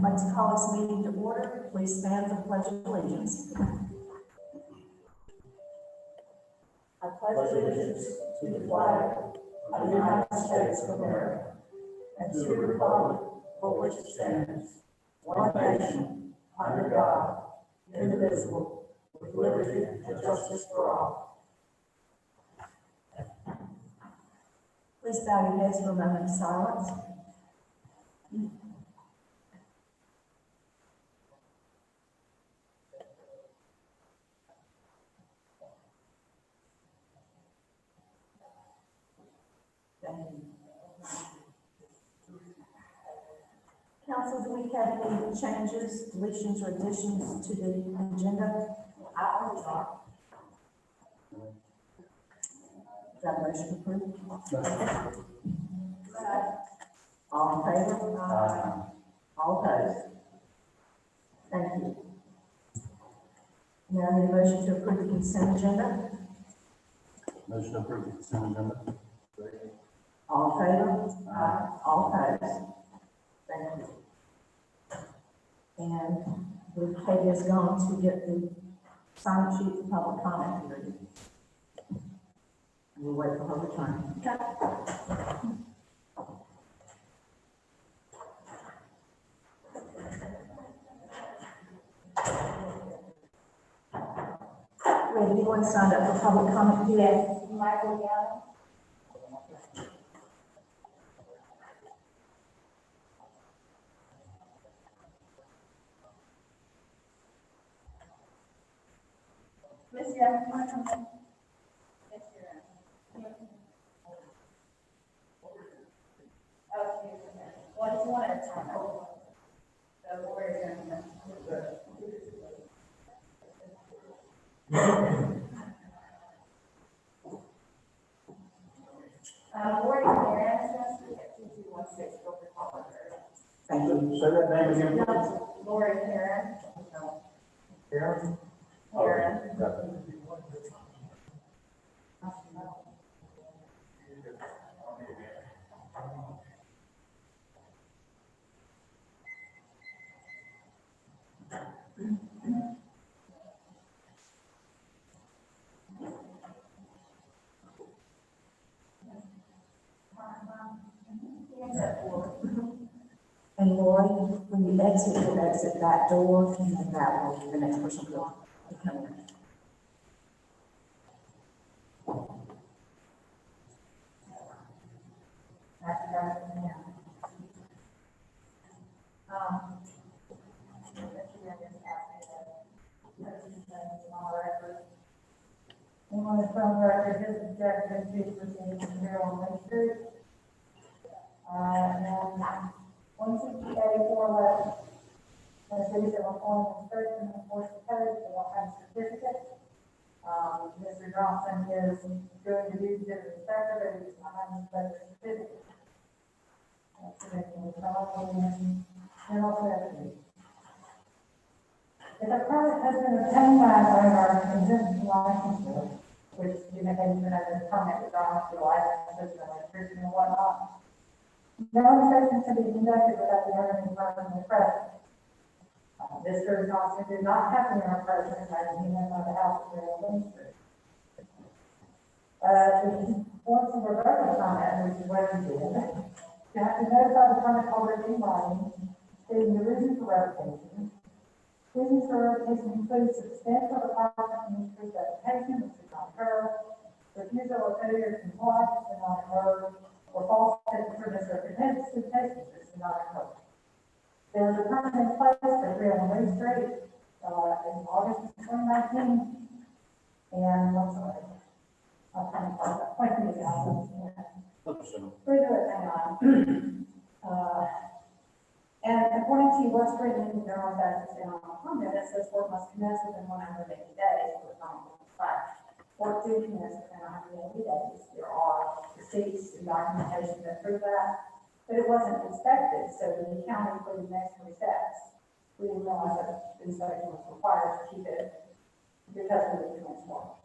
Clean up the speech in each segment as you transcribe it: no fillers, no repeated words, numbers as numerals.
I'd like to call this meeting to order. Please stand for the Pledge of Allegiance. I pledge allegiance to the flag of the United States of America and to the republic for which it stands, one nation, under God, indivisible, with liberty and justice for all. Please bow your heads for a moment of silence. Council, do we have any changes, deletions, or additions to the agenda? I will talk. Is that motion approved? All in favor? All opposed? Thank you. Now I need a motion to approve the consent agenda. Motion to approve the consent agenda. All in favor? All opposed? Thank you. And Katie is going to get the sign sheet for public comment period. We'll wait for her return. Wait, anyone signed up for public comment period? Yes, Michael Young. Miss Young, come on. Yes, you're in. Okay, well, just one at a time. So, Lori, Lori Karen, 2216 Gilbert Hall. Thank you. Say that name again, please. Lori Karen. Karen? Karen. Got it. And Lori, when you exit, you'll exit that door, and then that will, the next person will come in. That's right, yeah. Anyone from the record, this is Jackson, chief proceeding here on Main Street. And then 168-411, the cities that were forming inspection and enforcement code, they don't have a certificate. Mr. Johnson is doing the duties of the inspector, but he's not having a certificate. That's the making the problem, and also that. If a permit has been obtained by a owner existing license, which indicates that there's a permit with the licenses and electricity and whatnot, no inspection can be conducted without the owner confirming the presence. Mr. Johnson did not have the owner present, as he went by the house there on Main Street. Once a revoke permit, which is what he did, you have to notify the permit holder in writing, stating the reason for revocation. Reasons for revocation include substantial department from the street application, which did not occur, refusal or failure to comply, which did not occur, or false statements or misrepresentations, which did not occur. There was a permit in place for 301 Main Street in August of 2019, and I'm sorry, I'm trying to find that point for you guys. Pretty good, hang on. And according to West Virginia General Statutes and on permit, it says work must commence within 180 days for the final fact. Work did commence within 180 days. There are receipts and documentation that prove that, but it wasn't inspected, so the county put the next 3 steps. We didn't realize that the inspection was required to keep it because we didn't commence work.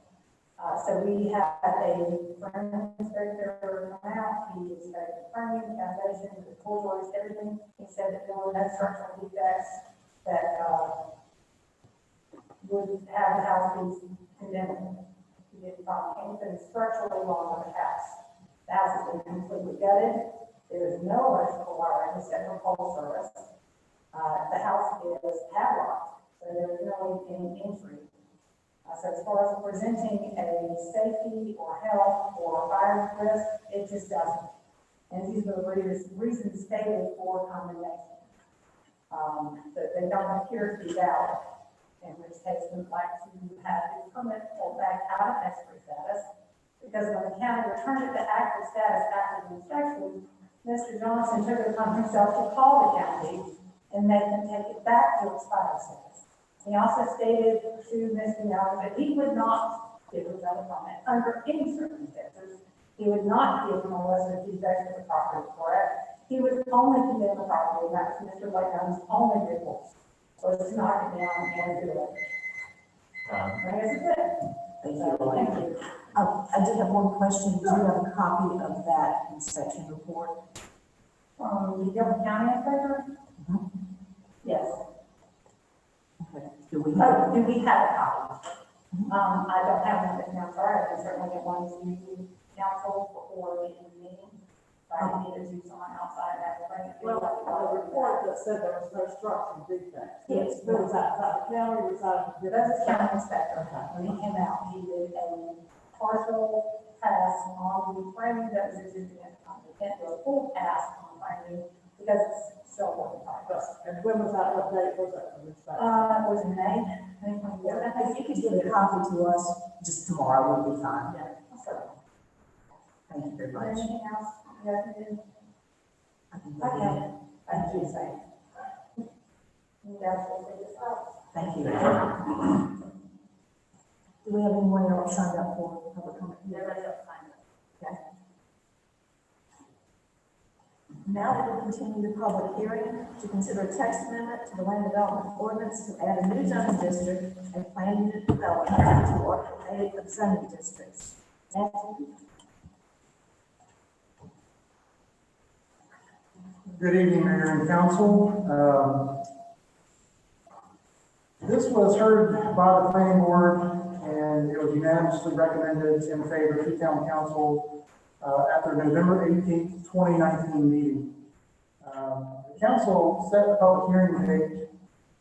So we had a frame inspector come out, he inspected the frame, the foundation, the corridors, everything. He said that there were no structural defects have the house be condemned. He didn't find anything structurally wrong with the house. The house has been completely gutted. There is no electrical wiring except for pole service. The house is padlocked, so there is no any entry. So as far as presenting a safety or health or fire risk, it just doesn't. And these are the reasons stated for condemnation. That they don't appear to be valid, in which case we'd like to have the permit pulled back out of extra status. Because when the county returned it to active status after the inspection, Mr. Johnson took it upon himself to call the county and make them take it back to expired status. He also stated to Mr. Young that he would not give another permit under any circumstances. He would not give him unless the defect of the property was correct. He would only condemn the property, and that was Mr. Lakeman's only recourse, was to knock it down and do it. I guess it's it. Thank you. Thank you. I do have one question. Do you have a copy of that inspection report? From the Gilbert County inspector? Mhm. Yes. Okay. Do we have? Oh, do we have a copy? I don't have one written down, sorry, I can certainly get one to you, council, before the meeting. But I need to do someone outside that will bring it. Well, the report that said there was no structural defects. Yes. There was that, the county was out. That's the county inspector. When he came out, he did a partial pass on the framing that was existing at the time. He can't do a full pass on framing because it's still work in progress. And when was that, what date was that for the inspection? It was in May, 2021. If you could give a copy to us just tomorrow, we'll be fine. Yeah, certainly. Thank you very Is there much. anything else you guys need? I can- Okay, thank you, Sam. You guys will take this out. Thank you. Do we have anyone else signed up for public comment? Everybody else signed up. Okay. Now we will continue the public hearing to consider a text amendment to the land development ordinance to add a new zoning district and plan unit development to Article 8 of zoning districts. Matthew? Good evening, Mayor and Council. This was heard by the planning board, and it was unanimously recommended in favor to town council at their November 18th, 2019 meeting. The council set the public hearing date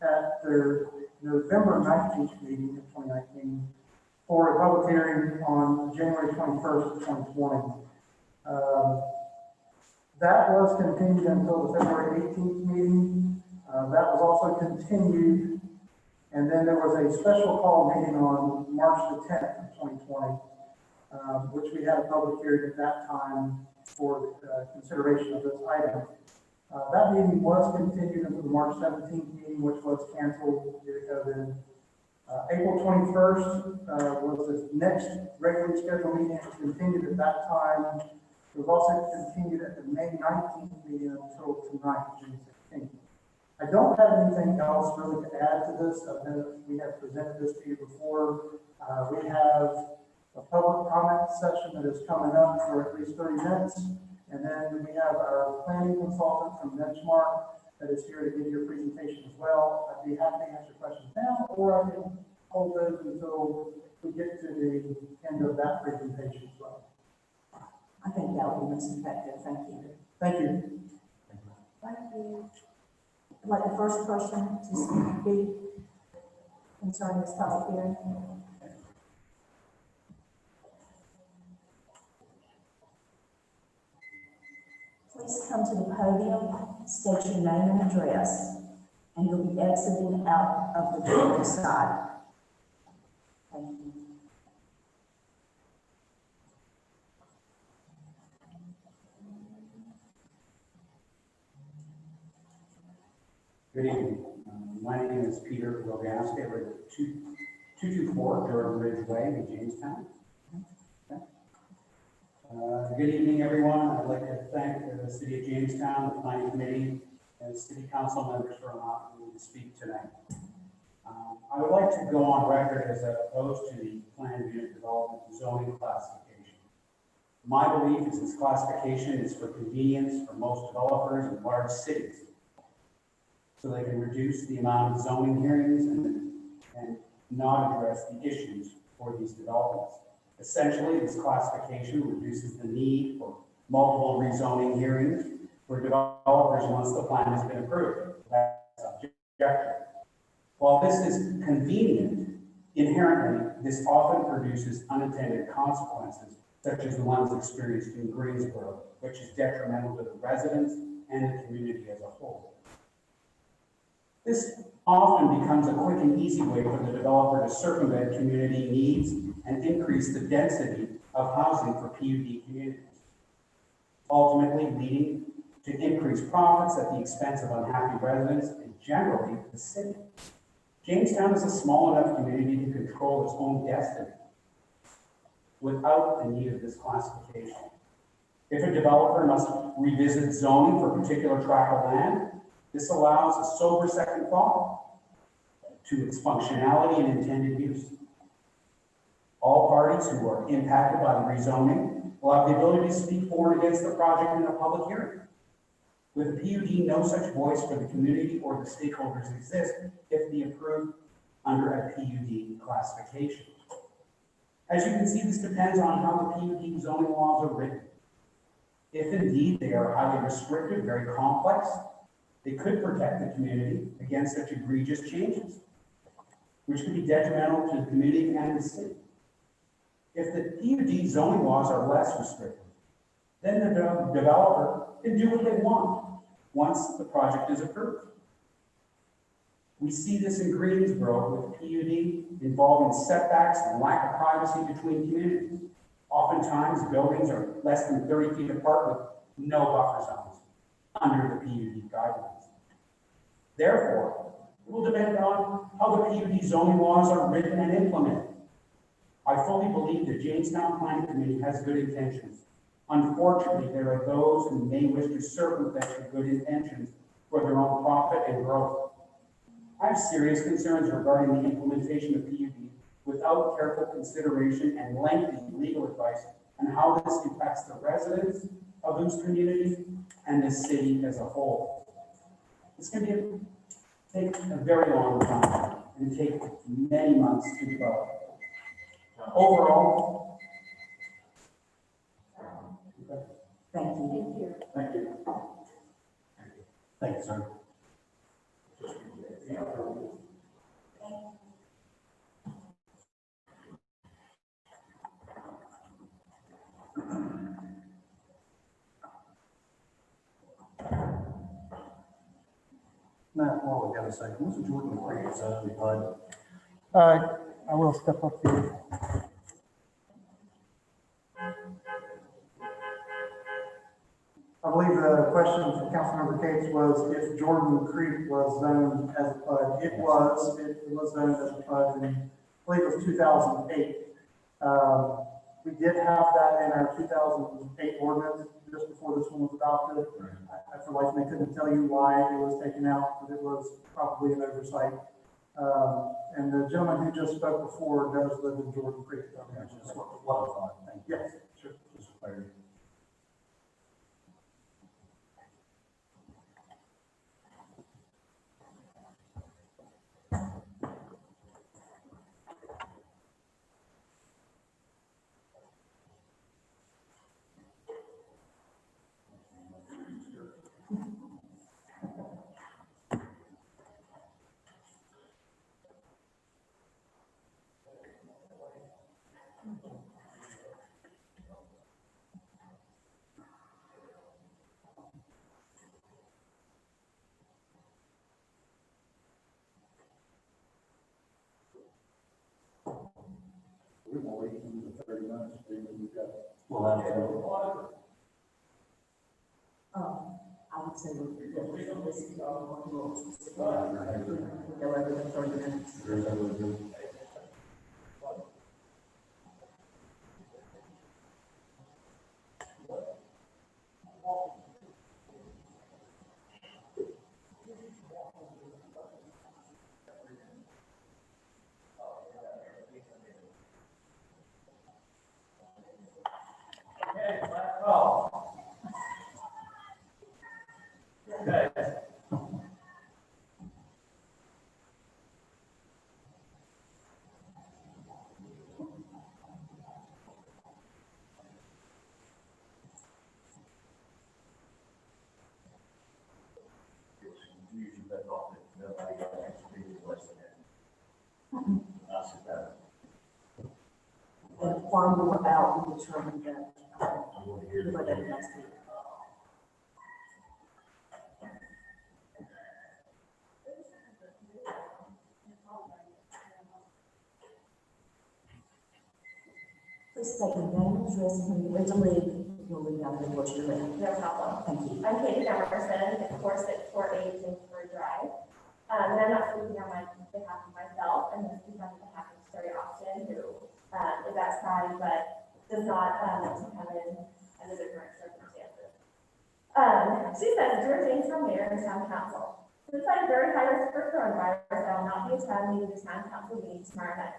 at their November 19th meeting of 2019 for a public hearing on January 21st of 2020. That was continued until the February 18th meeting. That was also continued. And then there was a special call meeting on March the 10th of 2020, which we had a public hearing at that time for consideration of this item. That meeting was continued until the March 17th meeting, which was canceled due to COVID. April 21st was the next regularly scheduled meeting. It was continued at that time. It was also continued at the May 19th meeting until tonight, June 16th. I don't have anything else really to add to this. We have presented this to you before. We have a public comment session that is coming up for at least 30 minutes. And then we have our planning consultant from Benchmark that is here to give you a presentation as well. I'd be happy to answer questions now, or I can hold those until we get to the end of that presentation as well. I think that will be most effective. Thank you. Thank you. Thank you. I'd like the first person to speak concerning this public hearing. Please come to the podium, state your name and address, and you'll be exiting out of the door side. Thank you. Good evening. My name is Peter Roganowski. I live at 224 Jordan Ridge Way in Jamestown. Okay. Good evening, everyone. I'd like to thank the City of Jamestown, the Planning Committee, and the City Council members for allowing me to speak tonight. I would like to go on record as opposed to the planned unit development zoning classification. My belief is this classification is for convenience for most developers in large cities, so they can reduce the amount of zoning hearings and not address the issues for these developments. Essentially, this classification reduces the need for multiple rezoning hearings for developers once the plan has been approved. That's objective. While this is convenient, inherently, this often produces unintended consequences, such as the ones experienced in Greensboro, which is detrimental to the residents and the community as a whole. This often becomes a quick and easy way for the developer to circumvent community needs and increase the density of housing for PUD communities, ultimately leading to increased profits at the expense of unhappy residents and generally the city. Jamestown is a small enough community to control its own destiny without the need of this classification. If a developer must revisit zoning for a particular tract of land, this allows a sober second thought to its functionality and intended use. All parties who are impacted by the rezoning will have the ability to speak for and against the project in a public hearing. With a PUD, no such voice for the community or the stakeholders exists if the approved under a PUD classification. As you can see, this depends on how the PUD zoning laws are written. If indeed they are highly restrictive, very complex, they could protect the community against such egregious changes, which could be detrimental to the community and the city. If the PUD zoning laws are less restrictive, then the developer can do what they want once the project is approved. We see this in Greensboro with PUD involving setbacks and lack of privacy between communities. Oftentimes, buildings are less than 30 feet apart with no buffer zones under the PUD guidelines. Therefore, it will depend on how the PUD zoning laws are written and implemented. I fully believe the Jamestown Planning Committee has good intentions. Unfortunately, there are those who may wish to circumvent the good intentions for their own profit and growth. I have serious concerns regarding the implementation of PUD without careful consideration and lengthy legal advice on how this impacts the residents of those communities and the city as a whole. It's going to take a very long time and take many months to develop. Overall, Thank you. thank you. Thank you, sir. Matt, while we got a second, what's the Jordan Creek zone, bud? I will step up here. I believe the question from Councilmember Cates was if Jordan Creek was zoned as a PUD. It was zoned as a PUD in, I believe it was 2008. We did have that in our 2008 ordinance just before this one was adopted. I for life may couldn't tell you why it was taken out, but it was probably an oversight. And the gentleman who just spoke before does live in Jordan Creek. That's what I thought. Thank you. Yes, sure. Just for clarity. We're gonna wait until 30 minutes, we've got. Well, that's I would say we'll go over the 30 minutes. And while you were out, we determined that, you were there next week. Please state your name, address, and when you're ready to leave, you'll leave out the door to your left. No problem. Thank you. I'm Katie Emerson, 4648 Kingsford Drive. And I'm not speaking on behalf of myself, I'm going to speak on behalf of Sherry Austin, who is outside but does not want to come in under the current circumstances. She says, "Dear Jamestown Mayor and Town Council, since I'm very high risk for coronavirus, I will not be attending the Town Council meeting tomorrow night."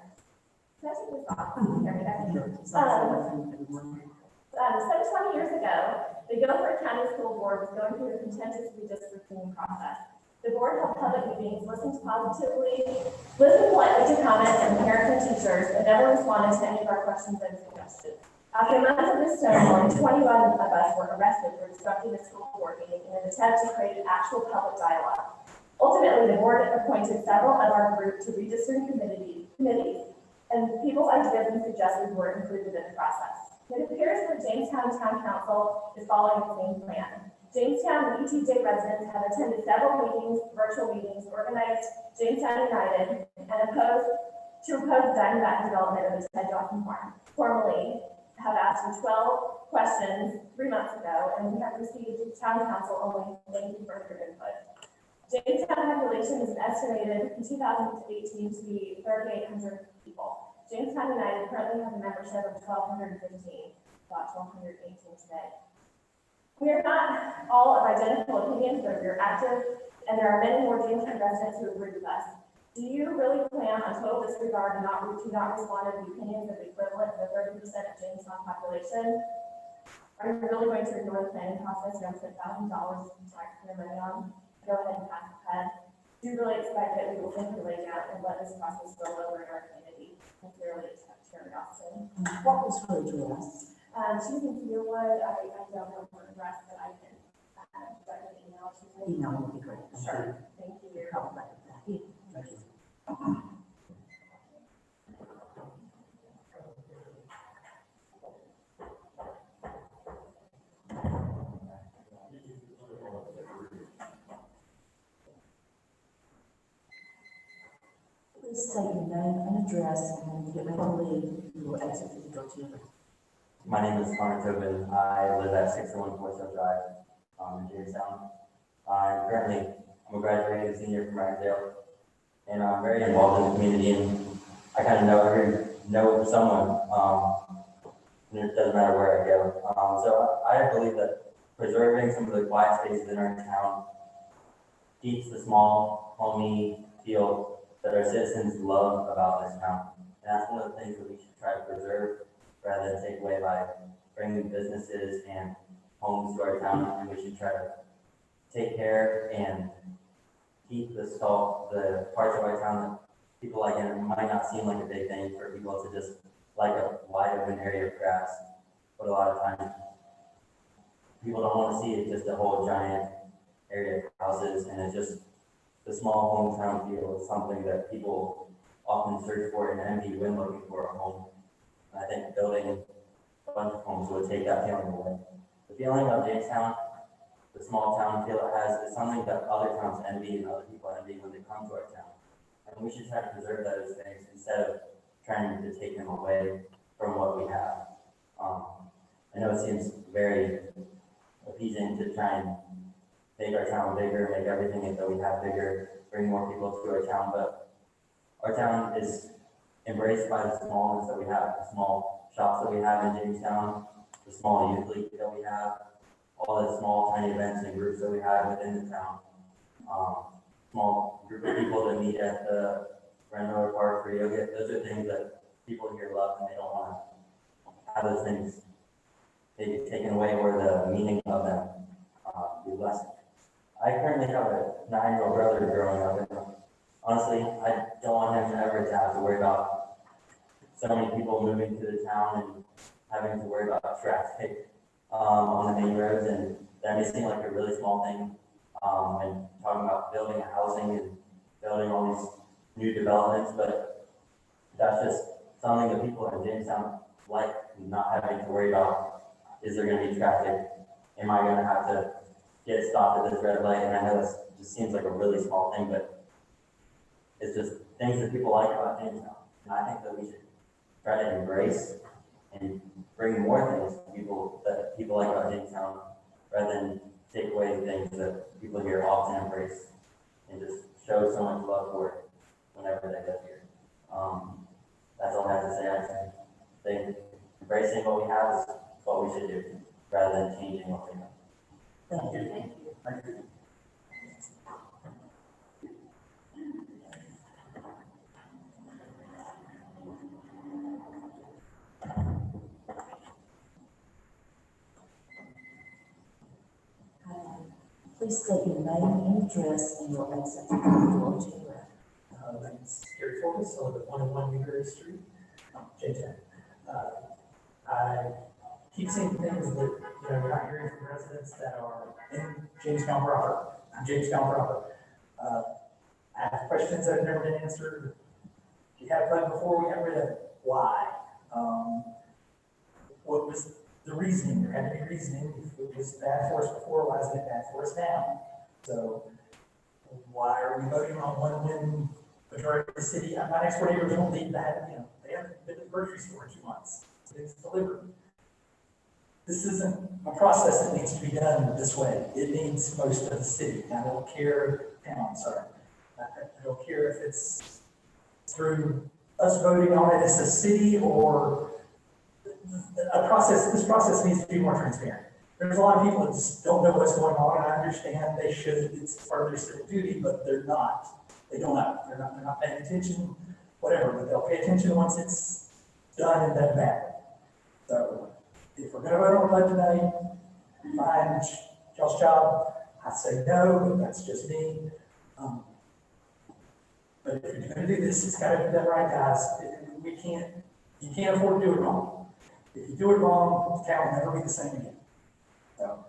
Can I take this off? Hear me back? Some 20 years ago, the Guilford County School Board was going through a contentious redistricting process. The board held public meetings, listened politely to comments from parents and teachers, and never responded to any of our questions and suggestions. After months of this ceremony, 21 of us were arrested for disrupting a school board meeting in an attempt to create an actual public dialogue. Ultimately, the board appointed several of our group to redistricting committees, and people's ideas and suggestions were included in the process. It appears that Jamestown Town Council is following the same plan. Jamestown and ETJ residents have attended several meetings, virtual meetings, organized Jamestown United, and opposed Diamondback development of the Ted Johnson Farm. Formally, have asked for 12 questions 3 months ago, and we have received Town Council only thank you for your input. Jamestown population is estimated in 2018 to be 3,800 people. Jamestown United currently has a membership of 1,215, about 1,218 today. We are not all of identical opinions, but we are active, and there are many more Jamestown residents who agree with us. Do you really plan on total disregard and not respond to the opinions of the equivalent of the 30% of Jamestown population? Are you really going to ignore the planning process you have spent thousands of dollars in taxpayer money on? Go ahead and pass ahead. Do you really expect that we will simply lay down and let this process roll over in our community? Sincerely, Sherry Austin. What was her address? She's in Cedarwood. I don't know her address, but I can write an email to her. Email would be great. Sure. Thank you. Help with that. Thank you. Please state your name and address, and when you get ready to leave, you will exit the door to your left. My name is Connor Tobin. I live at 601 Forsyth Drive, in Jamestown. I'm a graduating senior from Rydell, and I'm very involved in the community, and I kind of know someone, and it doesn't matter where I go. So I believe that preserving some of the quiet spaces in our town keeps the small, homey feel that our citizens love about this town. And that's one of the things that we should try to preserve rather than take away by bringing businesses and homes to our town. And we should try to take care and keep the parts of our town that people like, and it might not seem like a big thing for people to just like a wide open area of grass, but a lot of times people don't want to see it just a whole giant area of houses, and it's just the small hometown feel is something that people often search for and envy when looking for a home. And I think building a bunch of homes would take that feeling away. The feeling of Jamestown, the small town feel it has, is something that other towns envy and other people envy when they come to our town. And we should try to preserve those things instead of trying to take them away from what we have. I know it seems very appeasing to try and make our town bigger, make everything that we have bigger, bring more people to our town, but our town is embraced by the smallness that we have, the small shops that we have in Jamestown, the small youth league that we have, all the small tiny events and groups that we have within the town. Small group of people that meet at the Renner Park for yoga, those are things that people here love, and they don't want to have those things taken away or the meaning of them be lessened. I currently have a 9-year-old brother growing up, and honestly, I don't want him ever to have to worry about so many people moving to the town and having to worry about traffic on the main roads, and that may seem like a really small thing, and talking about building a housing and building all these new developments, but that's just something that people in Jamestown like, not having to worry about, is there gonna be traffic? Am I gonna have to get stopped at this red light? And I know this just seems like a really small thing, but it's just things that people like about Jamestown. And I think that we should try to embrace and bring more things to people that people like about Jamestown, rather than take away things that people here often embrace and just show so much love for it whenever they live here. That's all I have to say. I think embracing what we have is what we should do, rather than changing what we have. Thank you. Thank you. Please state your name and address and your access to the floor to your. My name's Gary Fortas, I live at 101 Newberry Street, J10. I keep seeing things that, you're not hearing from residents that are in Jamestown proper. I'm Jamestown proper. I have questions that have never been answered. We had a flood before, we got rid of it. Why? What was the reasoning? There had to be reasoning. If it was bad for us before, why isn't it bad for us now? So why are we voting on one when majority of the city, my next door neighbors don't leave that, they haven't been to the grocery store in 2 months. It's delivered. This isn't a process that needs to be done this way. It needs most of the city. I don't care, town, sorry. I don't care if it's through us voting on it as a city or a process. This process needs to be more transparent. There's a lot of people that just don't know what's going on, and I understand they should, it's part of their civic duty, but they're not. They don't know. They're not paying attention, whatever, but they'll pay attention once it's done and done bad. So if we're gonna vote on the flood tonight, fine, y'all's job. I say no, but that's just me. But if you're gonna do this, it's gotta be done right, guys. You can't afford to do it wrong. If you do it wrong, the town will never be the same again. So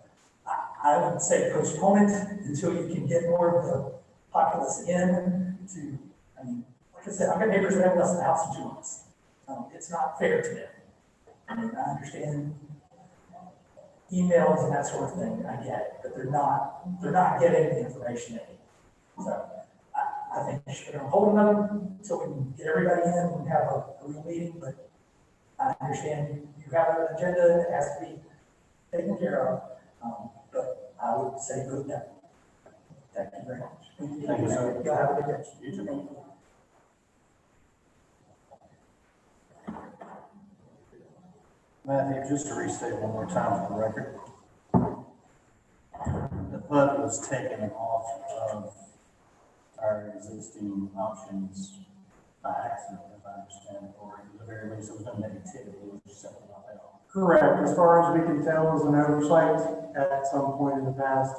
I would say postpone it until you can get more of the populace in to, like I said, I've got neighbors that haven't left the house in 2 months. It's not fair to them. I understand emails and that sort of thing, I get it, but they're not getting the information they need. So I think we should hold them until we can get everybody in and have a real meeting, but I understand you have an agenda that has to be taken care of, but I would say vote no. Thank you very much. Thank you, sir. Y'all have a good day. You too. Matthew, just to restate one more time for the record. The PUD was taken off of our existing options by accident, if I understand, or at the very least, it was no negativity, it was just simply not there. Correct. As far as we can tell, it was an oversight at some point in the past.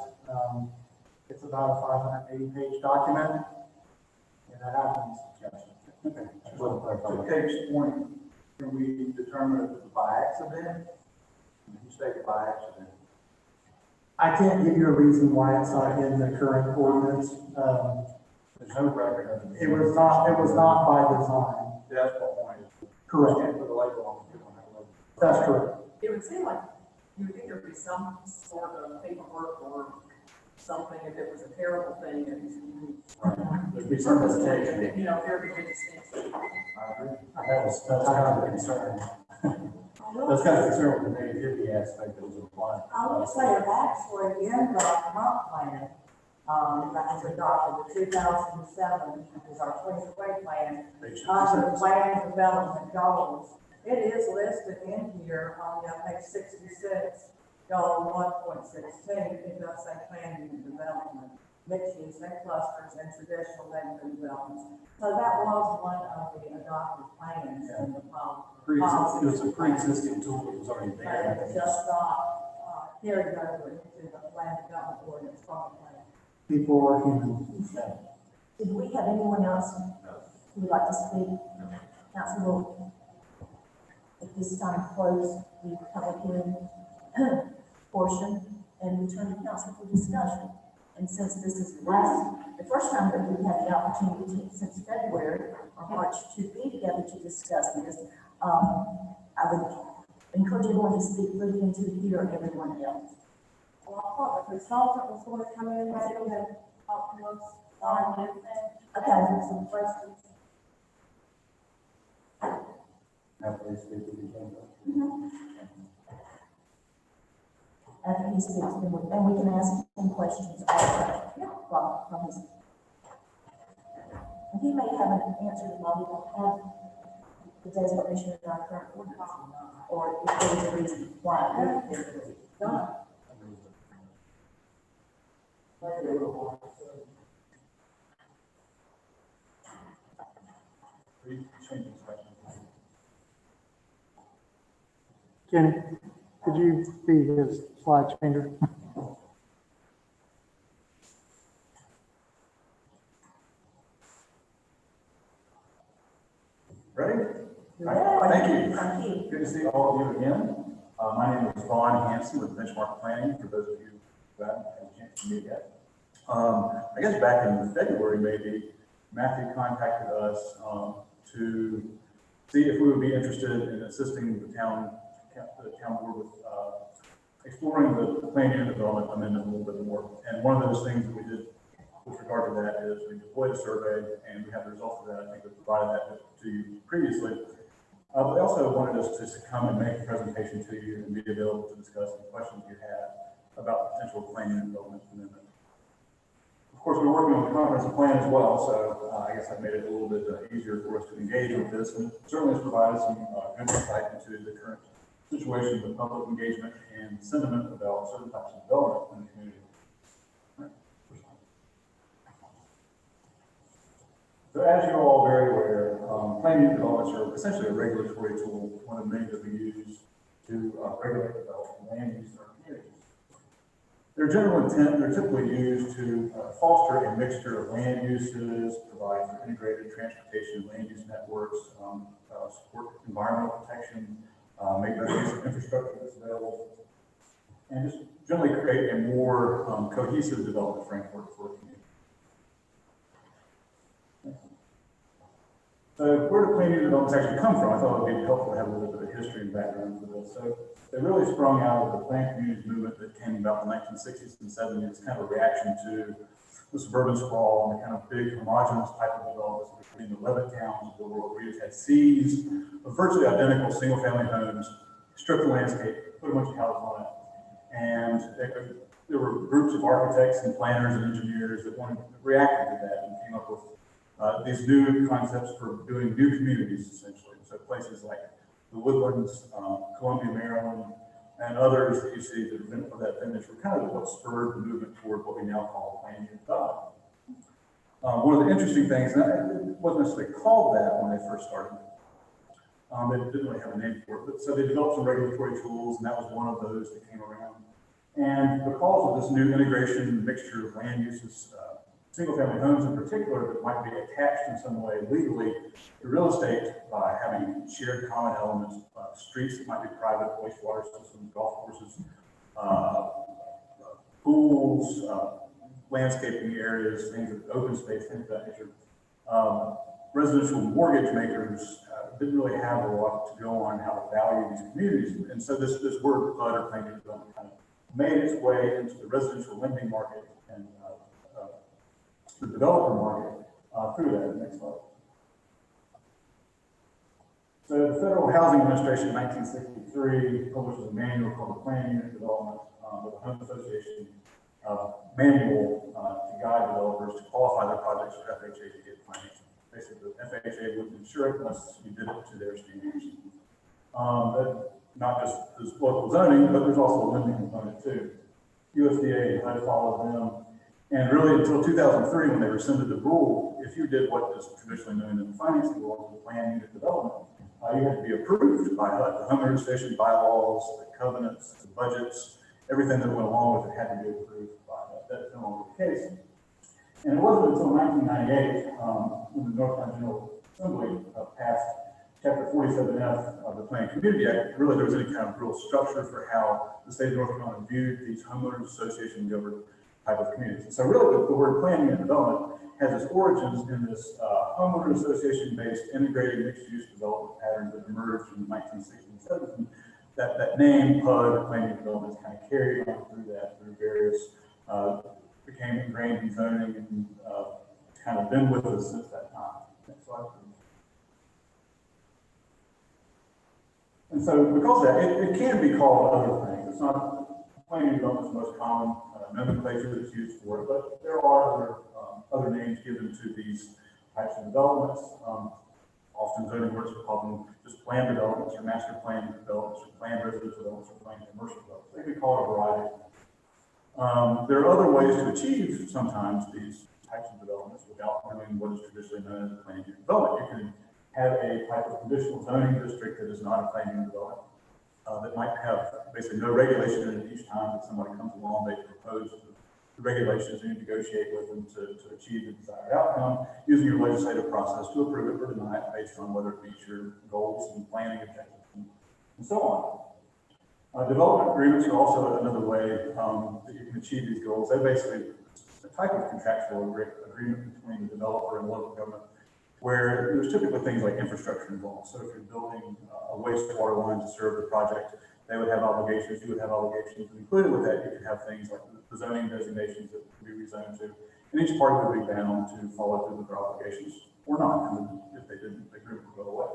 It's about a 580-page document, and that happens. Gotcha. Okay. To Kate's point, can we determine if it's by accident? You say by accident. I can't give you a reason why it's not in the current ordinance. There's no record of it. It was not by design. That's the point. Correct. Can't put a label on it. You don't have a label. That's correct. It would seem like you would think there'd be some sort of paperwork or something if it was a terrible thing and There'd be some hesitation. there'd be a distinction. I agree. That's kind of the concern. That's kind of concern with the negativity aspect that was applied. I would say it actually in the comp plan, that was adopted in 2007, is our clean away plan, under land development goals. It is listed in here on page 66, goal 1.16, it does say planning and development, mixed use and clusters and traditional neighborhood developments. So that was one of the adopted plans in the policy. It was a pre-existing tool that was already But there. it's just not carried over into the land development ordinance from the plan. People are human. Did we have anyone else who would like to speak? Council will, at this time, close the public hearing portion and return to council for discussion. And since this is the first time that we've had the opportunity since February or March to be together to hear everyone else. Well, I thought the consultant was going to come in maybe and talk to us on this. Okay, there's some questions. Have they speak with each other? After he speaks, and we can ask him questions also. From his. And he may have an answer why we don't have the designation in our current ordinance, or if there's a reason why we did it. Kenny, could you be his slide changer? Ready? Yeah. Thank you. Thank you. Good to see all of you again. My name is Vaughn Hanson with Benchmark Planning, for those of you who haven't had a chance to meet yet. I guess back in February, maybe, Matthew contacted us to see if we would be interested in assisting the town board with exploring the plan unit development amendment a little bit more. And one of those things that we did with regard to that is we deployed a survey, and we have the results of that. I think we provided that to you previously. But they also wanted us to come and make a presentation to you and be available to discuss any questions you had about potential plan unit development amendment. Of course, we're working on the comprehensive plan as well, so I guess that made it a little bit easier for us to engage with this, and certainly has provided some good insight into the current situation with public engagement and sentiment about certain types of development in the community. So as you're all very aware, plan unit developments are essentially a regulatory tool, one of the many that we use to regulate development land use in our communities. Their general intent, they're typically used to foster a mixture of land uses, provide for integrated transportation and land use networks, support environmental protection, make better use of infrastructure that's available, and just generally create a more cohesive development framework for a community. So where do plan unit developments actually come from? I thought it would be helpful to have a little bit of history and background for this. So they really sprung out of the planned communities movement that came about in the 1960s and 70s, kind of a reaction to the suburban sprawl and the kind of big homogeneous type of developments between the Levitt towns of the world, where you just had seas of virtually identical single-family homes, stripped the landscape, put a bunch of houses on it, and there were groups of architects and planners and engineers that reacted to that and came up with these new concepts for doing new communities, essentially. So places like the Woodlands, Columbia, Maryland, and others that you see that have been of that vintage were kind of what spurred the movement toward what we now call plan unit development. One of the interesting things, and it wasn't necessarily called that when they first started. They didn't really have a name for it, but so they developed some regulatory tools, and that was one of those that came around. And because of this new integration mixture of land uses, single-family homes in particular that might be attached in some way legally to real estate by having shared common elements, streets that might be private, wastewater systems, golf courses, pools, landscaping areas, things with open space, things of that nature. Residential mortgage makers didn't really have a lot to go on how to value these communities. And so this word flood or plan unit development kind of made its way into the residential lending market and the developer market through that. Next slide. So the Federal Housing Administration in 1963 publishes a manual called the Plan Unit Development with the Home Association manual to guide developers to qualify their projects for FHA to get financing. Basically, the FHA wouldn't insure it unless you did it to their standards. Not just this local zoning, but there's also a lending component too. USDA and HUD followed them. And really until 2003, when they rescinded the rule, if you did what is traditionally known in the financing world, the plan unit development, you had to be approved by HUD. The home registration bylaws, the covenants, the budgets, everything that went along with it had to be approved by HUD. That's no longer the case. And it wasn't until 1998, when the North Carolina General Assembly passed Chapter 47F of the Planned Community Act, really there was any kind of real structure for how the state of North Carolina viewed these homeowners association governed type of communities. So really the word plan unit development has its origins in this homeowner association based integrated mixed use development pattern that emerged in the 1960s and 70s that name, PUD, planning development, is kind of carried on through that, through various, became ingrained in zoning and, kind of been with us since that time. Next slide, please. And so because of that, it can be called other things. It's not, planning development is the most common nomenclature that's used for it, but there are other names given to these types of developments. Often zoning words will call them just planned developments or master plan developments or planned residential developments or planned commercial developments. They can be called a variety of things. There are other ways to achieve sometimes these types of developments without doing what is traditionally known as a planned unit development. You can have a type of conditional zoning district that is not a planned unit development, that might have basically no regulation in it. Each time that somebody comes along, they propose the regulations and you negotiate with them to achieve the desired outcome using your legislative process to approve it or deny it based on whether it meets your goals and planning objectives and so on. Development agreements are also another way that you can achieve these goals. They're basically a type of contractual agreement between the developer and local government, where there's typically things like infrastructure involved. So if you're building a wastewater line to serve the project, they would have obligations, you would have obligations. And included with that, you could have things like the zoning designations that could be rezoned to, and each party would be bound to follow through with their obligations or not. And if they didn't, the agreement would go away.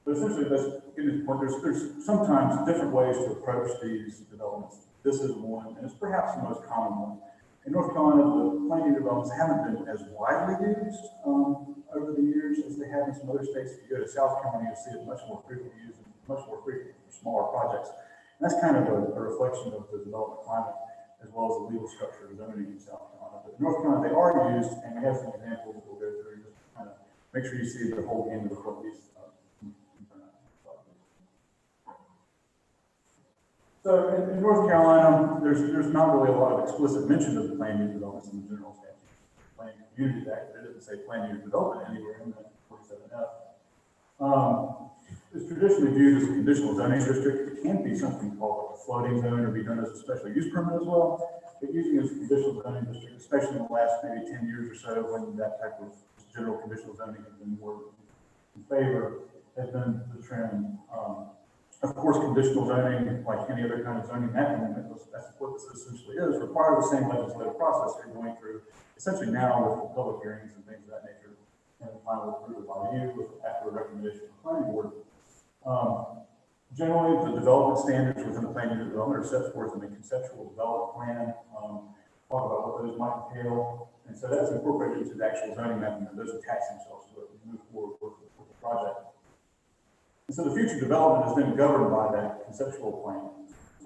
But essentially, that's getting to the point. There's sometimes different ways to approach these developments. This is one, and it's perhaps the most common one. In North Carolina, the planning developments haven't been as widely used over the years as they have in some other states. If you go to South Carolina, you'll see it much more frequently used, much more frequently for smaller projects. And that's kind of a reflection of the development climate as well as the legal structure of zoning in South Carolina. But in North Carolina, they are used, and we have some examples that we'll go through just to kind of make sure you see the whole game of what these. So in North Carolina, there's not really a lot of explicit mention of the planned unit developments in the general statute. Planned Communities Act, but it doesn't say planned unit development anywhere in that 47F. It's traditionally viewed as a conditional zoning district. It can be something called a floating zone or be done as a special use permit as well. But using it as a conditional zoning district, especially in the last maybe 10 years or so, when that type of general conditional zoning has been more in favor, has been the trend. Of course, conditional zoning, like any other kind of zoning mechanism, that's what this essentially is, requires the same legislative process you're going through, essentially now with public hearings and things of that nature, and final approval by you after a recommendation from the planning board. Generally, the development standards within the planning unit development are set forth in the conceptual development plan, talk about what those might entail, and so that's incorporated into the actual zoning map, and those attach themselves to it and move forward with the project. And so the future development is then governed by that conceptual plan.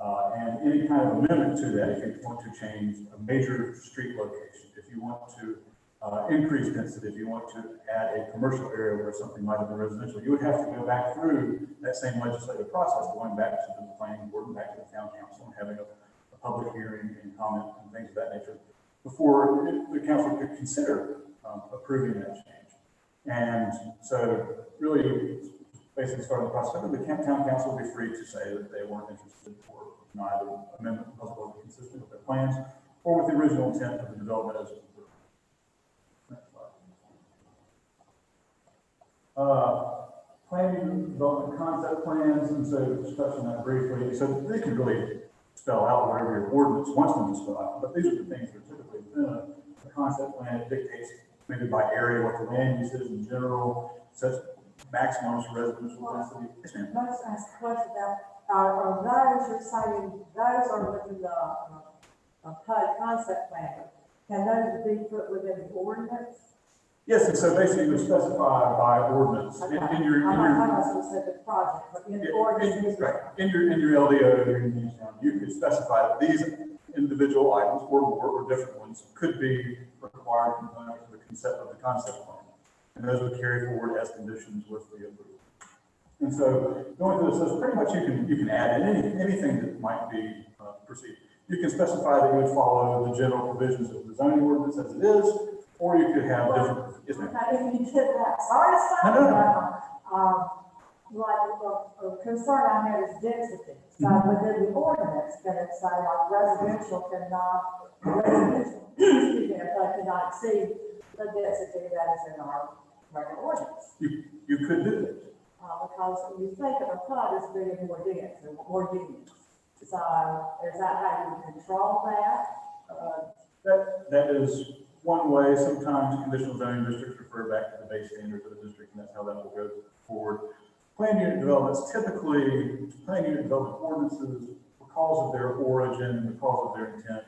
And any kind of amendment to that, if you want to change a major street location, if you want to increase density, if you want to add a commercial area where something might have been residential, you would have to go back through that same legislative process, going back to the planning board and back to the town council and having a public hearing and comment and things of that nature before the council could consider approving that change. And so really, basically starting the process, the town council would be free to say that they weren't interested or deny the amendment because it wasn't consistent with their plans or with the original intent of the development as approved. Next slide. Planning development concept plans, and so just touching that briefly, so they can really spell out whatever your ordinance wants them to spell out, but these are the things that are typically within a concept plan. It dictates maybe by area what the land use is in general, sets maximums for residential density. Yes, ma'am. Let's ask a question about, are those you're saying, those are within the PUD concept plan? Can those be put within the ordinance? Yes, and so basically you specify by ordinance Okay. in your I'm not talking about specific project, but in the ordinance. right, in your LDO, your use zone, you could specify that these individual items or more or different ones could be required components of the concept plan. And those would carry forward as conditions with the approval. And so going through this, pretty much you can add in anything that might be perceived. You can specify that you would follow the general provisions of the zoning ordinance as it is, or you could have different. Yes, ma'am. If you did that, sorry to stop you, like a concern I had is density. So within the ordinance, can it say like residential excuse me, cannot exceed the density that is in our regular ordinance? You could do that. because when you think of a PUD as being more dense and more units. So is that how you control that? That is one way. Sometimes conditional zoning districts refer back to the base standards of the district, and that's how that will go forward. Planned unit developments, typically, planned unit development ordinances, because of their origin and because of their intent,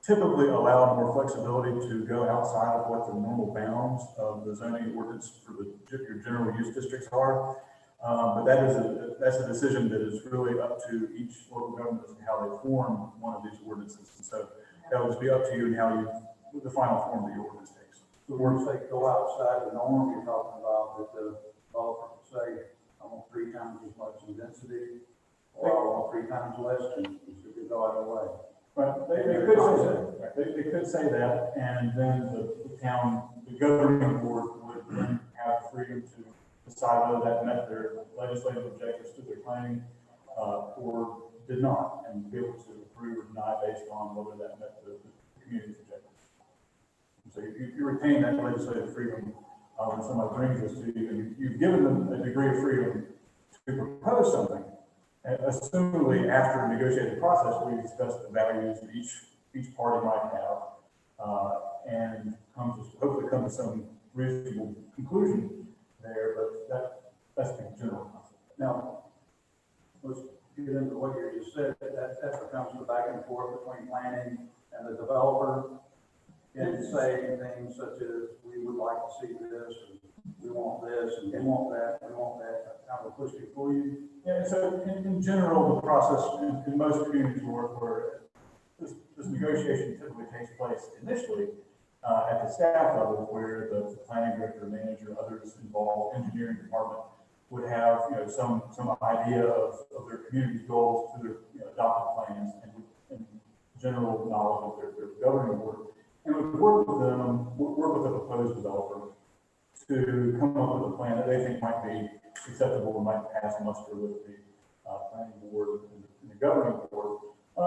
typically allow more flexibility to go outside of what the normal bounds of the zoning ordinance for your general use districts are. But that's a decision that is really up to each local government as to how they form one of these ordinances. And so that will just be up to you and how you, the final form that your ordinance takes. So when you say go outside the norm, you're talking about that the developer can say, I want 3 times as much in density, or I want 3 times less, and you could go out of the way. Right, they could say that. They could say that, and then the town, the governing board would then have freedom to decide whether that met their legislative objectives to their planning, or did not, and be able to approve or deny based on whether that met the community's objectives. So you retain that legislative freedom when somebody brings this to you, and you've given them a degree of freedom to propose something. And assumably, after a negotiated process, we discuss the values that each party might have, and hopefully come to some reasonable conclusion there. But that's the general concept. Now, let's get into what you just said. That becomes the back and forth between planning and the developer. And say things such as, we would like to see this, and we want this, and we want that, kind of push it for you. Yeah, so in general, the process in most communities where this negotiation typically takes place initially at the staff level, where the planning director, manager, others involved, engineering department would have some idea of their community's goals through their adopted plans and general knowledge of their governing board. And we work with them, work with the proposed developer to come up with a plan that they think might be acceptable and might pass muster with the planning board and the governing board.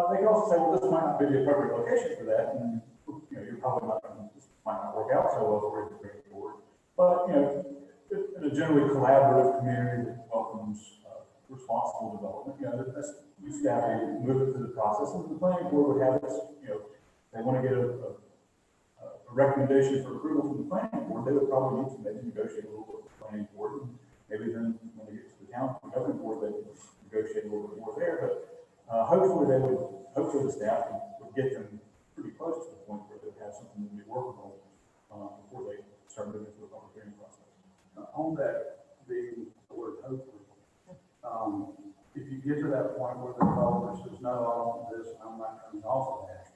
They can also say, well, this might not be the appropriate location for that, and you're probably not going to, this might not work out so well for you to bring it forward. But in a generally collaborative community that welcomes responsible development, that's staff will move it through the process, and the planning board would have this. They want to get a recommendation for approval from the planning board, they would probably need to maybe negotiate a little bit with the planning board, and maybe then when they get to the town governing board, they would negotiate a little bit more there. But hopefully the staff would get them pretty close to the point where they would have something that would be workable before they start moving through the public hearing process. On that, the word hopefully, if you get to that point where the developer says, no, I don't want this, and I'm not coming off of that,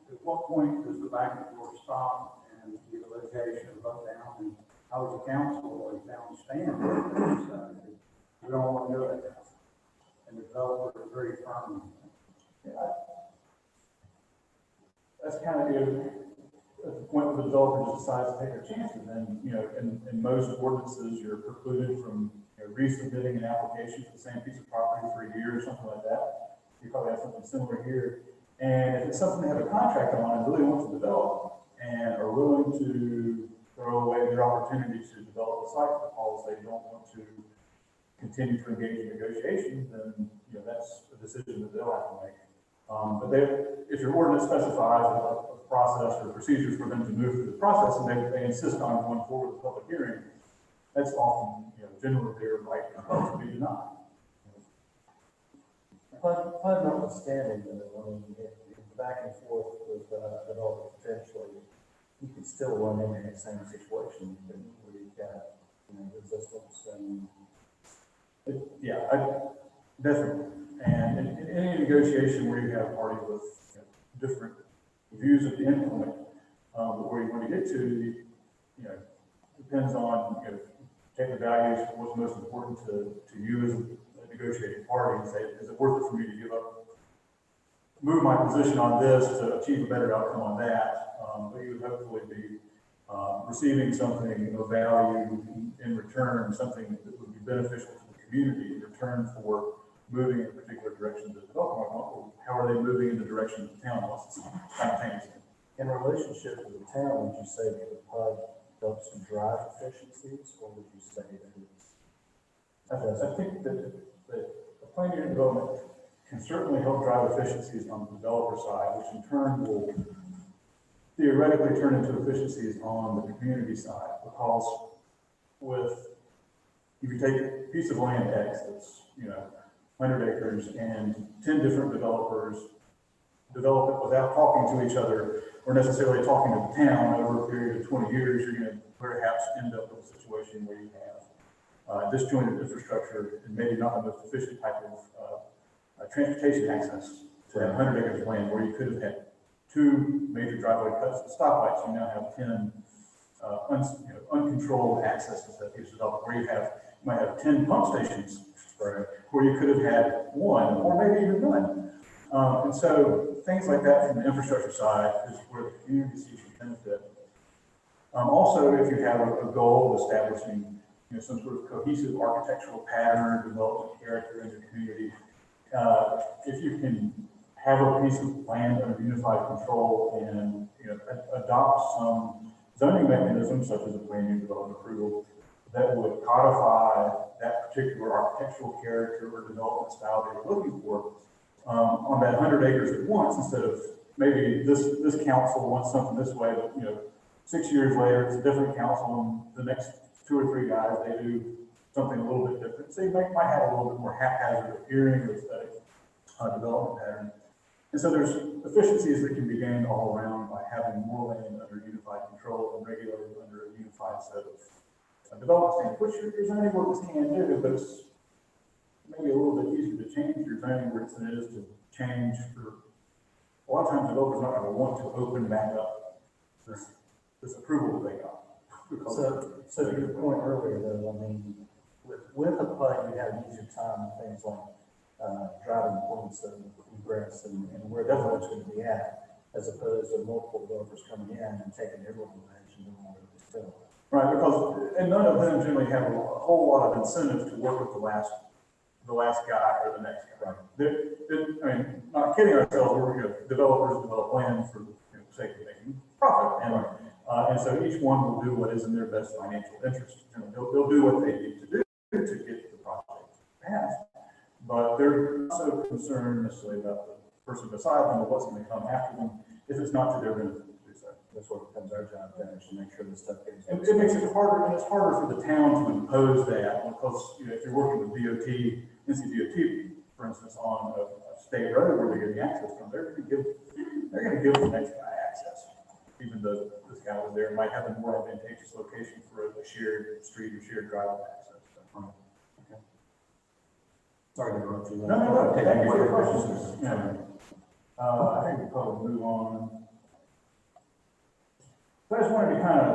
at what point does the back and forth stop and the litigation vote down, and how does the council or the town stand? We don't want to go that route. And the developer is very firm. That's kind of at the point where the developer just decides to take their chances. And in most ordinances, you're precluded from resubmitting an application for the same piece of property for a year or something like that. You probably have something similar here. And if it's something they have a contract on and really want to develop and are willing to throw away their opportunity to develop the site because they don't want to continue to engage in negotiations, then that's a decision that they'll have to make. But if your ordinance specifies a process or procedures for them to move through the process, and they insist on going forward with a public hearing, that's often generally their right to be denied. PUD notwithstanding, the back and forth with developers potentially, you could still run into that same situation where you've got resistance and. Definitely. And in any negotiation where you have parties with different views of the endpoint, but where you want to get to, depends on take the values, what's most important to you as a negotiating party, and say, is it worth it for me to move my position on this to achieve a better outcome on that? But you would hopefully be receiving something of value in return, something that would be beneficial to the community in return for moving in a particular direction that the developer wants. How are they moving in the direction that the town wants simultaneously? In relationship to the town, would you say that the PUD helps drive efficiencies, or would you say that it's? I think that the plan unit development can certainly help drive efficiencies on the developer side, which in turn will theoretically turn into efficiencies on the community side, because if you take a piece of land X that's, 100 acres and 10 different developers develop it without talking to each other or necessarily talking to the town over a period of 20 years, you're going to perhaps end up with a situation where you have disjointed infrastructure and maybe not the most efficient type of transportation access to that 100 acres of land, where you could have had 2 major driveway cuts and stoplights. You now have 10 uncontrolled access to that piece of development, where you might have 10 pump stations, right, where you could have had 1 or maybe even none. And so things like that from the infrastructure side is where the community sees the benefit. Also, if you have a goal of establishing, some sort of cohesive architectural pattern, development character in the community, if you can have a piece of land under unified control and adopt some zoning mechanisms such as a plan unit development approval that would codify that particular architectural character or development style that you're looking for on that 100 acres at once, instead of maybe this council wants something this way, but 6 years later it's a different council and the next 2 or 3 guys, they do something a little bit different. So you might have a little bit more haphazard appearing or aesthetic development pattern. And so there's efficiencies that can be gained all around by having more land under unified control and regulated under a unified set of development standards, which your zoning ordinance can do, but it's maybe a little bit easier to change your zoning ordinance than it is to change for, a lot of times developers are not going to want to open back up this approval that they got. So to your point earlier, though, I mean, with a PUD, you have an easier time with things like driving points of egress and where the road's going to be at, as opposed to multiple developers coming in and taking their little edge and doing what they're still. Right, because, and none of them generally have a whole lot of incentive to work with the last guy or the next guy. I mean, not kidding ourselves, developers develop land for the sake of making profit. And so each one will do what is in their best financial interest. They'll do what they need to do to get the project passed. But they're not so concerned necessarily about the person beside them or what's going to come after them if it's not to their benefit to do so. That's what becomes our job, then, is to make sure this stuff gets. It makes it harder, and it's harder for the town to impose that, because if you're working with DOT, NCDOT, for instance, on a state road where they're getting access from, they're going to give the next guy access, even though this guy was there, might have a more advantageous location for a shared street or shared driveway access. Okay. Sorry to interrupt you. No. Thank you for your questions. I think we'll probably move on. So I just wanted to kind of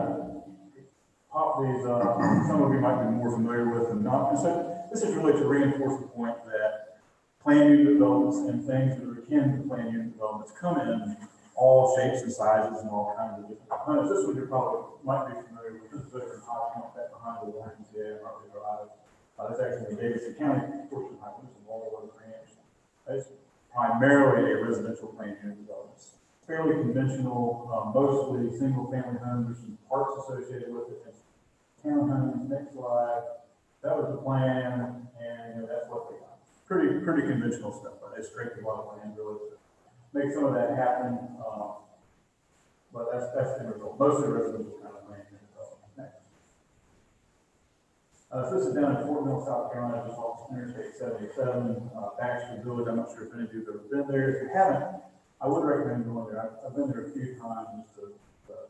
pop these up. Some of you might be more familiar with them, not. And so this is really to reinforce the point that plan unit developments and things that are akin to plan unit developments come in all shapes and sizes and all kinds of different components. This one you probably might be familiar with. This is over in High Point, that behind the YMCA, Hartley Drive. That's actually the Davidson County portion of High Point, it's a Laurel Oak Ranch. It's primarily a residential plan unit development. Fairly conventional, mostly single-family homes. There's some parks associated with it. Townhomes, next slide. That was the plan, and that's what they got. Pretty conventional stuff, but they scraped a lot of land really to make some of that happen. But that's the result. Most of the residential kind of land unit development. Next. So this is down in Fort Mill, South Carolina, just off Interstate 77, Baxter Village. I'm not sure if any of you have ever been there. If you haven't, I would recommend going there. I've been there a few times just to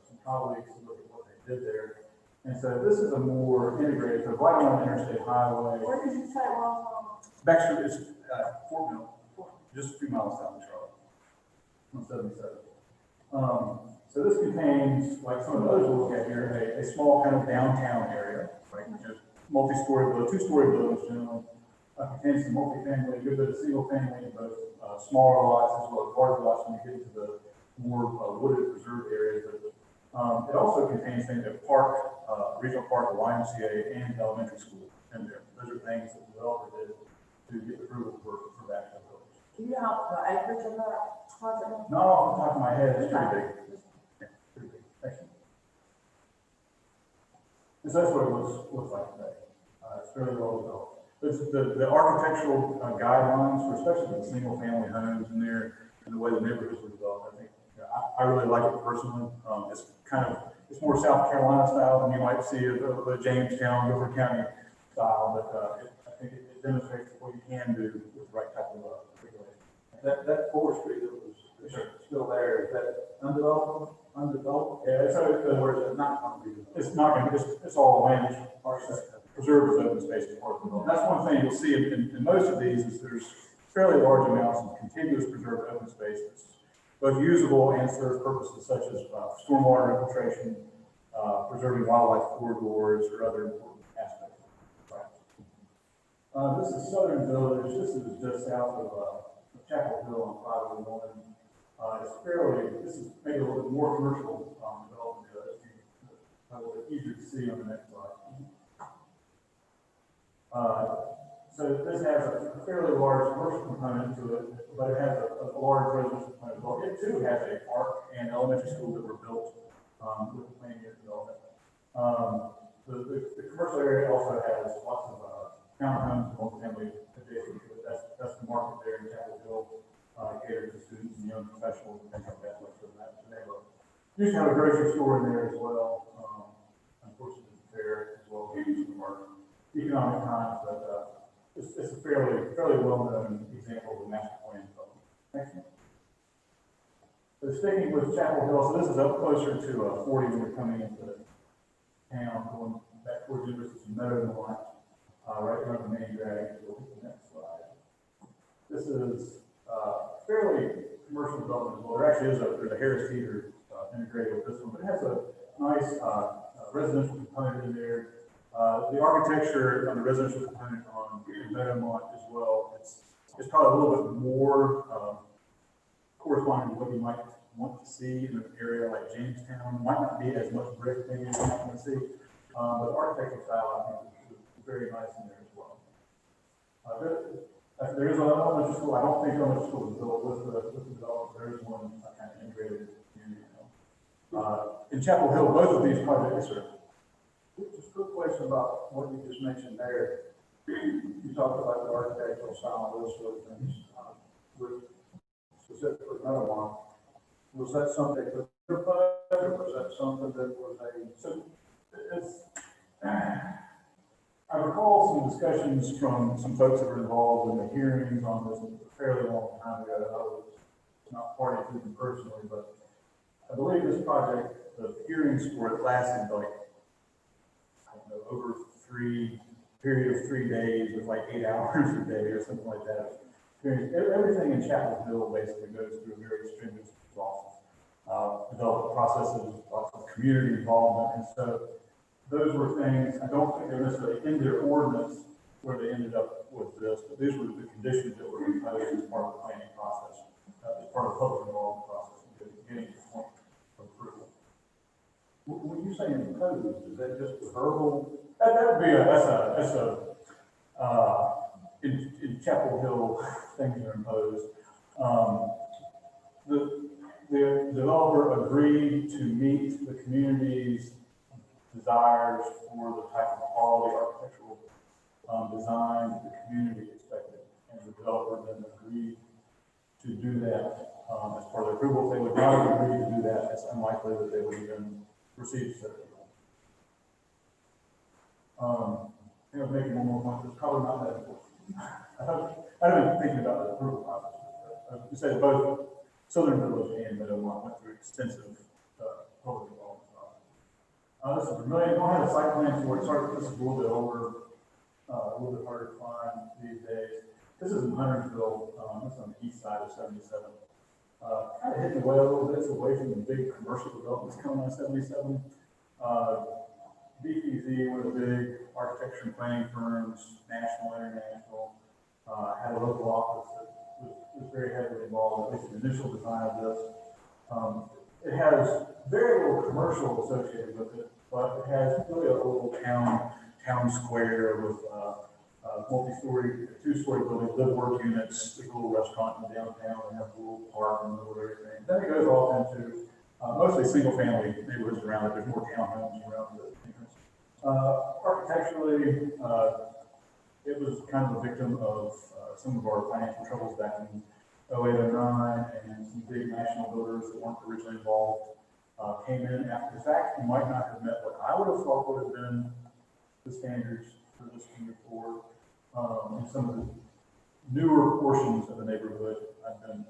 some colleagues to look at what they did there. And so this is a more integrated, so right on the interstate highway. Where did you say it was? Baxter is Fort Mill, just a few miles south of Charlotte, on 77. So this contains, like some of the others we'll look at here, a small kind of downtown area, right? Multi-story, two-story buildings generally. Contains some multifamily, a good bit of single family, both smaller lots as well as larger lots when you get into the more wooded preserved areas. But it also contains things like park, regional park, the YMCA, and elementary school in there. Those are things that the developer did to get approval for Baxter Village. Do you know the acreage of that project? Not off the top of my head, it's pretty big. Yeah, pretty big. Thank you. And so that's what it looks like today. It's fairly well developed. The architectural guidelines, for especially the single-family homes in there, and the way the neighborhoods were developed, I think, I really like it personally. It's more South Carolina style than you might see of Jamestown, Guilford County style, but I think it demonstrates what you can do with the right type of regulation. That forestry that was still there, is that undeveloped? Yeah, Or is it not going to be developed? it's not gonna, it's all land, preserved as open space as part of the development. That's one thing you'll see in most of these is there's fairly large amounts of contiguous preserved open space that's both usable and serve purposes such as stormwater infiltration, preserving wildlife corridors or other important aspects of the project. This is Southern Village. This is just south of Chapel Hill on 501. This is maybe a little bit more commercial development. A little bit easier to see on the next slide. So this has a fairly large commercial component to it, but it has a large residential component as well. It too has a park and elementary school that were built with the planning unit development. The commercial area also has lots of townhomes and multifamily adjacent to it. That's the market there in Chapel Hill, catered to students and young professionals and things like that. So they used to have a grocery store in there as well. Unfortunately, there as well, due to our economic times, but it's a fairly well-known example of a master plan development. Next one. So sticking with Chapel Hill, so this is up closer to 40 when you're coming into town, going back towards University Meadowmont, right around the main drag. We'll hit the next slide. This is fairly commercial development as well. There actually is there's a Harris Teeter integrated with this one, but it has a nice residential component in there. The architecture on the residential component on Meadowmont as well, it's probably a little bit more corresponding to what you might want to see in an area like Jamestown. It might not be as much brick thing as you might want to see, but the architectural style, I think, is very nice in there as well. There is an elementary school. I don't think elementary school is built with the development. There is one kind of integrated community. In Chapel Hill, both of these projects are. Just a quick question about what you just mentioned there. You talked about the architectural style of those sort of things. With specifically Meadowmont, was that something that was or was that something that was I recall some discussions from some folks that were involved in the hearings on this a fairly long time ago. I was not party to them personally, but I believe this project, the hearings for it lasted like, I don't know, over period of 3 days with like 8 hours a day or something like that. Everything in Chapel Hill basically goes through a very stringent process. Development processes, lots of community involvement, and so those were things, I don't think they're necessarily in their ordinance where they ended up with this, but these were the conditions that were imposed as part of the planning process, as part of the public involvement process, getting to the point of approval. when you say imposed, is that just verbal? That would be in Chapel Hill, things are imposed. The developer agreed to meet the community's desires for the type of quality architectural design that the community expected, and the developer then agreed to do that as part of the approval. If they would not agree to do that, it's unlikely that they would even proceed to set it. I was making one more point. It's probably not that important. I've been thinking about the approval process. You said both Southern Village and Meadowmont went through extensive public involvement process. This is Vermilion. I don't have a site plan for it. Sorry, this is a little bit harder to find these days. This is in Huntersville. This is on the east side of 77. Kind of hitting away a little bit away from the big commercial developments coming on 77. BPZ, one of the big architecture and planning firms, national, international, had a local office that was very heavily involved, at least in the initial design of this. It has very little commercial associated with it, but it has really a little town square with multi-story, two-story building, live work units, there's a little restaurant in downtown, and have a little park in the middle of everything. Then it goes off into mostly single-family neighborhoods around it. There's more townhomes around the entrance. Architecturally, it was kind of a victim of some of our financial troubles back in 08, 09, and some big national builders that weren't originally involved came in after the fact and might not have met what I would have thought would have been the standards for this to move forward. In some of the newer portions of the neighborhood, I've been,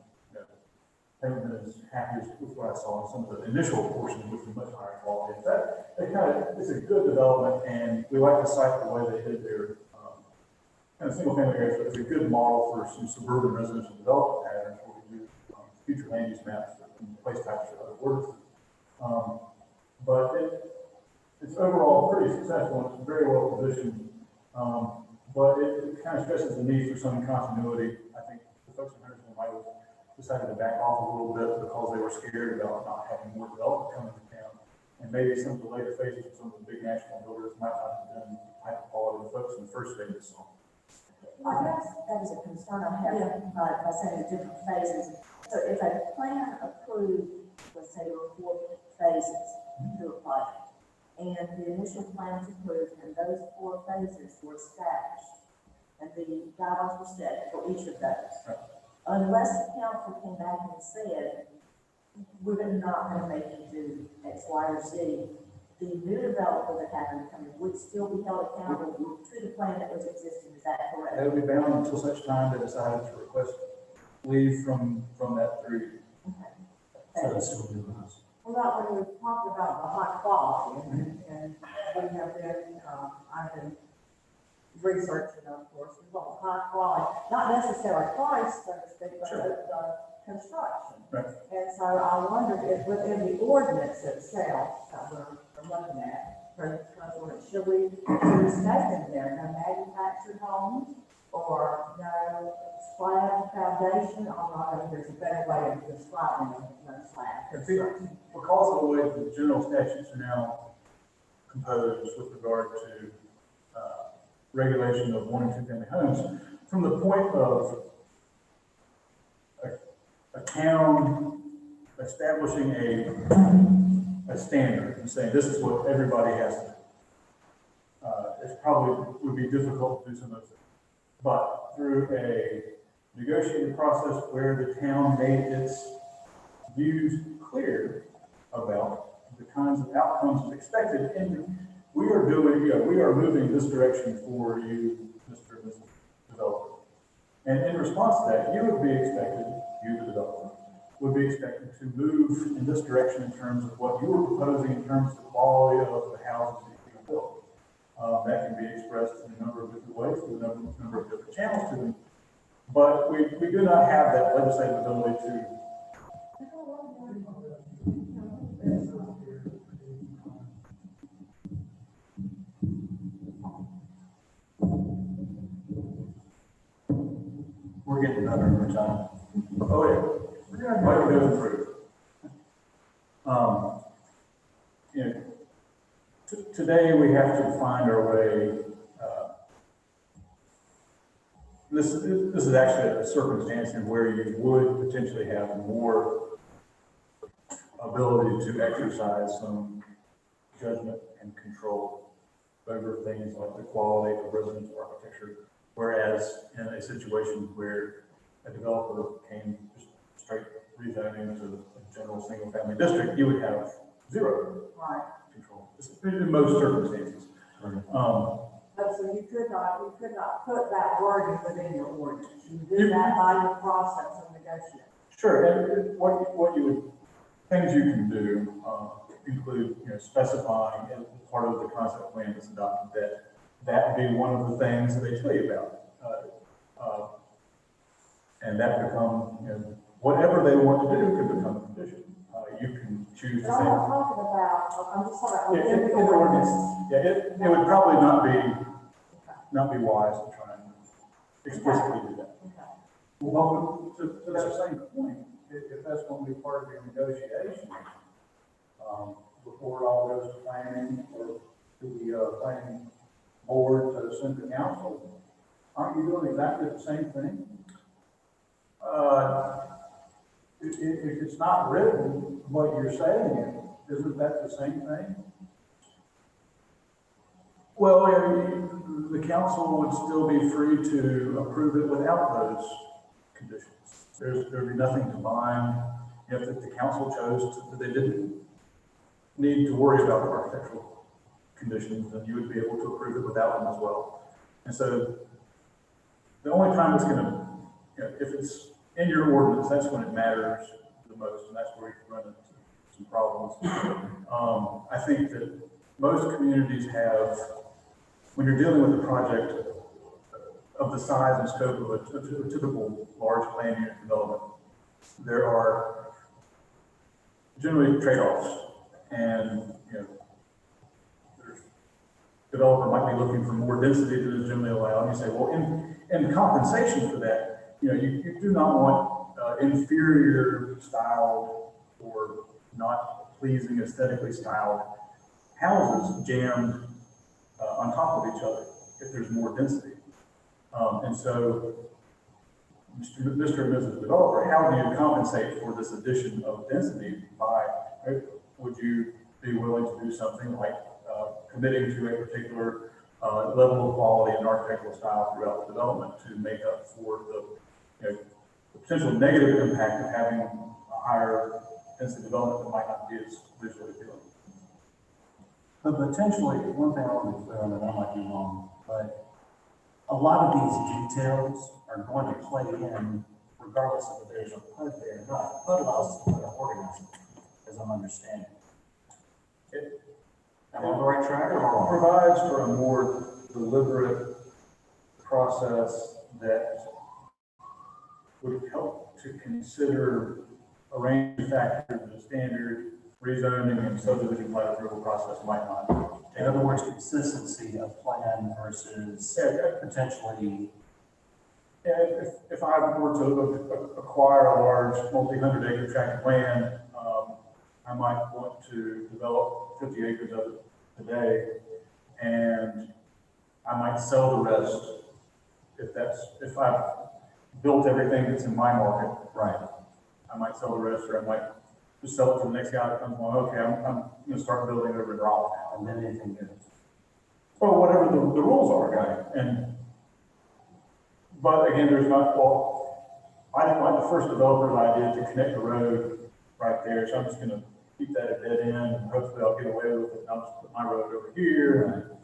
haven't been as happy with what I saw in some of the initial portions, which were much higher quality. In fact, it's a good development, and we like the site the way they did their kind of single family areas. It's a good model for some suburban residential development patterns where we do future land use maps and place types or other ordinances. But it's overall pretty successful and it's very well positioned. But it kind of stresses the need for some continuity. I think the folks in Henderson might have decided to back off a little bit because they were scared about not having more development coming to town. And maybe some of the later phases of some of the big national builders might not have been the type of quality the folks in the first phase saw. I guess that is a concern I have, by saying the different phases. So if a plan approved, let's say there were 4 phases to a project, and the initial plan was approved, and those 4 phases were established, and the guidelines were set for each of those. Unless the council came back and said, we're not going to make you do X, Y, or Z, the new developer that happened to come in would still be held accountable to the plan that was existing. Is that correct? They would be bound until such time they decided to request leave from that period. Okay. Well, that when we talked about the high quality, and we have been, I've been researching, of course, we want high quality, not necessarily price, so to speak, but the construction. Right. And so I wondered if within the ordinance itself that we're looking at, should we state in there, no manufactured homes, or no slab foundation, or not, if there's a better way of describing no slab construction? Because of the way the general statutes are now composed with regard to regulation of 1 and 2 family homes, from the point of a town establishing a standard and saying this is what everybody has to do, it probably would be difficult to do some of those things. But through a negotiated process where the town made its views clear about the kinds of outcomes expected, and we are moving this direction for you, Mr. and Mrs. Developer. And in response to that, you would be expected, you the developer, would be expected to move in this direction in terms of what you were proposing in terms of the quality of the houses that you built. That can be expressed in a number of different ways, with a number of different channels to them. But we do not have that legislative ability to. We're getting better every time. Oh, yeah. What we do is improve. Today we have to find our way. This is actually a circumstance in where you would potentially have more ability to exercise some judgment and control over things like the quality of residential architecture. Whereas in a situation where a developer came just straight rezoning to a general single family district, you would have zero control in most circumstances. So you could not put that wording within your ordinance. You do that by your process of negotiation. Sure, and what you would, things you can do include, specifying as part of the concept plan that's adopted that be one of the things that they tell you about. And that become, whatever they want to do could become a condition. You can choose to say. I'm not talking about, I'm just talking about In the ordinance, it would probably not be wise to try and explicitly do that. Well, to that same point, if that's going to be part of your negotiation, before it all goes to planning or to the planning board, to the center council, aren't you doing exactly the same thing? If it's not written, what you're saying, isn't that the same thing? Well, the council would still be free to approve it without those conditions. There'd be nothing to bind. If the council chose to, they didn't need to worry about the architectural conditions, then you would be able to approve it without them as well. And so the only time it's gonna, if it's in your ordinance, that's when it matters the most, and that's where you can run into some problems. I think that most communities have, when you're dealing with a project of the size and scope of a typical large plan unit development, there are generally trade-offs. And, there's developer might be looking for more density than is generally allowed. And you say, well, in compensation for that, you do not want inferior styled or not pleasing aesthetically styled houses jammed on top of each other if there's more density. And so, Mr. and Mrs. Developer, how do you compensate for this addition of density by, would you be willing to do something like committing to a particular level of quality and architectural style throughout the development to make up for the potential negative impact of having a higher density development that might not be as visually appealing? But potentially, one thing I want to be clear on, and I might be wrong, but a lot of these details are going to play in regardless of if there's a PUD there or not. PUD allows us to put an organism, as I'm understanding. Am I on the right track or wrong? It provides for a more deliberate process that would help to consider a range of factors that a standard rezoning and subdivision plan approval process might not. In other words, consistency of plan versus potentially. If I were to acquire a large multi-hundred acre tract of land, I might want to develop 50 acres of it today, and I might sell the rest if I've built everything that's in my market. Right. I might sell the rest, or I might just sell it to the next guy that comes along. Okay, I'm going to start building over in Raleigh now. And then anything goes. Well, whatever the rules are, right? But again, there's not, I didn't like the first developer's idea to connect the road right there, so I'm just going to keep that a dead end, and hopefully I'll get away with it. I'll just put my road over here.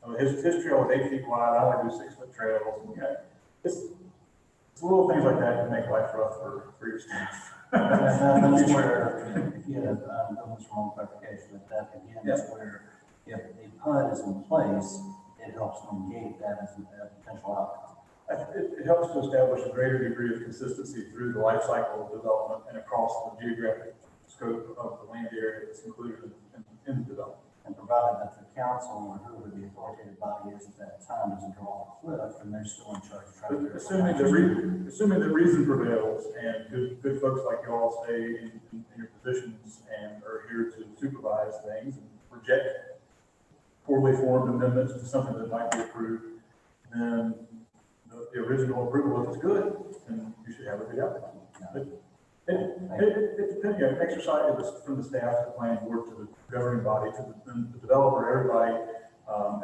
And, his trail was 8 feet wide. I only do 6 foot trails. And, it's little things like that that make life rough for your staff. That's where, again, this wrong clarification, but that again is where if a PUD is in place, it helps negate that as a potential outcome. It helps to establish a greater degree of consistency through the life cycle of development and across the geographic scope of the land area that's included in the development. And provided that the council or whoever the authoritative body is at that time doesn't draw a cliff, and they're still in charge of trying to. Assuming that reason prevails and good folks like y'all stay in your positions and are here to supervise things and reject poorly formed amendments to something that might be approved, then the original approval, if it's good, then you should have a good outcome. It depends, exercise from the staff to the planning board to the governing body to the developer, everybody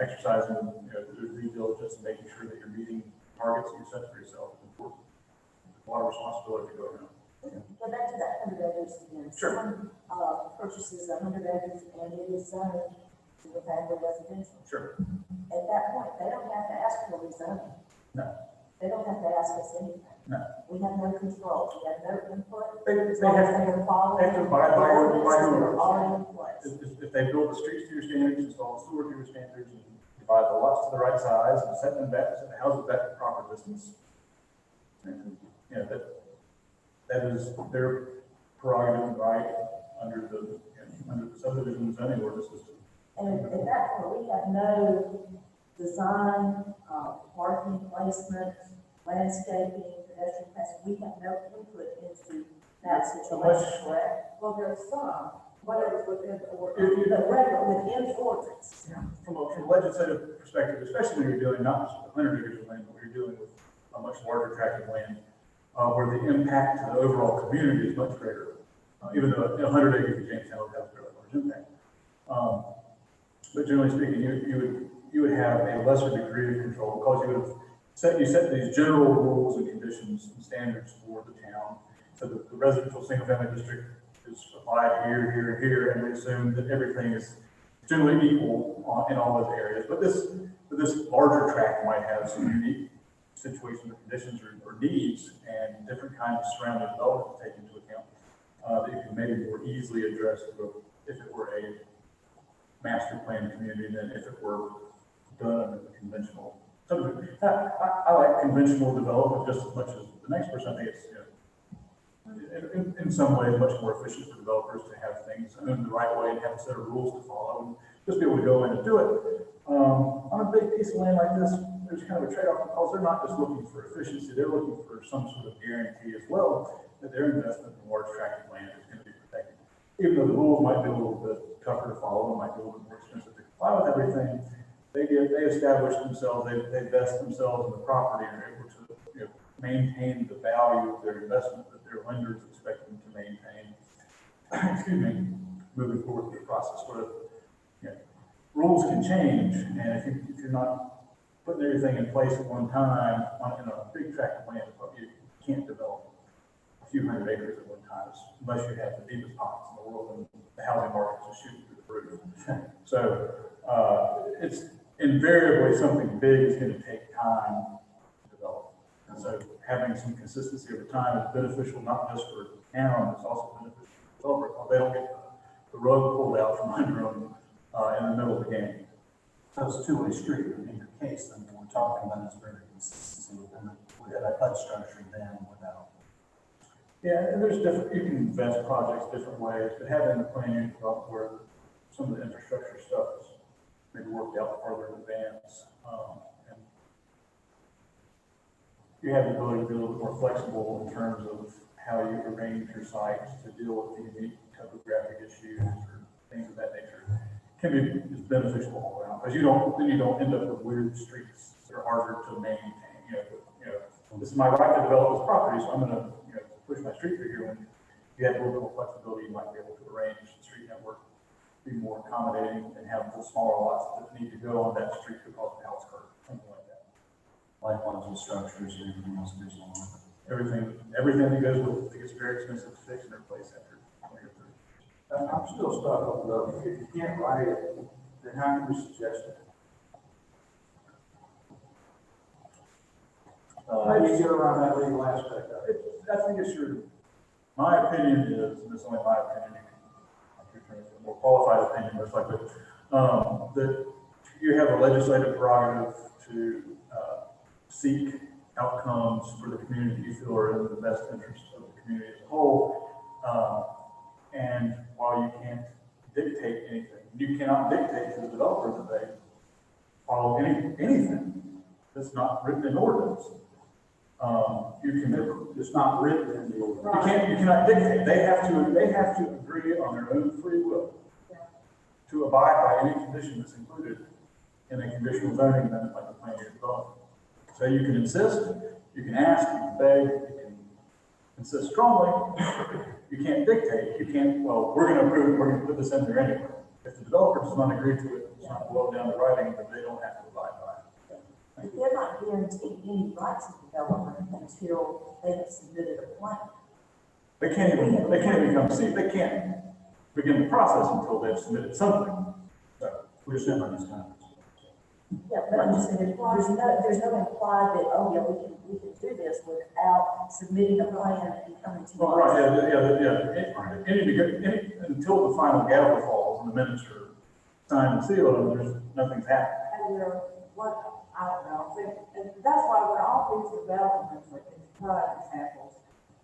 exercising their due diligence and making sure that you're meeting targets you set for yourself is important. There's a lot of responsibility to go around. Go back to that 100 acres again. Sure. Someone purchases 100 acres and it is zoned to the family residential. Sure. At that point, they don't have to ask for rezoning. No. They don't have to ask us anything. No. We have no control. We have no input. They As long as they are following. have to abide by ordinances that are ordinance. already in place. If they build the streets to your standards, install the sewer to your standards, and divide the lots to the right size, and set them back, set the houses back to proper distance, and, that is their prerogative and right under the subdivision zoning ordinance system. And at that point, we have no design, parking placement, landscaping, pedestrian paths. We have no input into that situation, correct? Well, there's some, whatever's within the The ordinance. regular within the ordinance. From a legislative perspective, especially when you're dealing not just with 100 acres of land, but you're dealing with a much larger tract of land, where the impact to the overall community is much greater, even though 100 acres of Jamestown would have a fairly large impact. But generally speaking, you you would have a lesser degree of control because you would have you set these general rules and conditions and standards for the town. So the residential single-family district is applied here, here, and here, and we assume that everything is generally equal in all those areas. But this larger tract might have some unique situations or conditions or needs and different kinds of surrounding development to take into account that you can maybe more easily address if it were a master plan community than if it were done in a conventional. I like conventional development just as much as the next person. I think it's, in some ways, much more efficient for developers to have things done the right way and have a set of rules to follow and just be able to go in and do it. On a big piece of land like this, there's kind of a trade-off because they're not just looking for efficiency, they're looking for some sort of guarantee as well that their investment in large tract of land is going to be protected. Even though the rules might be a little bit tougher to follow, might be a little bit more expensive to comply with everything, they establish themselves, they vest themselves in the property and are able to maintain the value of their investment that their lenders expect them to maintain. Excuse me, moving forward through the process where rules can change, and if you're not putting everything in place at one time in a big tract of land, you can't develop a few hundred acres at one time unless you have the deepest pockets in the world and the housing markets are shooting through the roof. So it's invariably something big is going to take time to develop. And so having some consistency over time is beneficial not just for the town, it's also beneficial for the developer because they don't get the rug pulled out from under them in the middle of the game. So it's a two-way street in your case, then we're talking about this very consistency within that HUD structure then without. Yeah, and there's different, you can invest projects different ways, but having the plan unit developed where some of the infrastructure stuff is maybe worked out further in advance. And you have the ability to be a little bit more flexible in terms of how you arrange your sites to deal with the unique topographic issues or things of that nature. Can be is beneficial all around because then you don't end up with weird streets that are harder to maintain. This is my right to develop this property, so I'm going to push my street through here. When you have a little bit more flexibility, you might be able to arrange the street network, be more accommodating, and have the smaller lots that need to go on that street because of the house curve, something like that. Likewise with structures and everything else goes along with it. Everything that goes with it gets very expensive to fix and replace after 20 or 30 years. I'm still stuck on the, if you can't write it, then how can you suggest it? How do you get around that legal aspect of it? I think it's my opinion is, and it's only my opinion, a more qualified opinion most likely, that you have a legislative prerogative to seek outcomes for the community you feel are in the best interest of the community as a whole. And while you can't dictate anything, you cannot dictate to the developer that they follow anything that's not written in ordinance. It's not written in the ordinance. You cannot dictate. They have to agree on their own free will to abide by any condition that's included in a conditional zoning amendment like the plan unit development. So you can insist, you can ask, you can beg, you can insist strongly. You can't dictate. You can't, well, we're going to approve it, we're going to put this in there anyway. If the developer does not agree to it, it's not well down the writing, but they don't have to abide by it. But they're not guaranteed any rights of development until they have submitted a plan. They can't even come see, they can't begin the process until they've submitted something. So we're just in on these times. Yeah, but I'm just saying, there's no implied that, oh, yeah, we can do this without submitting a plan and coming to. Well, right, until the final gavel falls and the minutes are signed and sealed, and there's nothing's happened. And I don't know, and that's why when all these developments, like these PUD examples,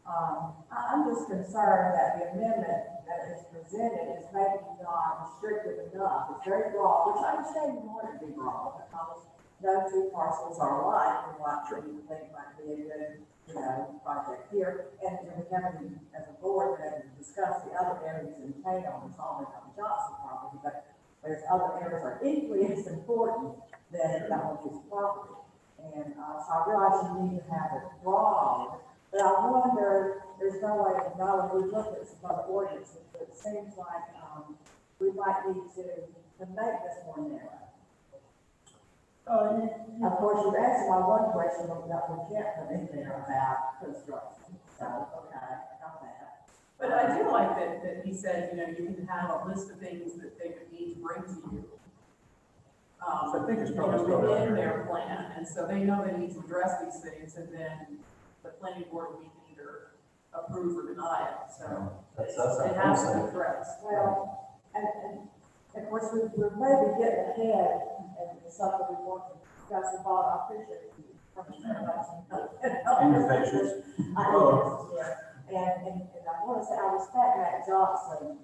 I'm just concerned that the amendment that is presented is maybe not restrictive enough. It's very broad, which I understand you want it to be broad, because no two parcels are alike, and what you think might be a good, project here. And we haven't, as a board, been able to discuss the other areas in town, it's all the Johnson property, but there's other areas that are equally as important than that one property. And so I realize you need to have it broad, but I wonder, there's no way to know, if we look at some other ordinances, but it seems like we might need to make this more narrow. Of course, you answered my one question that we can't put in there about construction, so, okay, got that. But I do like that he said, you know, you can have a list of things that they would need to bring to you. So I think it's You probably know, still out within there. their plan, and so they know they need to address these things, and then the planning board we can either approve or deny it, so. That's It how has I'm to saying. be addressed. Well, and of course, we're maybe getting ahead, and it's something we want to discuss about. I appreciate you. And your patience. And I want to say, I respect Matt Johnson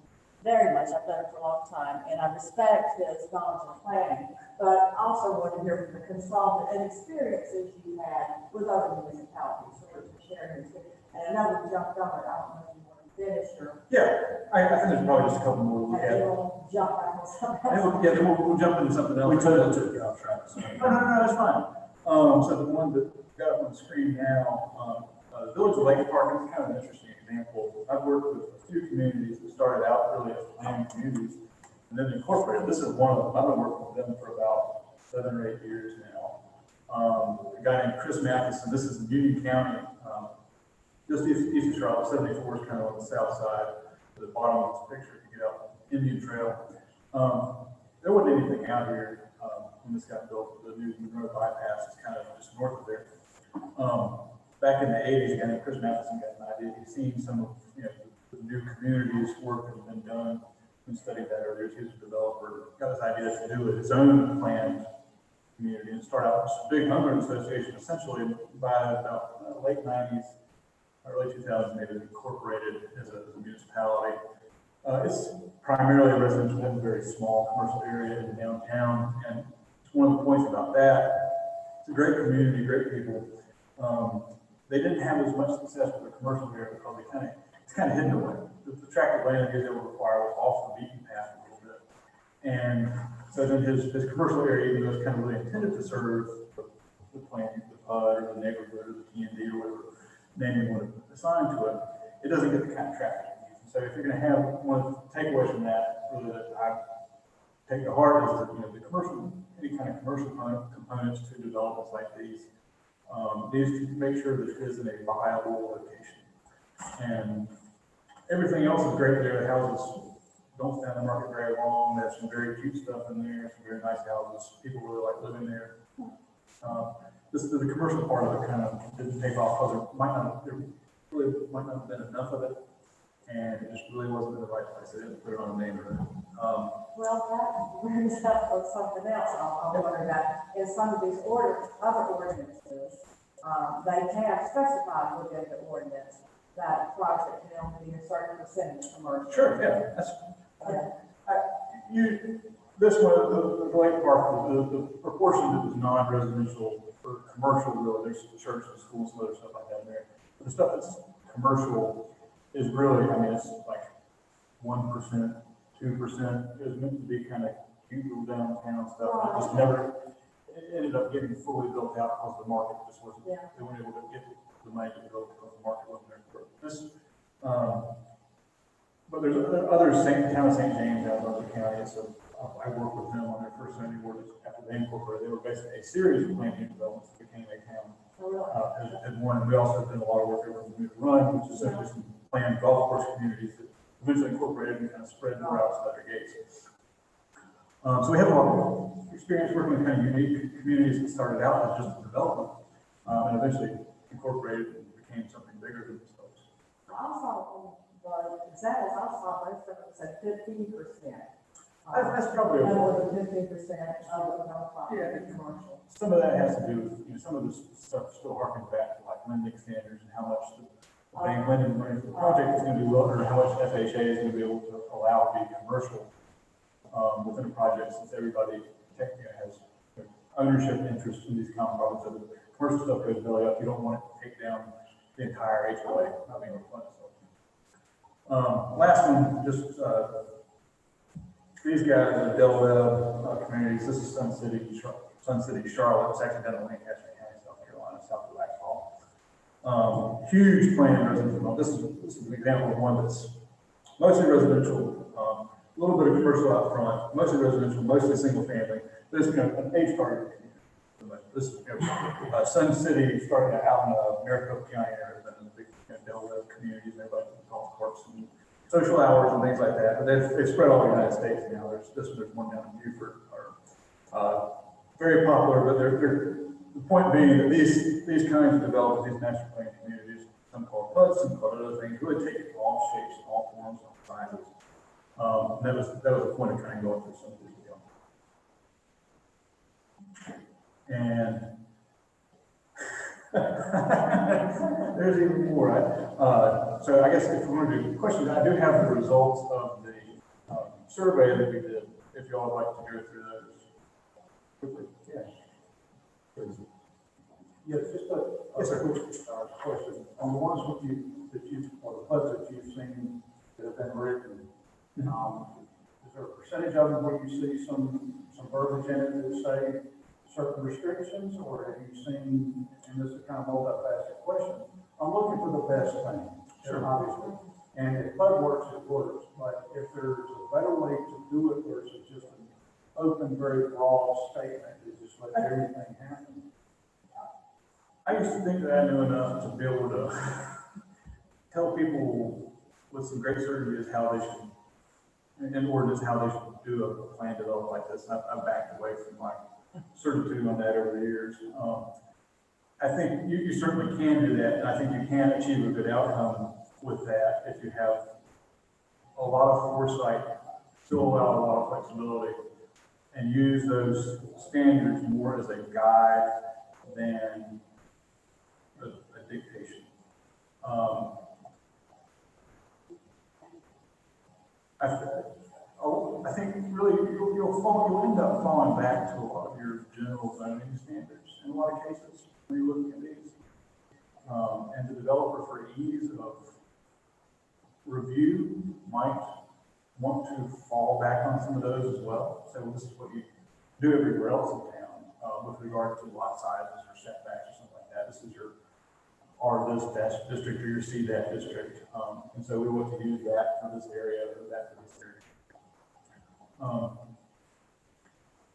very much. I've known him for a long time, and I respect his knowledge of planning. But I also want to hear from the consultant and experiences you had with other municipalities, so we're sharing too. And I know we jumped on it. I don't know if you want to finish or. Yeah, I think there's probably just a couple more to look And at. then we'll jump back on something And else. we'll jump into something else. We totally took you off track. So. No, that's fine. So the one that got up on the screen now, the Village of Lake Park is kind of an interesting example. I've worked with a few communities that started out really as planned communities and then incorporated. This is one of them. I've been working with them for about 7 or 8 years now. A guy named Chris Matheson. This is in Union County, just east of Charlotte. 74 is kind of on the south side. To the bottom of this picture, you get out Indian Trail. There wasn't anything out here when this got built. The new Monroe bypass is kind of just north of there. Back in the 80s, a guy named Chris Matheson got an idea. He's seen some of the new communities work that have been done and studied that earlier. He was a developer, got his idea to do his own planned community and start out with a big homeowner association. Essentially, by about late 90s, early 2000s, they was incorporated as a municipality. It's primarily a residential and very small commercial area in downtown, and it's one of the points about that. It's a great community, great people. They didn't have as much success with the commercial area because it's kind of hidden away. The tract of land he was able to acquire was off the beaten path a little bit, and so then his commercial area, even though it's kind of really intended to serve the plant, the PUD or the neighborhood or the TND or whatever name you want to assign to it, it doesn't get the kind of traffic it needs. So if you're going to have one of the takeaways from that, really that I take to heart is that the commercial, any kind of commercial components to developments like these needs to make sure that it is in a viable location. And everything else is great there. The houses don't stay on the market very long. There's some very cute stuff in there, some very nice houses. People really like living there. The commercial part of it kind of didn't take off because there really might not have been enough of it, and it just really wasn't in the right place. They didn't put it on a neighborhood. Well, that brings up something else I'm wondering about. In some of these other ordinances, they have specified within the ordinance that project can only be a certain percentage commercial. Sure, yeah. This one, the Lake Park, the proportion that was non-residential or commercial, really, there's church and schools and other stuff like that in there. But the stuff that's commercial is really, it's like 1%, 2%. It was meant to be kind of cute little downtown stuff. It just never, it ended up getting fully built out because the market just wasn't, they weren't able to get the money to build because the market wasn't there for this. But there's other town of St. James out in Norfolk County. So I worked with them on their first zoning ordinance after they incorporated. They were basically a series of planned unit developments that became a town. And one, we also have done a lot of work over in Bermuda Run, which is essentially some planned golf course communities that eventually incorporated and kind of spread the routes to other gates. So we have a lot of experience working with kind of unique communities that started out as just a development and eventually incorporated and became something bigger than themselves. Also, the examples I saw, most of them said 15%. That's probably more than 15% of the commercial. Some of that has to do with, some of this stuff still harkens back to like lending standards and how much the bank lending money for the project is going to be, or how much FHA is going to be able to allow to be commercial within a project, since everybody has ownership interest in these common properties. So the commercial stuff goes belly up. You don't want it to take down the entire HOA, not being able to fund itself. Last one, just these guys are Del Webb communities. This is Sun City, Charlotte. It's actually down in Lancaster County, South Carolina, south of Waxhaw. Huge planned residential. This is an example of one that's mostly residential, a little bit of commercial out front, mostly residential, mostly single family. But it's an age targeted community. This is, Sun City, starting out in Maricopa County, area, then the big Delaware communities, everybody golf courses and social hours and things like that. But they've spread all over the United States now. There's one down in Beaufort, very popular, but the point being that these kinds of developments, these master plan communities, some called PUDs, some called other things, really take all shapes, all forms, all sizes. That was the point of trying to go through some of these deals. And there's even more, right? So I guess if we're going to do questions, I do have the results of the survey that we did, if you all would like to go through those quickly. Yeah. Yes, just a quick question. On the ones or the PUDs that you've seen that have been written, is there a percentage of them where you see some verbiage in it that say certain restrictions, or have you seen, and this is kind of multifaceted question, I'm looking for the best thing, obviously. And if PUD works, it works, but if there's a better way to do it versus just an open, very broad statement that just lets everything happen. I used to think that I knew enough to be able to tell people with some great certainty is how they should, in ordinance, how they should do a plan developed like this. I've backed away from my certitude on that over the years. I think you certainly can do that, and I think you can achieve a good outcome with that if you have a lot of foresight, still allow a lot of flexibility, and use those standards more as a guide than a dictation. I think really you'll end up falling back to a lot of your general zoning standards in a lot of cases when you're looking at these. And the developer, for ease of review, might want to fall back on some of those as well. So this is what you do everywhere else in town with regard to lot sizes or setbacks or something like that. This is your R-this district or your C-that district. And so we want to use that for this area or that for this area.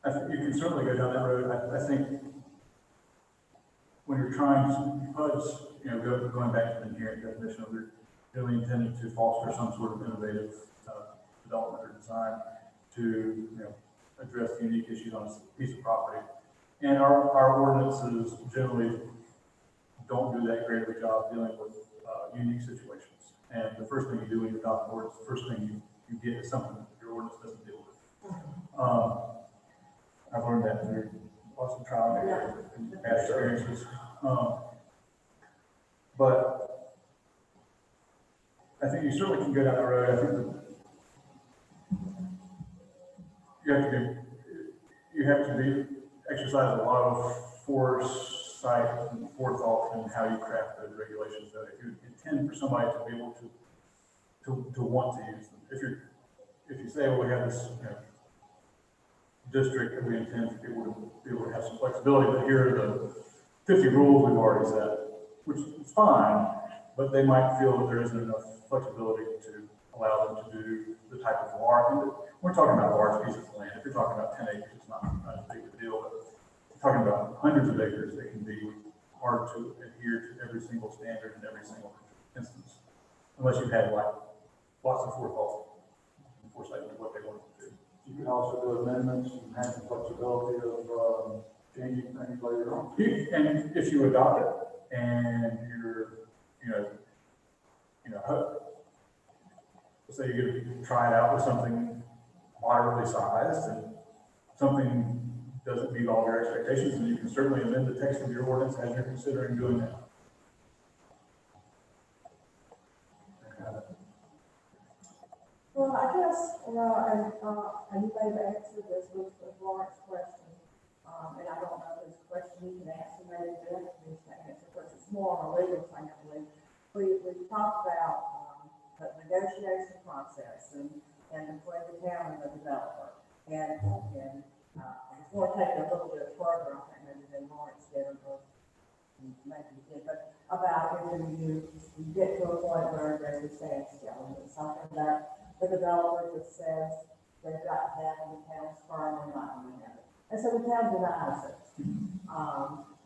I think you can certainly go down that road. I think when you're trying to PUDs, going back to the inherent definition of it, really intended to foster some sort of innovative development or design to address the unique issues on a piece of property. And our ordinances generally don't do that great of a job dealing with unique situations. And the first thing you do when you adopt an ordinance, the first thing you get is something that your ordinance doesn't deal with. I've learned that through lots of trial and error and past experiences. But I think you certainly can go down that road. I think that you have to exercise a lot of foresight and forethought in how you craft those regulations. So if you intend for somebody to be able to want to use them, if you say, well, we have this district and we intend for people to be able to have some flexibility, but here are the 50 rules we've already set, which is fine, but they might feel that there isn't enough flexibility to allow them to do the type of large. We're talking about large pieces of land. If you're talking about 10 acres, it's not as big of a deal, but if you're talking about hundreds of acres, it can be hard to adhere to every single standard in every single instance, unless you've had like lots of forethought and foresight into what they want to do. You can also do amendments and have the flexibility of changing things later on. And if you adopt it and you're, let's say you're going to try it out with something moderately sized and something doesn't meet all your expectations, then you can certainly amend the text of your ordinance as you're considering doing that. Well, I guess, and you may have answered this with Lawrence's question, and I don't know if this question you can answer, maybe Jeff needs to answer, because it's more on a legal thing, I believe. We talked about the negotiation process and between the town and the developer. And I just want to take it a little bit further, I think maybe than Lawrence did, or maybe you did, but about if you get to a point where there's a standstill, and it's something that the developer just says they've got to have in the town's firm, and not going to have it. And so the town denies it.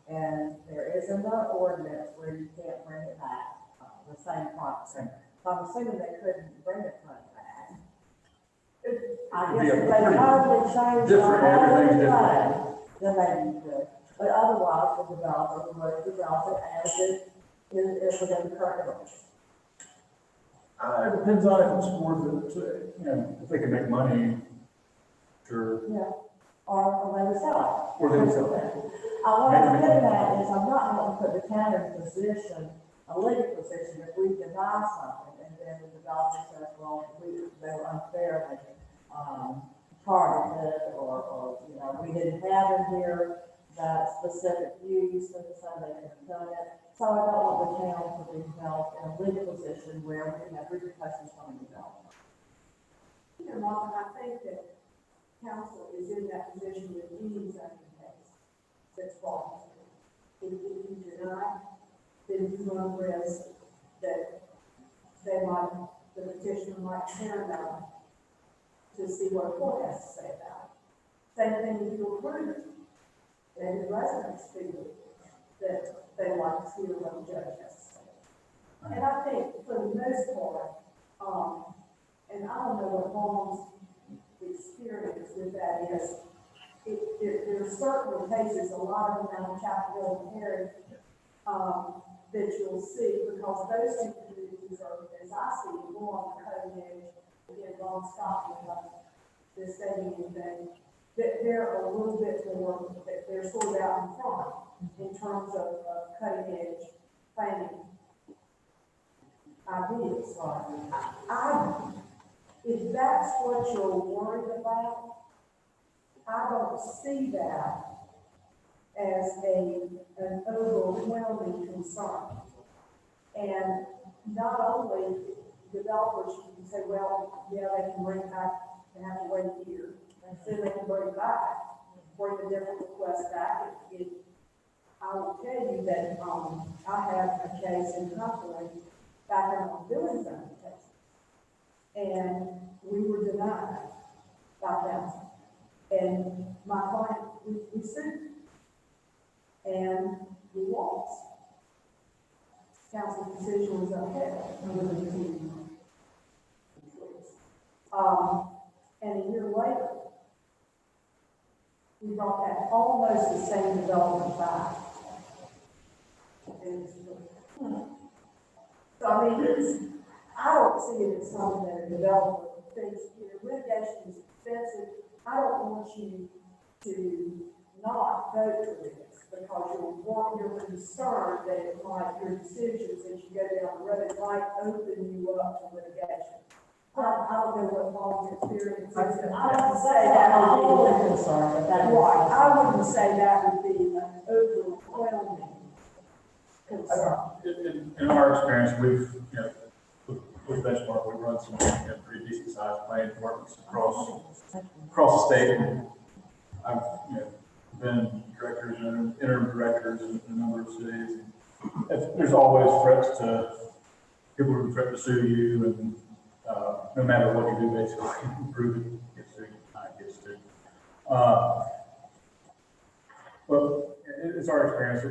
And there is another ordinance where you can't bring it back, the same property. So I'm assuming they couldn't bring it back. I It'd be guess a if they pretty totally changed the different, whole everything's thing, different. then maybe you could. But otherwise, the developer would develop it as it is within the current rules. It depends on if it's worth it, you know, if they can make money, sure. Yeah, or they would sell it. Or they would sell it. What I'm getting at is I'm not going to put the town in a position, a legal position, if we deny something and then the developer says, well, they were unfairly, targeted or, you know, we didn't have in here that specific use, and so they could have done it. So I don't want the town to be held in a legal position where we have repercussions from the developer. You know, Martha, I think that council is in that position with any zoning case that's brought. If you deny, then you run risk that the petitioner might turn down to see what the court has to say about it. Same thing if you approve it, and the residents feel that they like to hear what the judge has to say. And I think for the most part, and I don't know what Vaughn's experience with that is, there are certain cases, a lot of them out of Chapel Hill and Perry, that you'll see, because those two communities are, as I see, more on the cutting edge. Again, Ron Scott, the stating anything, that they're a little bit more, that they're sort of out in front in terms of cutting edge planning ideas. If that's what you're worried about, I don't see that as an overwhelming concern. And not only developers, you can say, well, yeah, they can bring it back, they have to wait a year, and then they can bring it back, bring a different request back. I will tell you that, I have a case in Cumberland back in our building zone case. And we were denied by council. And my client, we sued. And we lost. Council's decision was upheld under the continuing. And a year later, we brought that almost the same development back. So I mean, I don't see it as something that a developer thinks, you know, litigation is expensive. I don't want you to not vote for this because you're concerned that it might, your decisions as you go down the road might open you up to litigation. I don't know what Paul's experience is. I don't say that I'm would fully be concerned that that right. I wouldn't say that would be an overwhelming concern. In our experience, we've, you know, with Benchmark, we've run some, you know, pretty decent sized planning departments across the state. And I've, you know, been directors and interim directors in a number of cities. There's always threats to, people who threaten to sue you, and no matter what you do, basically, prove it, gets sued, gets sued. But it's our experience,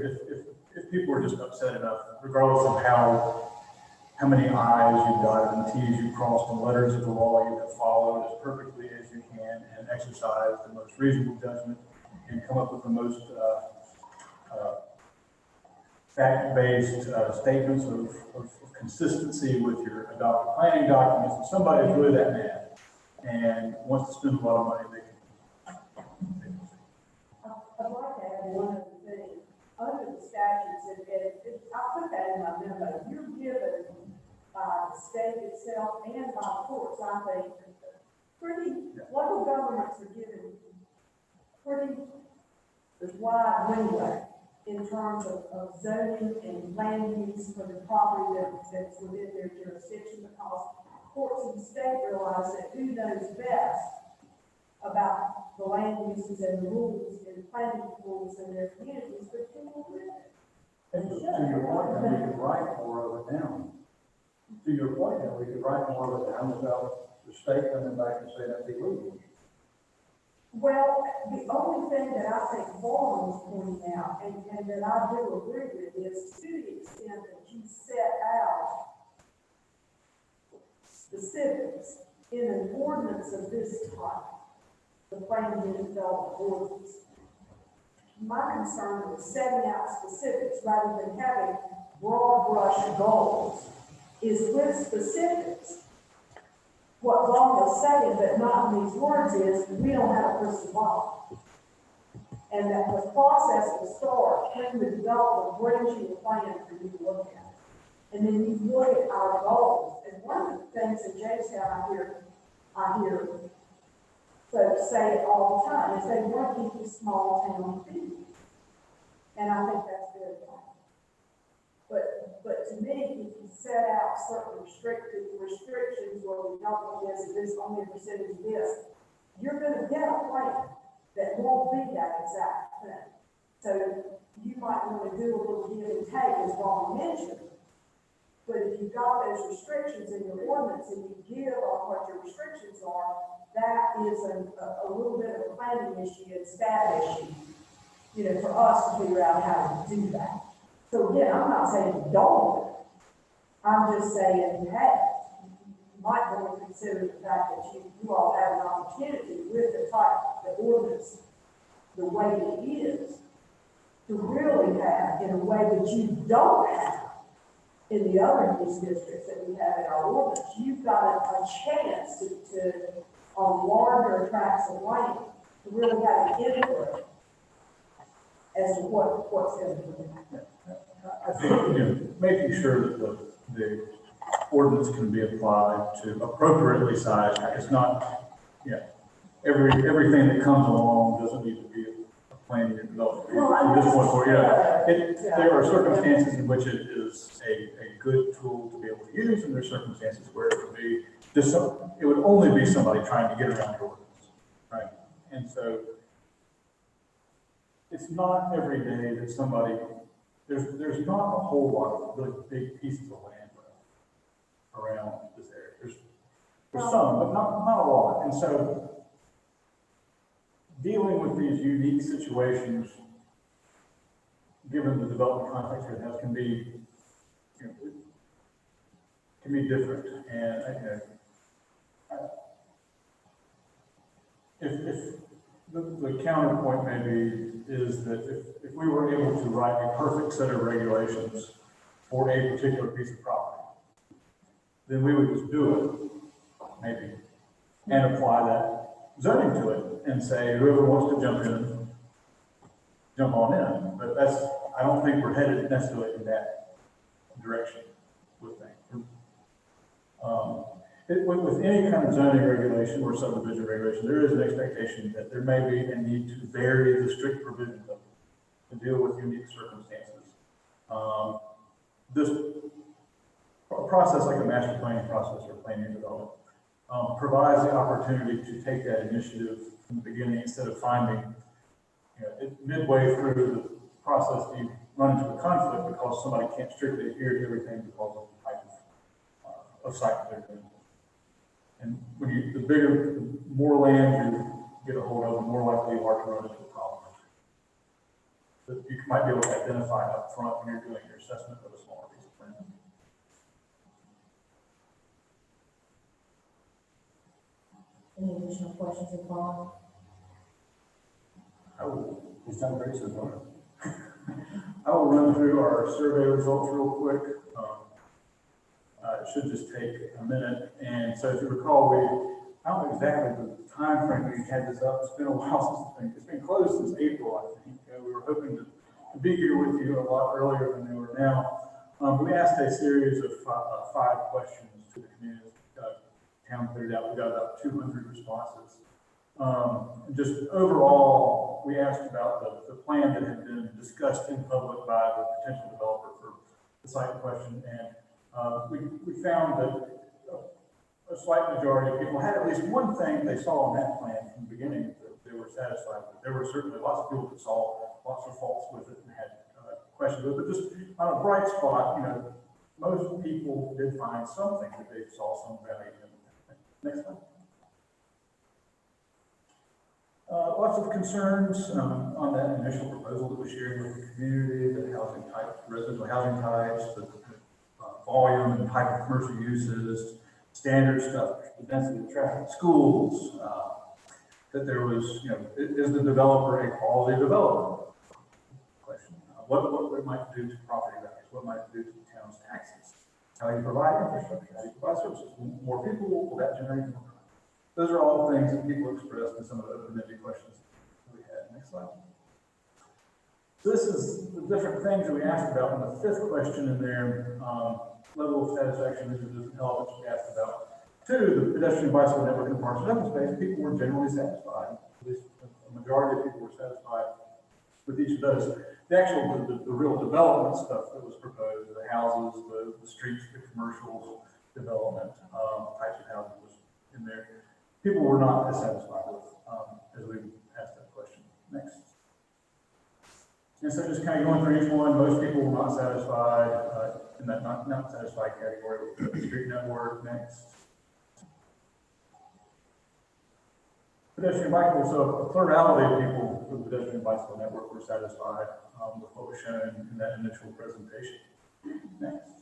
if people are just upset enough, regardless of how many I's you've dotted and T's you've crossed and letters of the law you have followed as perfectly as you can and exercise the most reasonable judgment and come up with the most fact-based statements of consistency with your adopted planning documents. If somebody's really that mad and wants to spend a lot of money, they can. I'd like to add one other thing. Under the statutes, I put that in my memo, you're given by the state itself and by the courts, I think, local governments are given pretty wide leeway in terms of zoning and land use for the property that's within their jurisdiction, because courts in the state realize that who knows best about the land uses and the rules and planning rules in their communities, but people live it. And to your point, then we could write more of it down. To your point, then we could write more of it down without the state coming back and saying that's illegal. Well, the only thing that I think Vaughn was pointing out, and that I do agree with, is to the extent that you set out specifics in an ordinance of this type, the planning and development ordinance. My concern with setting out specifics rather than having broad brush goals is with specifics. What Vaughn was saying, but not in these words, is we don't have a crystal ball. And that the process will start when the developer brings you a plan for you to look at. And then you look at our goals. And one of the things in Jamestown I hear folks say it all the time, is they want to keep the small town feel. And I think that's very fine. But to me, if you set out certain restrictions where we don't want this only percentage of this, you're gonna get a plan that won't be that exact thing. So you might want to do a little give and take, as Ron mentioned. But if you've got those restrictions in your ordinance and you give on what your restrictions are, that is a little bit of a planning issue and staff issue, for us to figure out how to do that. So again, I'm not saying don't. I'm just saying, hey, you might want to consider the fact that you all have an opportunity with the ordinance, the way it is, to really have in a way that you don't have in the other use districts that we have in our ordinance. You've got a chance to on larger tracts of land, to really have an input as to what's going to be. I think, making sure that the ordinance can be applied to appropriately sized, it's not, everything that comes along doesn't need to be a planning and development. There are circumstances in which it is a good tool to be able to use, and there are circumstances where it would be it would only be somebody trying to get around the ordinance, right? And so it's not every day that somebody, there's not a whole lot of really big pieces of land around this area. There's some, but not a lot. And so dealing with these unique situations, given the development context it has, can be different. And if the counterpoint maybe is that if we were able to write a perfect set of regulations for a particular piece of property, then we would just do it, maybe, and apply that zoning to it and say, whoever wants to jump on in. But I don't think we're headed necessarily in that direction with things. With any kind of zoning regulation or subdivision regulation, there is an expectation that there may be a need to vary the strict provisions of it to deal with unique circumstances. This process, like a master planning process or planning and development, provides the opportunity to take that initiative from the beginning instead of finding, midway through the process, you run into a conflict because somebody can't strictly adhere to everything because of the type of site that they're doing. And when the more land you get a hold of, the more likely you are to run into a problem. That you might be able to identify up front when you're doing your assessment of a smaller piece of land. Any additional questions of Vaughn? It's done great so far. I will run through our survey results real quick. It should just take a minute. And so if you recall, I don't know exactly the time frame we had this up. It's been a while since it's been closed since April, I think. We were hoping to be here with you a lot earlier than we were now. We asked a series of 5 questions to the community. Town cleared out. We got about 200 responses. Just overall, we asked about the plan that had been discussed in public by the potential developer for the site in question, and we found that a slight majority of people had at least one thing they saw on that plan from the beginning that they were satisfied with. There were certainly lots of people that saw lots of faults with it and had questions with it, but just on a bright spot, most people did find something that they saw some value in. Next one. lots of concerns, on that initial proposal that was shared with the community, the housing type, residential housing types, the volume and type of commercial uses, standard stuff, the density of traffic, schools, that there was, is the developer a quality developer? Question. What it might do to property values, what might it do to the town's taxes? How you provide infrastructure, how you provide services. More people, will that generate more crime? Those are all things that people expressed in some of the open-ended questions that we had. Next slide. So this is the different things that we asked about. In the fifth question in there, level of satisfaction, these are the elements we asked about. Two, the pedestrian bicycle network in parks and open space, people were generally satisfied. At least a majority of people were satisfied with each of those. The actual, the real development stuff that was proposed, the houses, the streets, the commercial development, types of housing was in there. People were not as satisfied with, as we asked that question. Next. And so just kind of going through each one, most people were not satisfied, in that not satisfied category with the street network. Next. Pedestrian bicycle, so a plurality of people with the pedestrian bicycle network were satisfied with what was shown in that initial presentation. Next.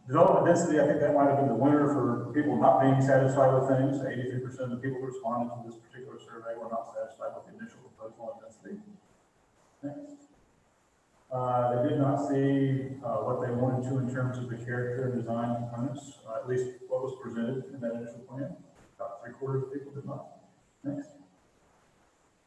Development density, I think that might have been the winner for people not being satisfied with things. 83% of the people who responded to this particular survey were not satisfied with the initial proposal on density. Next. They did not see what they wanted to in terms of the character and design components, at least what was presented in that initial plan. About 3/4 of people did not. Next.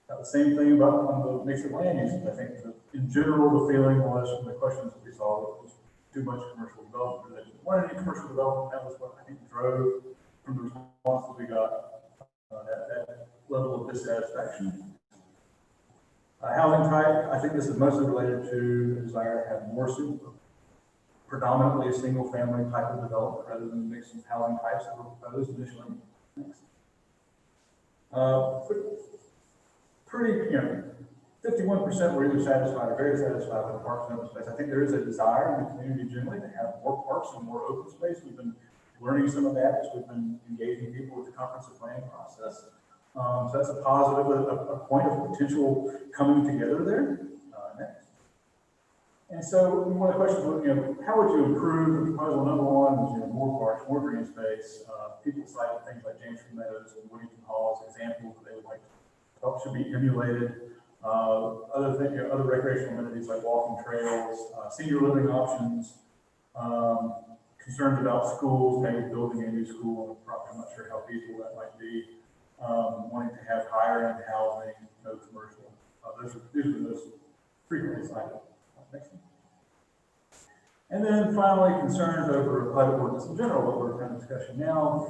Got the same thing about on the mix of land uses. I think in general, the feeling was from the questions that we saw, it was too much commercial development. They didn't want any commercial development. That was what I think drove from the response that we got, that level of dissatisfaction. Housing type, I think this is mostly related to the desire to have more predominantly a single family type of development rather than the mix of housing types that were proposed initially. Next. Pretty, 51% were either satisfied or very satisfied with the parks and open space. I think there is a desire in the community generally to have more parks and more open space. We've been learning some of that as we've been engaging people with the comprehensive planning process. So that's a positive, a point of potential coming together there. Next. And so one of the questions was, how would you improve the proposal? Number one was, more parks, more green space. People cited things like James Meadows and Williamson Hall as examples that they would like to should be emulated. Other recreational amenities like walking trails, senior living options, concerns about schools, maybe building a new school on the property. I'm not sure how feasible that might be. Wanting to have higher end housing, no commercial. These are the most frequently cited. Next one. And then finally, concerns over private ordinance in general, what we're kind of discussing now.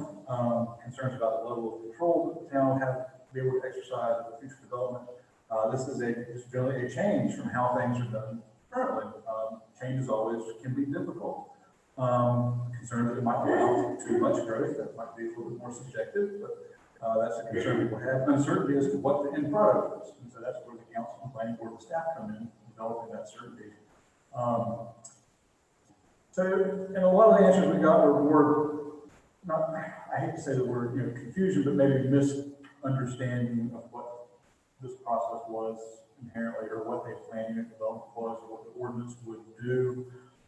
Concerns about the level of control that the town would have to be able to exercise with future development. This is generally a change from how things are done currently. Change always can be difficult. Concern that it might allow too much growth, that might be a little bit more subjective, but that's a concern people have. Uncertainty as to what the end product is. And so that's where the council and planning board and staff come in, developing that certainty. And a lot of the answers we got were more, I hate to say the word, confusion, but maybe misunderstanding of what this process was inherently, or what they planned unit development was, or what the ordinance would do.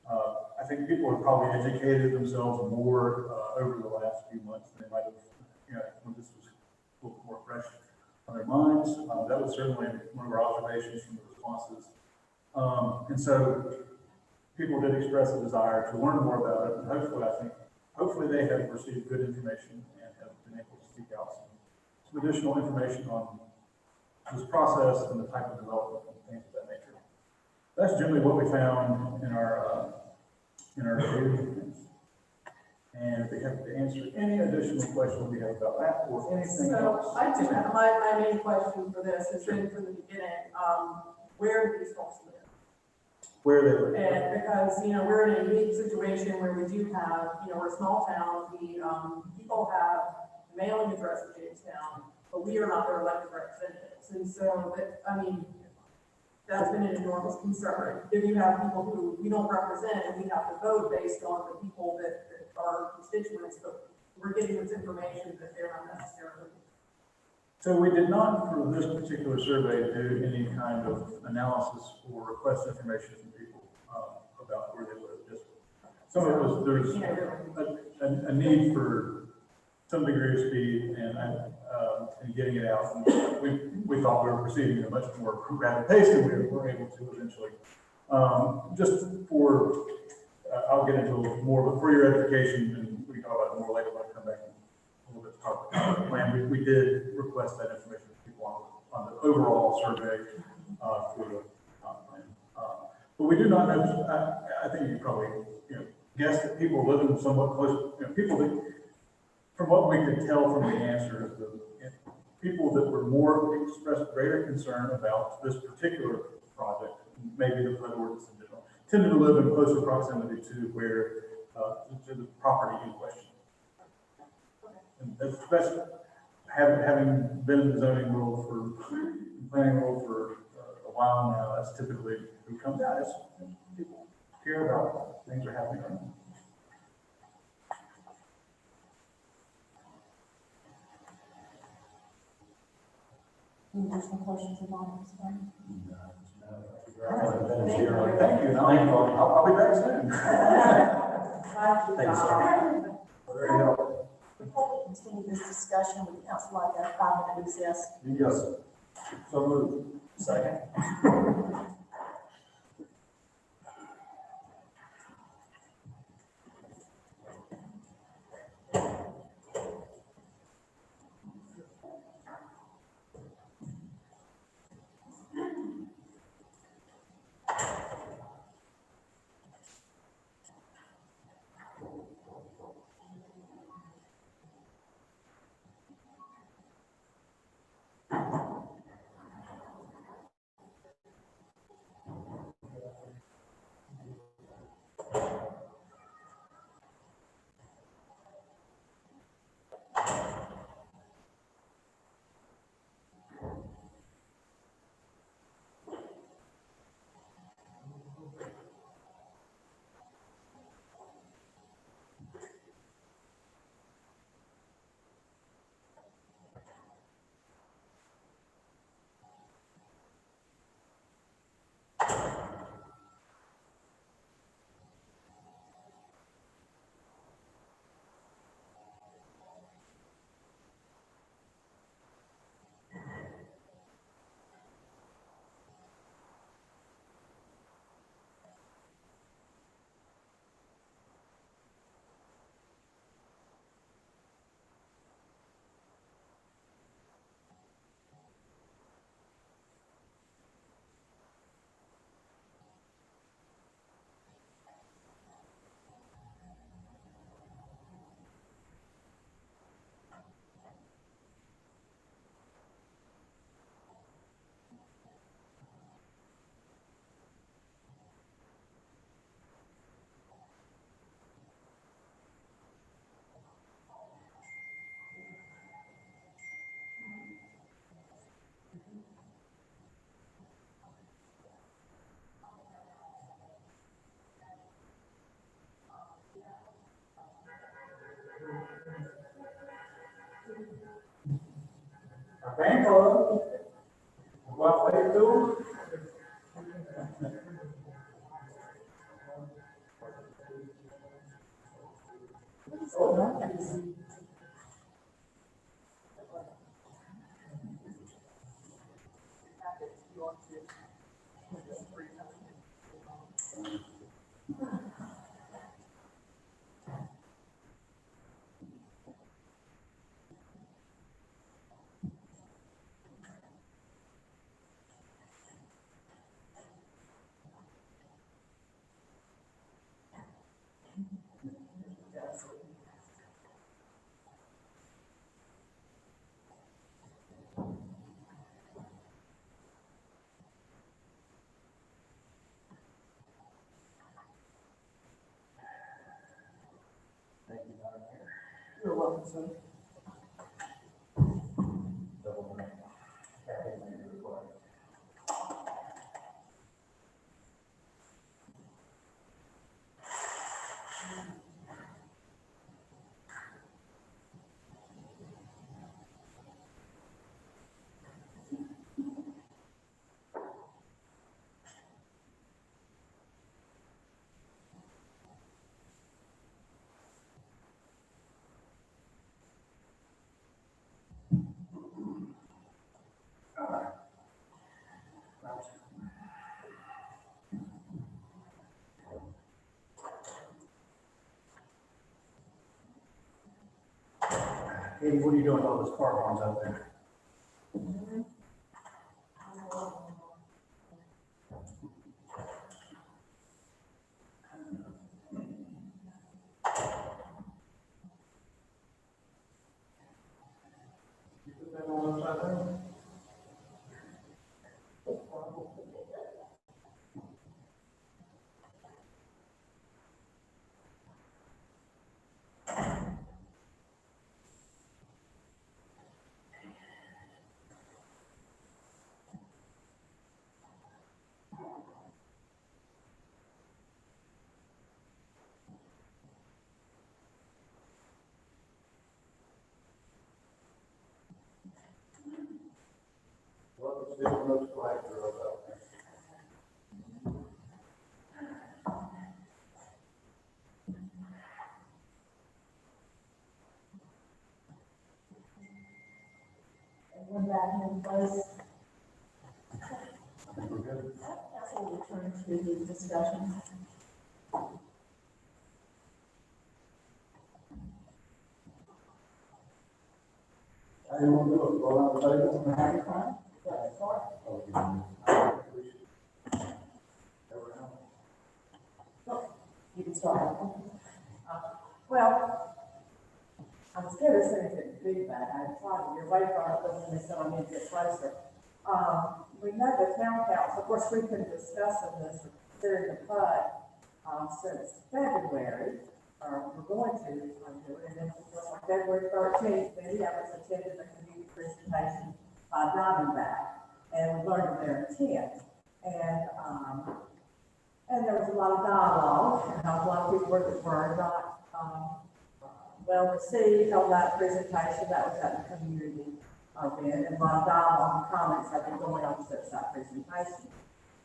I think people have probably educated themselves more over the last few months than they might have, when this was a little more fresh on their minds. That was certainly one of our observations from the responses. And so people did express a desire to learn more about it, and hopefully they have received good information and have been able to seek out some additional information on this process and the type of development and things of that nature. That's generally what we found in our review. And if we have to answer any additional questions we have about that or anything else. So I do have, my main question for this has been from the beginning, where do these folks live? Where they live. And because, we're in a unique situation where we do have, we're a small town, people have mailing address in Jamestown, but we are not their elected representatives. And so, that's been an enormous concern. If you have people who we don't represent and we have to vote based on the people that are constituents, but we're getting this information that they're not necessarily So we did not, for this particular survey, do any kind of analysis or request information from people about where they live. Just some of it was, there's a need for some degree of speed and getting it out. And we thought we were proceeding at a much more rapid pace than we were able to eventually. Just for, I'll get into a little more, but for your edification, and we can talk about it more later when I come back and a little bit talk about the plan. We did request that information from people on the overall survey for the plan. But we do not know, I think you probably, guess that people living somewhat close, people that, from what we could tell from the answers, the people that were more expressed greater concern about this particular project, maybe the flood ordinance in general, tended to live in closer proximity to where, to the property in question. And that's having been in the zoning world planning world for a while now, that's typically who comes out. It's people care about things are happening right now. Any additional questions about this one? Thank you. I'll be back soon. Thanks, sir. Very helpful. Before we continue this discussion, would the council like a 5-minute recess? Yes. So moved. Second. Thank you. What they do? Thank you, Madam Mayor. You're welcome, sir. Double minute. Thank you, report. Katie, what are you doing with all those car barns out there? You put that on upside down? Well, it's still looks like you're about there. When that in place, I think we're good. council will return to the discussion. How you wanna do it, go around the table? You can start. Well, I was scared of saying it feedback, I tried, you're way far up, and they said I need to get closer. We know the town council, of course, we've been discussing this, during the PUD, since February, we're going to, do it, and then it was like February 13th, many of us attended the community presentation by Diamondback, and we learned their intent. And there was a lot of dialogue, and a lot of people were not, well received on that presentation. That was at the community event, and a lot of dialogue and comments have been going on since that presentation.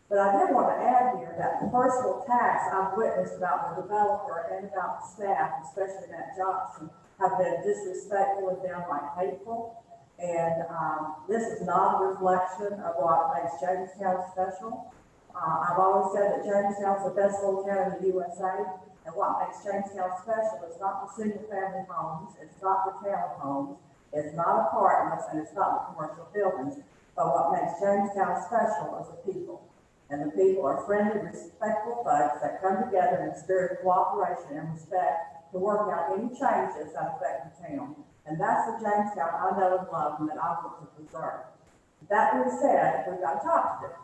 But I did want to add here that the personal attacks I've witnessed about the developer and about the staff, especially Matt Johnson, have been disrespectful and downright hateful. And this is not a reflection of what makes Jamestown special. I've always said that Jamestown's the best little town in the USA, and what makes Jamestown special is not the single-family homes, it's not the townhomes, it's not apartments, and it's not the commercial buildings, but what makes Jamestown special is the people. And the people are friendly, respectful folks that come together in a spirit of cooperation and respect to work out any changes that affect the town. And that's the Jamestown I know and love and that I want to preserve. That being said, we've got to talk to them.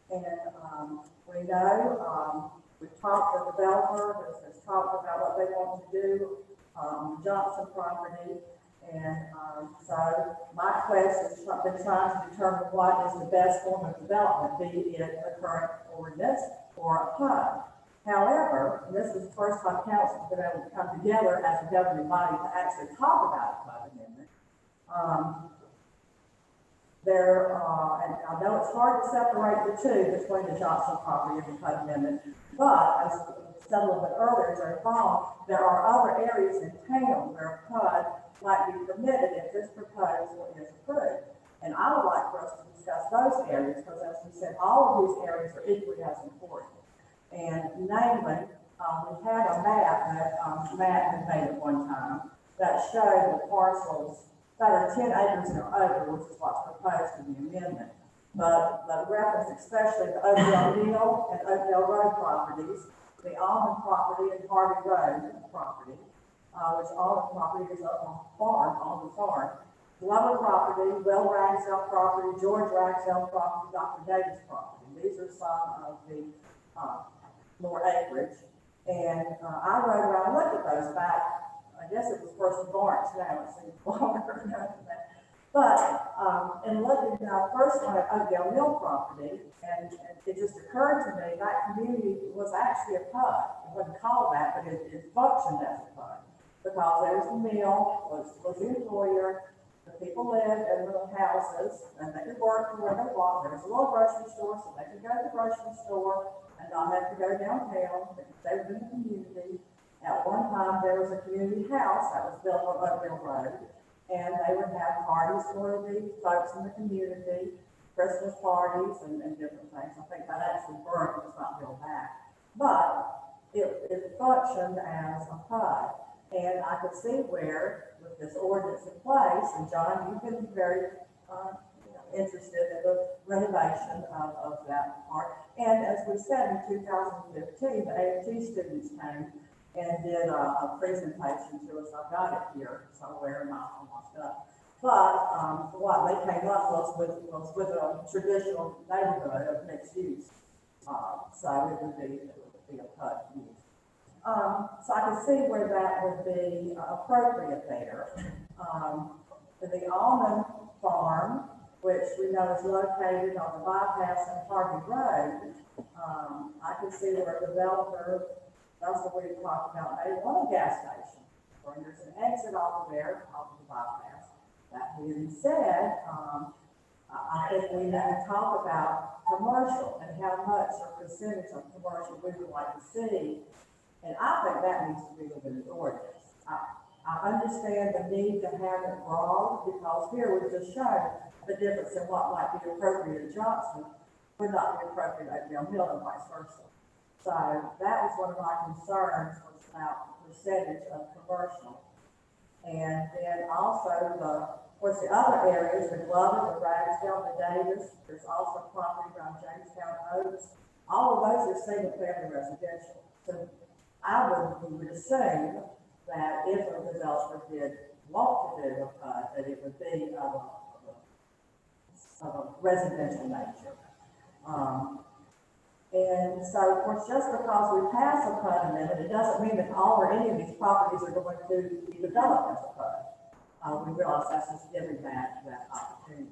And we know, we've talked to the developer, has talked about what they want to do, the Johnson property. And so my quest has been trying to determine what is the best form of development, be it a current ordinance or a PUD. However, and this is the first time council's been able to come together as a governing body to actually talk about a PUD amendment. And I know it's hard to separate the two between the Johnson property and the PUD amendment, but as I said a little bit earlier during the fall, there are other areas in town where a PUD might be permitted if this proposal is approved. And I would like for us to discuss those areas, because as we said, all of these areas are equally as important. And namely, we had a map that Matt had made at one time that showed the parcels that are 10 acres and over, which is what's proposed in the amendment. But reference especially the Oakdale Mill and Oakdale Road properties, the Almond property and Harvey Road property, which all the property is up on farm, on the farm. Glover property, Will Ragsdale property, George Ragsdale property, Dr. Davis property. These are some of the more acreage. And I rode around and looked at those back, I guess it was first of March now, it seems longer ago than that. But in looking at our first one at Oakdale Mill property, and it just occurred to me that community was actually a PUD. It wasn't called that, but it functioned as a PUD. Because there was the mill, was the employer, the people lived in little houses, and they could work from where they want. There was a little grocery store, so they could go to the grocery store and not have to go downtown. They were in the community. At one time, there was a community house that was built on Oakdale Road, and they would have parties for the folks in the community, Christmas parties and different things. I think that actually burned, it was not built back. But it functioned as a PUD. And I could see where the this ordinance in place, and John, you've been very, interested in the renovation of that part. And as we said, in 2015, the AFT students came and did a presentation to us. I've got it here somewhere, and I'm almost done. But, what they came up was with a traditional neighborhood of mixed use. So it would be a PUD use. So I can see where that would be appropriate there. The almond farm, which we know is located on the bypass and Harvey Road, I can see where a developer, that's what we talked about, may want a gas station, or there's an exit off of there, off of the bypass. That being said, I think we need to talk about commercial and how much or percentage of commercial we would like to see. And I think that needs to be within the ordinance. I understand the need to have it broad, because here we've just shown the difference in what might be appropriate at Johnson would not be appropriate at Mill Hill and vice versa. So that was one of my concerns, was about the percentage of commercial. And then also of course, the other areas, the Glover, the Ragsdale, the Davis, there's also property around Jamestown Oaks. All of those are single family residential. So I would assume that if a developer did want to do a PUD, that it would be of a residential nature. And so, of course, just because we pass a PUD amendment, it doesn't mean that all or any of these properties are going to be developed as a PUD. We realize that's just giving that opportunity.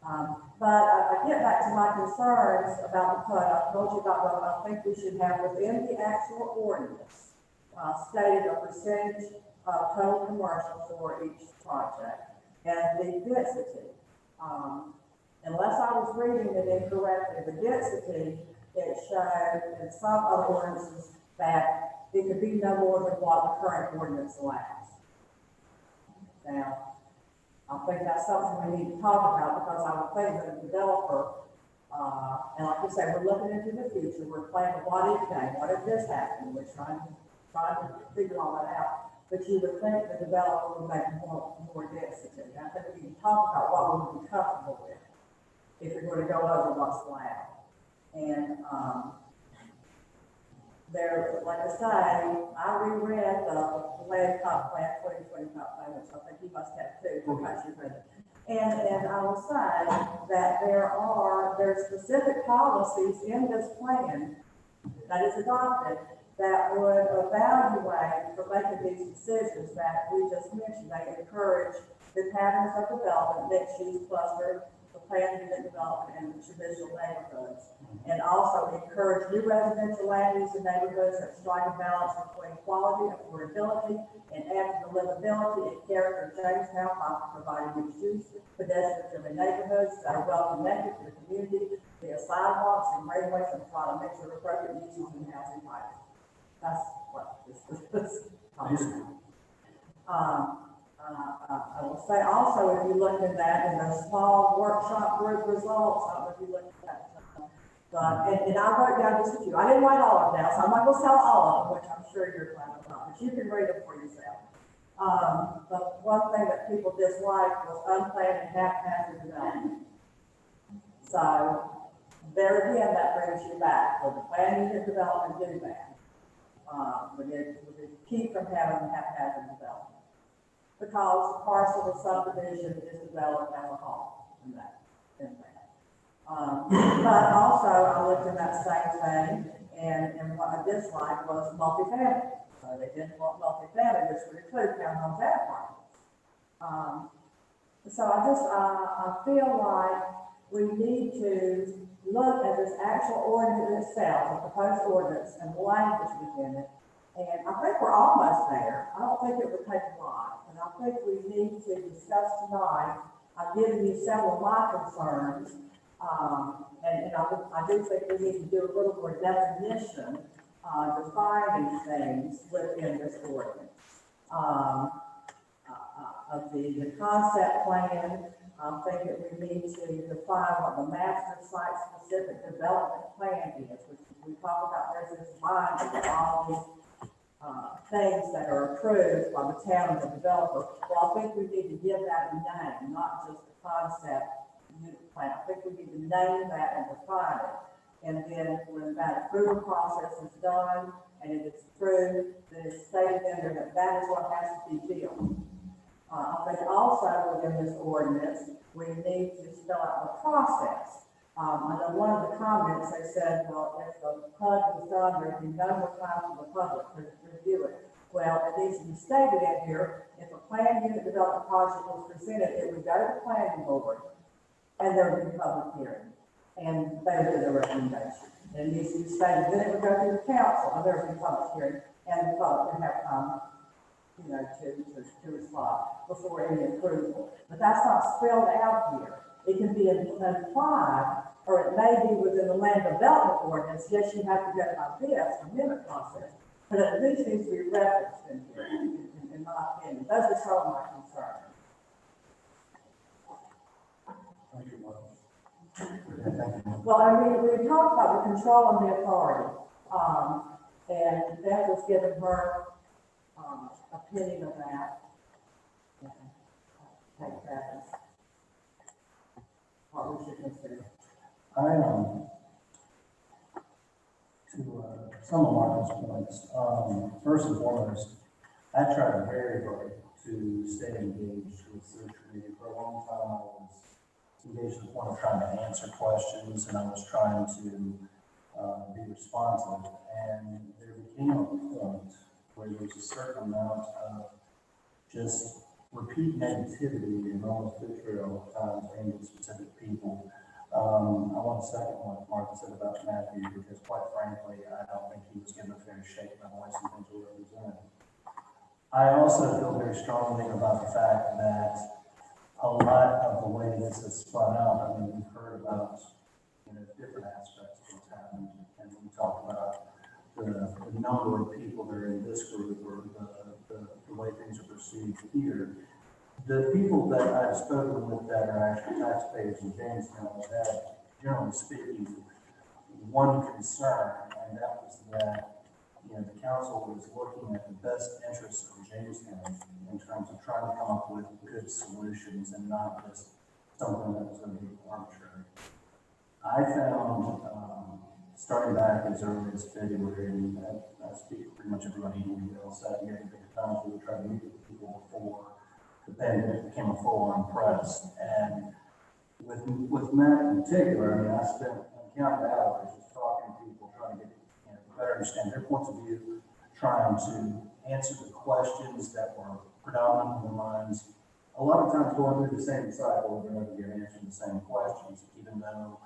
But I get back to my concerns about the PUD. I told you about what I think we should have within the actual ordinance, stated a percentage of total commercial for each project, and the density. Unless I was reading it incorrectly, the density, it showed in some other ordinances that it could be no more than what the current ordinance allows. Now, I think that's something we need to talk about, because I would think that a developer, and like you say, we're looking into the future, we're playing a what if game, what if this happened, we're trying to figure all that out. But you would think the developer would make more density. I think we can talk about what we would be comfortable with if we're going to go over what's allowed. And there, like I say, I reread the land comp plan 2025 plan, which I think you must have too, because you've read it. And I will say that there's specific policies in this plan that is adopted that would evaluate for making these decisions that we just mentioned. They encourage the patterns of development, mixed-use cluster, the planned unit development, and the traditional neighborhoods. And also encourage new residential land use in neighborhoods that strike a balance between quality, affordability, and add to the livability and character of Jamestown by providing mixed-use pedestrian-friendly neighborhoods that are well connected to the community via sidewalks and railways, and provide a mix of appropriate uses and housing types. That's what this is. I will say also, if you look at that in the small workshop group results, I don't know if you looked at that. But, and I wrote down just a few. I didn't write all of them down, so I'm not going to tell all of them, which I'm sure you're glad about, but you can read them for yourself. But one thing that people disliked was unplanned and haphazard development. So, there again, that brings you back. Would the planned unit development do that? Would it keep from having haphazard development? Because the parcel of subdivision is developed as a whole in that. But also, I looked at that same thing, and what I disliked was multifamily. So they didn't want multifamily, which would include townhomes and apartments. So I feel like we need to look at this actual ordinance itself, the proposed ordinance, and the language within it. And I think we're almost there. I don't think it would take a lot. And I think we need to discuss tonight. I've given you several of my concerns. And I do think we need to do a little more definition, defining things within this ordinance. Of the concept plan, I think that we need to define what the master site-specific development plan is, which we talk about. There's this line of all these things that are approved by the town and the developer, well, I think we need to give that a name, not just the concept unit plan. I think we need to name that and define it. And then when that approval process is done and it is approved, then it's stated in there that that is what has to be built. I think also within this ordinance, we need to spell out the process. I know one of the comments, they said, well, if the HUD was done, there'd be no more time for the public to review it. Well, it needs to be stated in here, if a plan unit development project was presented, it would go to the planning board, and there would be a public hearing, and they would do the recommendation. And it needs to be stated, then it would go to the council, and there would be a public hearing, and the public would have time, you know, to respond before any approval. But that's not spelled out here. It can be implied, or it may be within the land development ordinance. Yes, you have to go by this amendment process, but at least needs to be referenced in here, in my opinion. Those are some of my concerns. Well, I mean, we talked about the control and the authority, and Beth was giving her opinion of that. Take that as what we should consider. To some of Martha's points, first and foremost, I tried very hard to stay engaged with search committee. For a long time, I was engaged to the point of trying to answer questions, and I was trying to be responsive. And there became a point where there was a certain amount of just repeat negativity and almost vitriol at times aimed at specific people. I want to second what Martha said about Matthew, because quite frankly, I don't think he was given a fair shake by the way some things were represented. I also feel very strongly about the fact that a lot of the way this is spun out, I mean, we've heard about, you know, different aspects of what's happened, and we talked about the number of people that are in this group, or the way things are perceived here. The people that I've spoken with that are actually taxpayers in Jamestown have, generally speaking, one concern, and that was that, you know, the council was looking at the best interests of Jamestown in terms of trying to come up with good solutions and not just something that was going to be arbitrary. I found, starting back as early as February, and I speak for pretty much everybody who else out here, at the times we were trying to meet with people before the pandemic became a full-on press. And with Matt in particular, I mean, I spent uncounted hours just talking to people, trying to get, you know, better understand their points of view, trying to answer the questions that were predominant in their minds. A lot of times going through the same cycle over and over again, answering the same questions, even though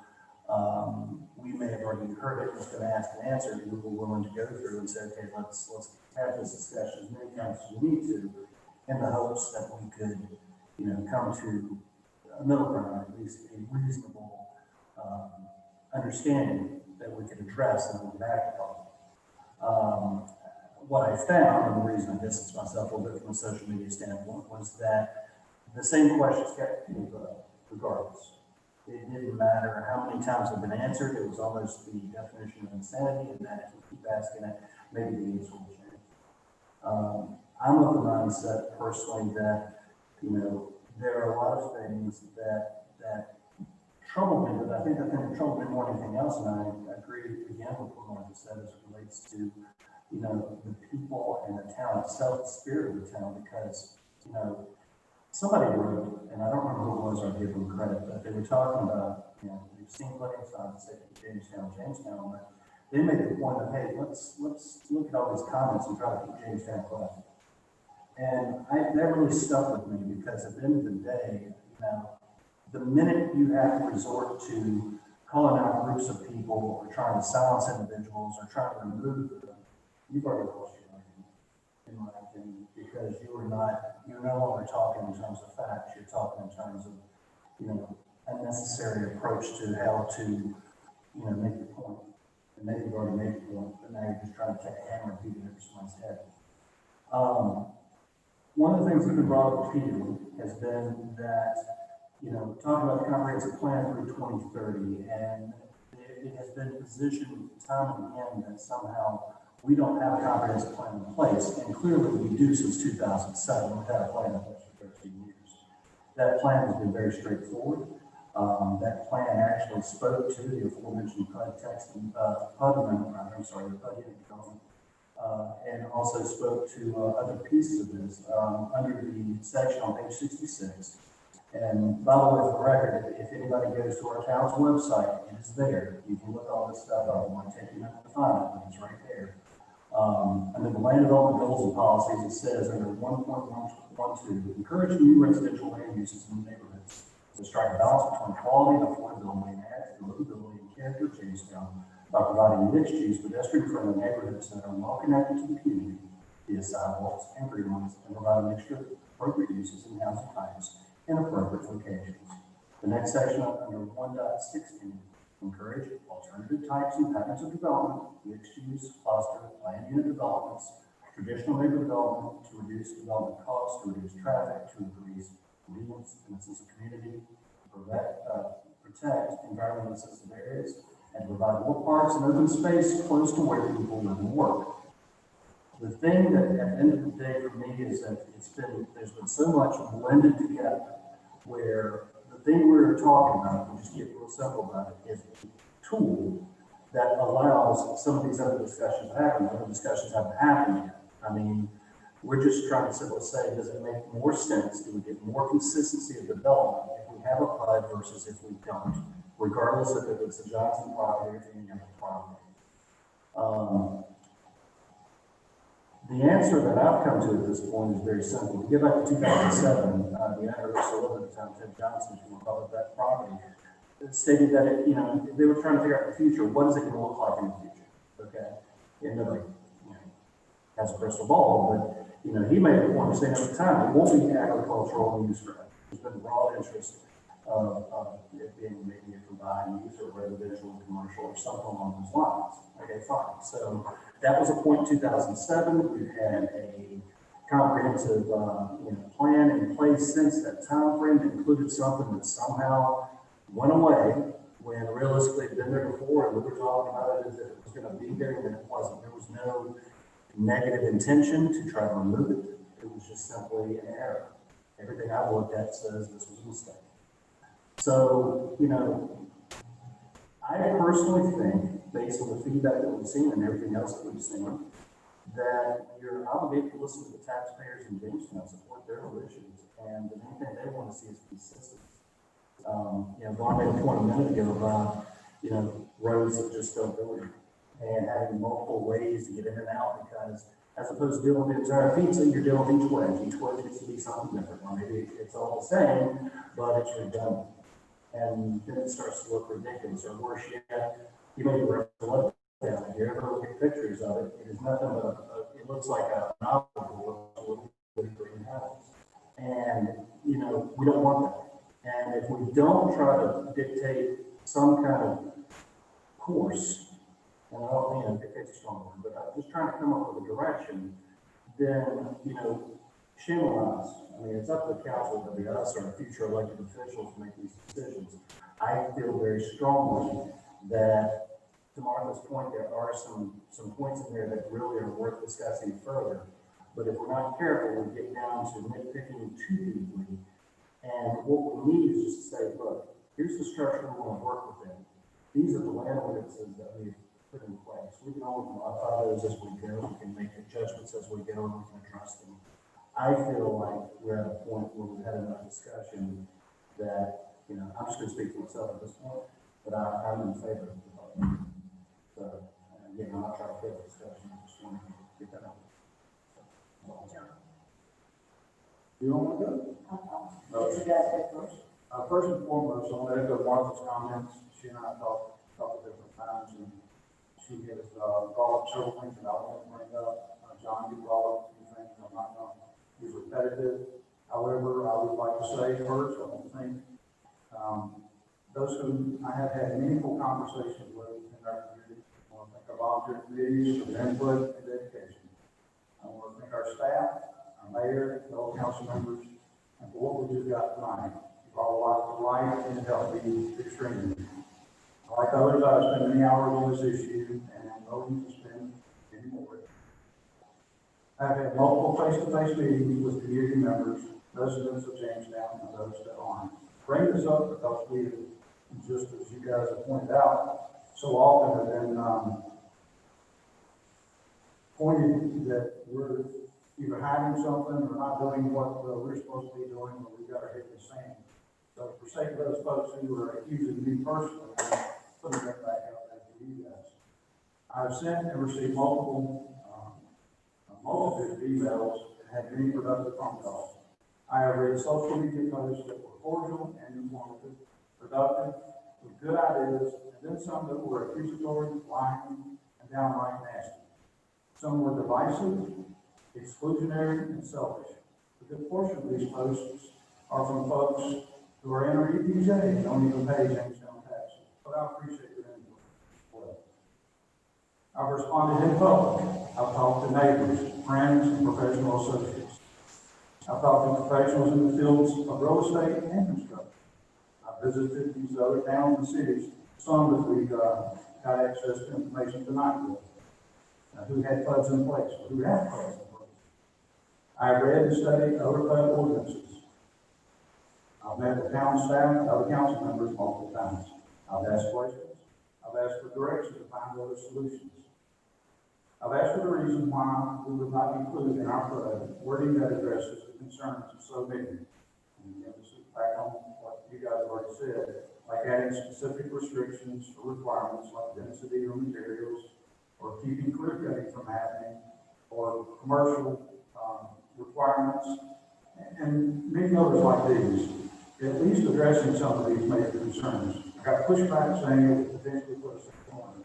we may have already heard it, was going to ask and answer, we were willing to go through and say, okay, let's have this discussion as many times as we need to, in the hopes that we could, you know, come to a middle ground, at least a reasonable understanding that we could address and move act upon. What I found, and the reason I distance myself a little bit from a social media standpoint, was that the same questions kept being put up, regardless. It didn't matter how many times they've been answered, it was almost the definition of insanity, and that if you keep asking it, maybe the answer will change. I'm of the mindset personally that, you know, there are a lot of things that trouble me, but I think the thing that troubled me more than anything else, and I agree again with what Martha said as it relates to, you know, the people and the town itself, the spirit of the town, because, you know, somebody wrote, and I don't remember who it was, I'll give them credit, but they were talking about, you know, we've seen plenty of signs that say Jamestown, but they made the point of, hey, let's look at all these comments and try to keep Jamestown classy. And that really stuck with me, because at the end of the day, you know, the minute you have to resort to calling out groups of people or trying to silence individuals or trying to remove them, you've already lost your argument, in my opinion, because you're no longer talking in terms of facts, you're talking in terms of, you know, a necessary approach to how to, you know, make your point. And maybe you've already made your point, but now you're just trying to take a hammer and beat it into someone's head. One of the things that's been brought up repeatedly has been that, you know, talking about the comprehensive plan through 2030, and it has been positioned time and again that somehow we don't have a comprehensive plan in place, and clearly we do since 2007, we've had a plan in place for 13 years. That plan has been very straightforward. That plan actually spoke to the aforementioned PUD text, PUD amendment, I'm sorry, the PUD unit development, and also spoke to other pieces of this under the section on page 66. And by the way, for the record, if anybody goes to our town's website, it is there. You can look all this stuff up. It might take you a minute to find it, but it's right there. Under the land development goals and policies, it says under 1.112, encourage new residential land uses in the neighborhoods to strike a balance between quality and affordability and add to the livability and character of Jamestown by providing mixed-use, pedestrian-friendly neighborhoods that are well connected to the community via sidewalks and greenways, and provide a mixture of appropriate uses and housing types in appropriate locations. The next section under 1.16, encourage alternative types and patterns of development, mixed-use, cluster, land unit developments, traditional neighborhood development to reduce development costs, to reduce traffic, to increase convenience and the sense of community, to protect environmentally sensitive areas, and provide more parks and open space close to where people live and work. The thing that at the end of the day for me is that there's been so much blended together where the thing we're talking about, we'll just get real simple about it, is a tool that allows some of these other discussions to happen. Other discussions haven't happened yet. I mean, we're just trying to simply say, does it make more sense? Do we get more consistency of development if we have a PUD versus if we don't, regardless of if it's a Johnson property or any other property? The answer that I've come to at this point is very simple. We get back to 2007, the owner of Sullivan at the time, Ted Johnson, who bought that property, stated that they were trying to figure out the future. What is it going to look like in the future? Okay, and nobody has a crystal ball, but he made a point of saying at the time it won't be agricultural use for it. There's been broad interest of it being maybe a combined use or residential and commercial or something along those lines. Okay, fine. So that was a point in 2007. We've had a comprehensive plan in place since that time frame that included something that somehow went away when realistically it had been there before, and we were talking about it as if it was going to be there, and it wasn't. There was no negative intention to try to remove it. It was just simply an error. Everything I've looked at says this was a mistake. So, I personally think, based on the feedback that we've seen and everything else that we've seen, that you're obligated to listen to the taxpayers in Jamestown, support their wishes, and the main thing they want to see is consistency. Vaughn made a point a minute ago about, roads that just don't go in and having multiple ways to get in and out, because as opposed to dealing with the entire pizza, you're dealing with each wedge. Each wedge needs to be something different. Or maybe it's all the same, but it's redundant. And then it starts to look ridiculous. Or worse yet, you may be down. If you ever look at pictures of it, it is nothing but it looks like a novel with a little bit of greenhouse. And, we don't want that. And if we don't try to dictate some kind of course, and I don't mean dictate's a strong word, but I'm just trying to come up with a direction, then, shame on us. I mean, it's up to the council, whether it be us or future elected officials to make these decisions. I feel very strongly that, to Martha's point, there are some points in there that really are worth discussing further. But if we're not careful, we get down to nitpicking too deeply. And what we need is just to say, look, here's the structure we want to work within. These are the land ordinances that we've put in place. We can always modify those as we go. We can make adjustments as we go, and we can address them. I feel like we're at a point where we've had enough discussion that, I'm just going to speak for myself at this point, but I'm in favor of the development. So, again, I'm not trying to kill the discussion. I just want to get that out. You don't want to go? First and foremost, I want to echo Martha's comments. She and I talked a couple of different times, and she has brought up several things that I want to bring up. John, you brought up a few things. I'm not going to be repetitive. However, I would like to say first, I don't think those who I have had meaningful conversations with in our community, I want to thank our volunteer committees for their input and dedication. I want to thank our staff, our mayor, fellow council members, and for what we just got tonight. You brought a lot to light and it helped me extremely. Like others, I've spent many hours on this issue and I'm willing to spend many more. I've had multiple face-to-face meetings with community members, residents of Jamestown, and those that aren't. Bring this up because we, just as you guys have pointed out, so often have been, pointed that we're either hiding something or not doing what we're supposed to be doing, or we've got our head in the sand. So for sake of those folks who are accusing me personally, I'm putting that back out there to you guys. I've sent and received multiple of emails and had many productive phone calls. I have read social media posts that were cordial and informative, productive, with good ideas, and then some that were accusatory, lying, and downright nasty. Some were divisive, exclusionary, and selfish. A good portion of these posts are from folks who are in our EPJ and don't even pay Jamestown taxes, but I appreciate your input as well. I've responded in public. I've talked to neighbors, friends, and professional associates. I've talked to professionals in the fields of real estate and construction. I've visited these other towns and cities, some that we've got access to information tonight with, who had floods in place, or who have floods in place. I've read and studied other flood ordinances. I've met with town staff and other council members multiple times. I've asked questions. I've asked for direction to find other solutions. I've asked for the reason why we would not include in our flood wording that addresses the concerns of so many. And again, this is back on what you guys have already said, like adding specific restrictions or requirements like density or materials, or keeping clear cutting from happening, or commercial requirements, and many others like these. At least addressing some of these major concerns. I got pushback saying it would potentially put us in the corner.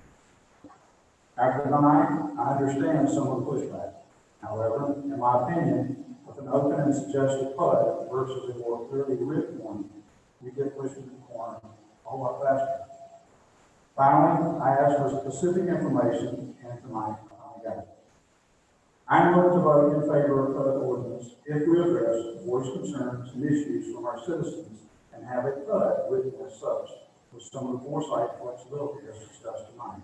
After tonight, I understand some of the pushback. However, in my opinion, with an open and suggestive PUD versus a more clearly written one, we get pushed into the corner a whole lot faster. Finally, I asked for specific information, and tonight I got it. I'm willing to vote in favor of PUD ordinance if we address voice concerns and issues from our citizens and have a PUD written as such, with some of the foresight and flexibility as discussed tonight.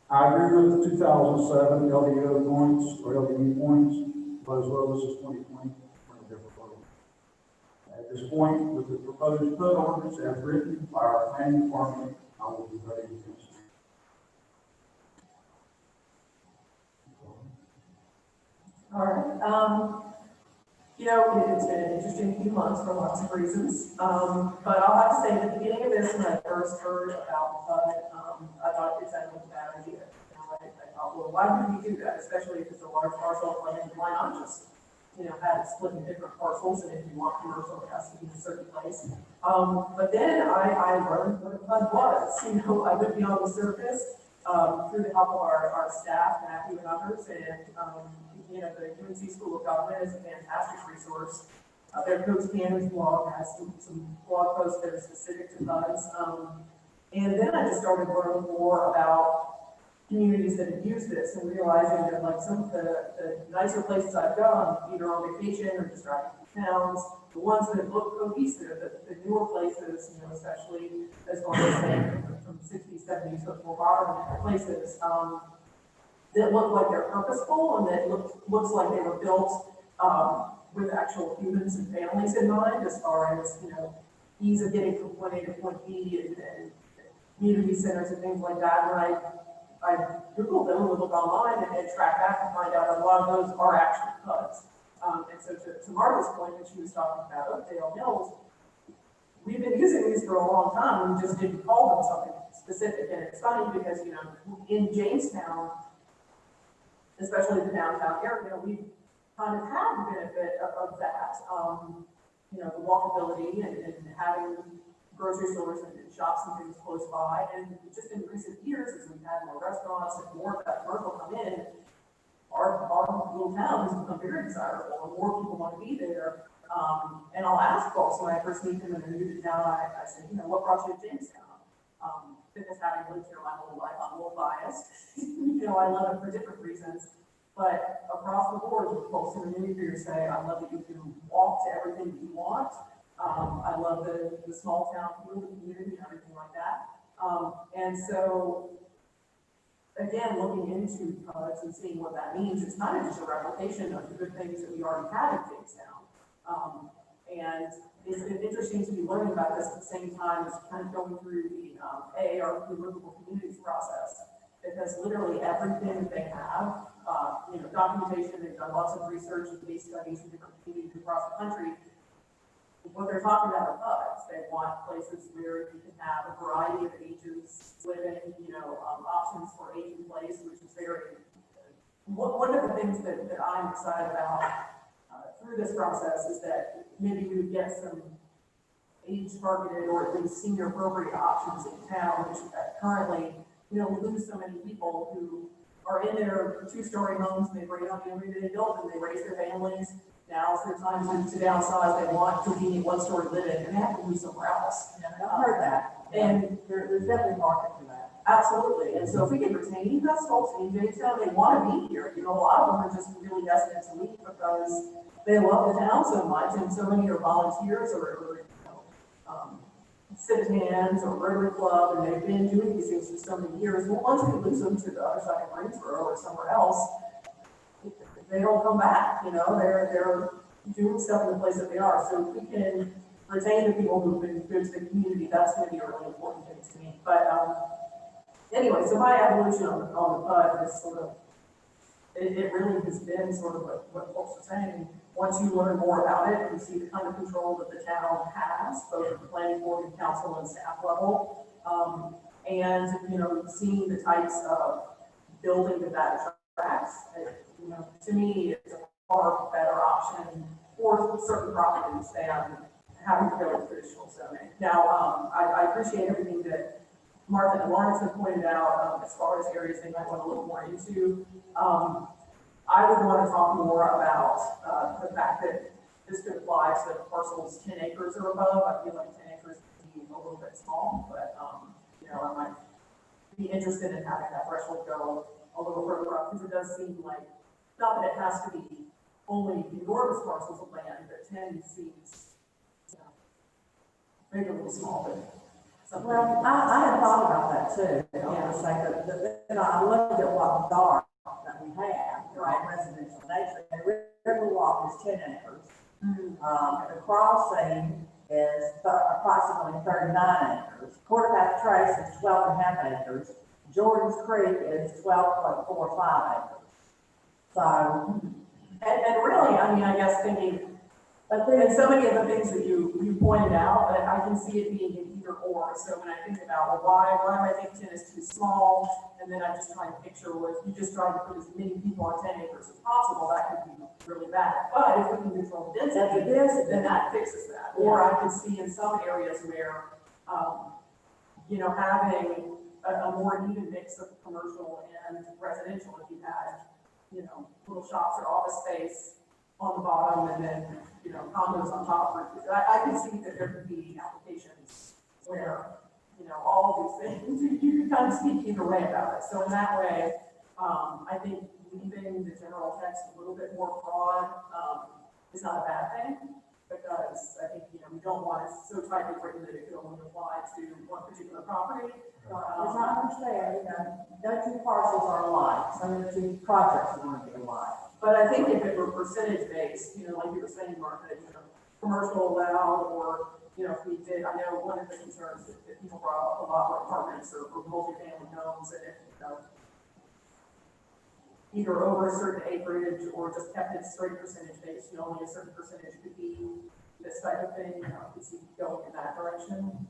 I agree with the 2007 LDO points or LDE points, but as well as this 2020 from a different vote. At this point, with the proposed PUD ordinance as written by our planning department, I will be voting against it. All right, you know, it's been an interesting few months for lots of reasons. But I'll have to say, at the beginning of this, when I first heard about PUD, I thought it sounded like a bad idea. You know, I thought, well, why would we do that? Especially if it's a large parcel of land, why not just, you know, have it split into different parcels, and if you want commercial, it has to be in a certain place. But then I learned what a PUD was. You know, I went beyond the surface, through the help of our staff, Matthew and others, and, you know, the UNC School of Government is a fantastic resource. Their Coach Canner's blog has some blog posts that are specific to PUDs. And then I just started learning more about communities that have used this and realizing that, like, some of the nicer places I've gone, either on vacation or just driving through towns, the ones that look cohesive, the newer places, you know, especially as far as saying from 60s, 70s, but more modern places, that look like they're purposeful and that looks like they were built with actual humans and families in mind, as far as, you know, ease of getting from point A to point B and community centers and things like that. And I Googled them and looked online and tracked back and find out a lot of those are actually PUDs. And so to Marga's point, when she was talking about Oakdale Mills, we've been using these for a long time. We just didn't call them something specific. And it's funny because, you know, in Jamestown, especially the downtown area, we kind of had the benefit of that. You know, the walkability and having grocery stores and shops and things close by. And just in recent years, as we've had more restaurants and more of that commercial come in, our little town has become very desirable and more people want to be there. And I'll ask folks when I first meet them in the new town, I say, you know, what brought you to Jamestown? Because having lived here my whole life, I'm a little biased. You know, I love it for different reasons. But across the board, folks in the movie theater say, I love that you can walk to everything that you want. I love the small town feel, the community, and everything like that. And so again, looking into PUDs and seeing what that means, it's kind of just a replication of the good things that we already have in Jamestown. And it's interesting to be learning about this at the same time as kind of going through the AARP Livable Communities process, because literally everything that they have, documentation, they've done lots of research and case studies in different communities across the country. What they're talking about are PUDs. They want places where you can have a variety of ages living, options for age and place, which is very, one of the things that I'm excited about through this process is that maybe we would get some age targeted or at least senior appropriate options in town, which currently, we lose so many people who are in their two-story homes and they bring up they build and they raise their families. Now it's their time to downsize, they want convenient one-story living, and they have to move somewhere else. Yeah, I've heard that. And there's definitely a market for that. absolutely, and so if we can retain those folks in Jamestown, they want to be here. A lot of them are just really destined to leave because they love the town so much, and so many are volunteers or citizens or Rotary Club, and they've been doing these things for so many years. Well, once we lose them to the other side of Greensboro or somewhere else, they don't come back. They're doing stuff in the place that they are. So if we can retain the people who've been good to the community, that's going to be a really important thing to me. But anyway, so my evolution on the PUD is sort of, it really has been sort of what folks are saying. Once you learn more about it, you see the kind of control that the town has, both at the planning board and council and staff level. And, seeing the types of building that attracts, to me, it's a far better option for certain properties than having to go with traditional zoning. Now, I appreciate everything that Martha and Lawrence have pointed out as far as areas they might want to look more into. I would want to talk more about the fact that this could apply to parcels 10 acres or above. I feel like 10 acres would be a little bit small, but I might be interested in having that threshold go a little further up, because it does seem like, not that it has to be only enormous parcels of land, but 10 seems, maybe a little small, but something. Well, I had thought about that too. I want to say that I looked at what dark that we have, right, residential nature, and Riverwalk is 10 acres. The crossing is approximately 39 acres. Quarter Path Trace is 12.5 acres. Jordan's Creek is 12.45 acres. So, and really, I guess thinking, and so many of the things that you pointed out, but I can see it being an either or. So when I think about, well, why do I think 10 is too small? And then I just try to picture, well, if you just try to put as many people on 10 acres as possible, that could be really bad. But if we can control the density, then that fixes that. Or I could see in some areas where, having a more even mix of commercial and residential, if you had, little shops or office space on the bottom and then, condos on top. I can see that there could be applications where, all of these things, you can kind of speak either way about it. So in that way, I think leaving the general text a little bit more broad is not a bad thing, because I think, we don't want it so tightly written that it could only apply to one particular property. as I understand, no two parcels are alike, so the two projects are going to be alike. But I think if it were percentage based, like you were saying, Martha, commercial allowed, or, if we did, I know one of the concerns that people brought up a lot were apartments or multifamily homes, and if, either over a certain acreage or just kept it straight percentage based, only a certain percentage could be this type of thing, I could see going in that direction.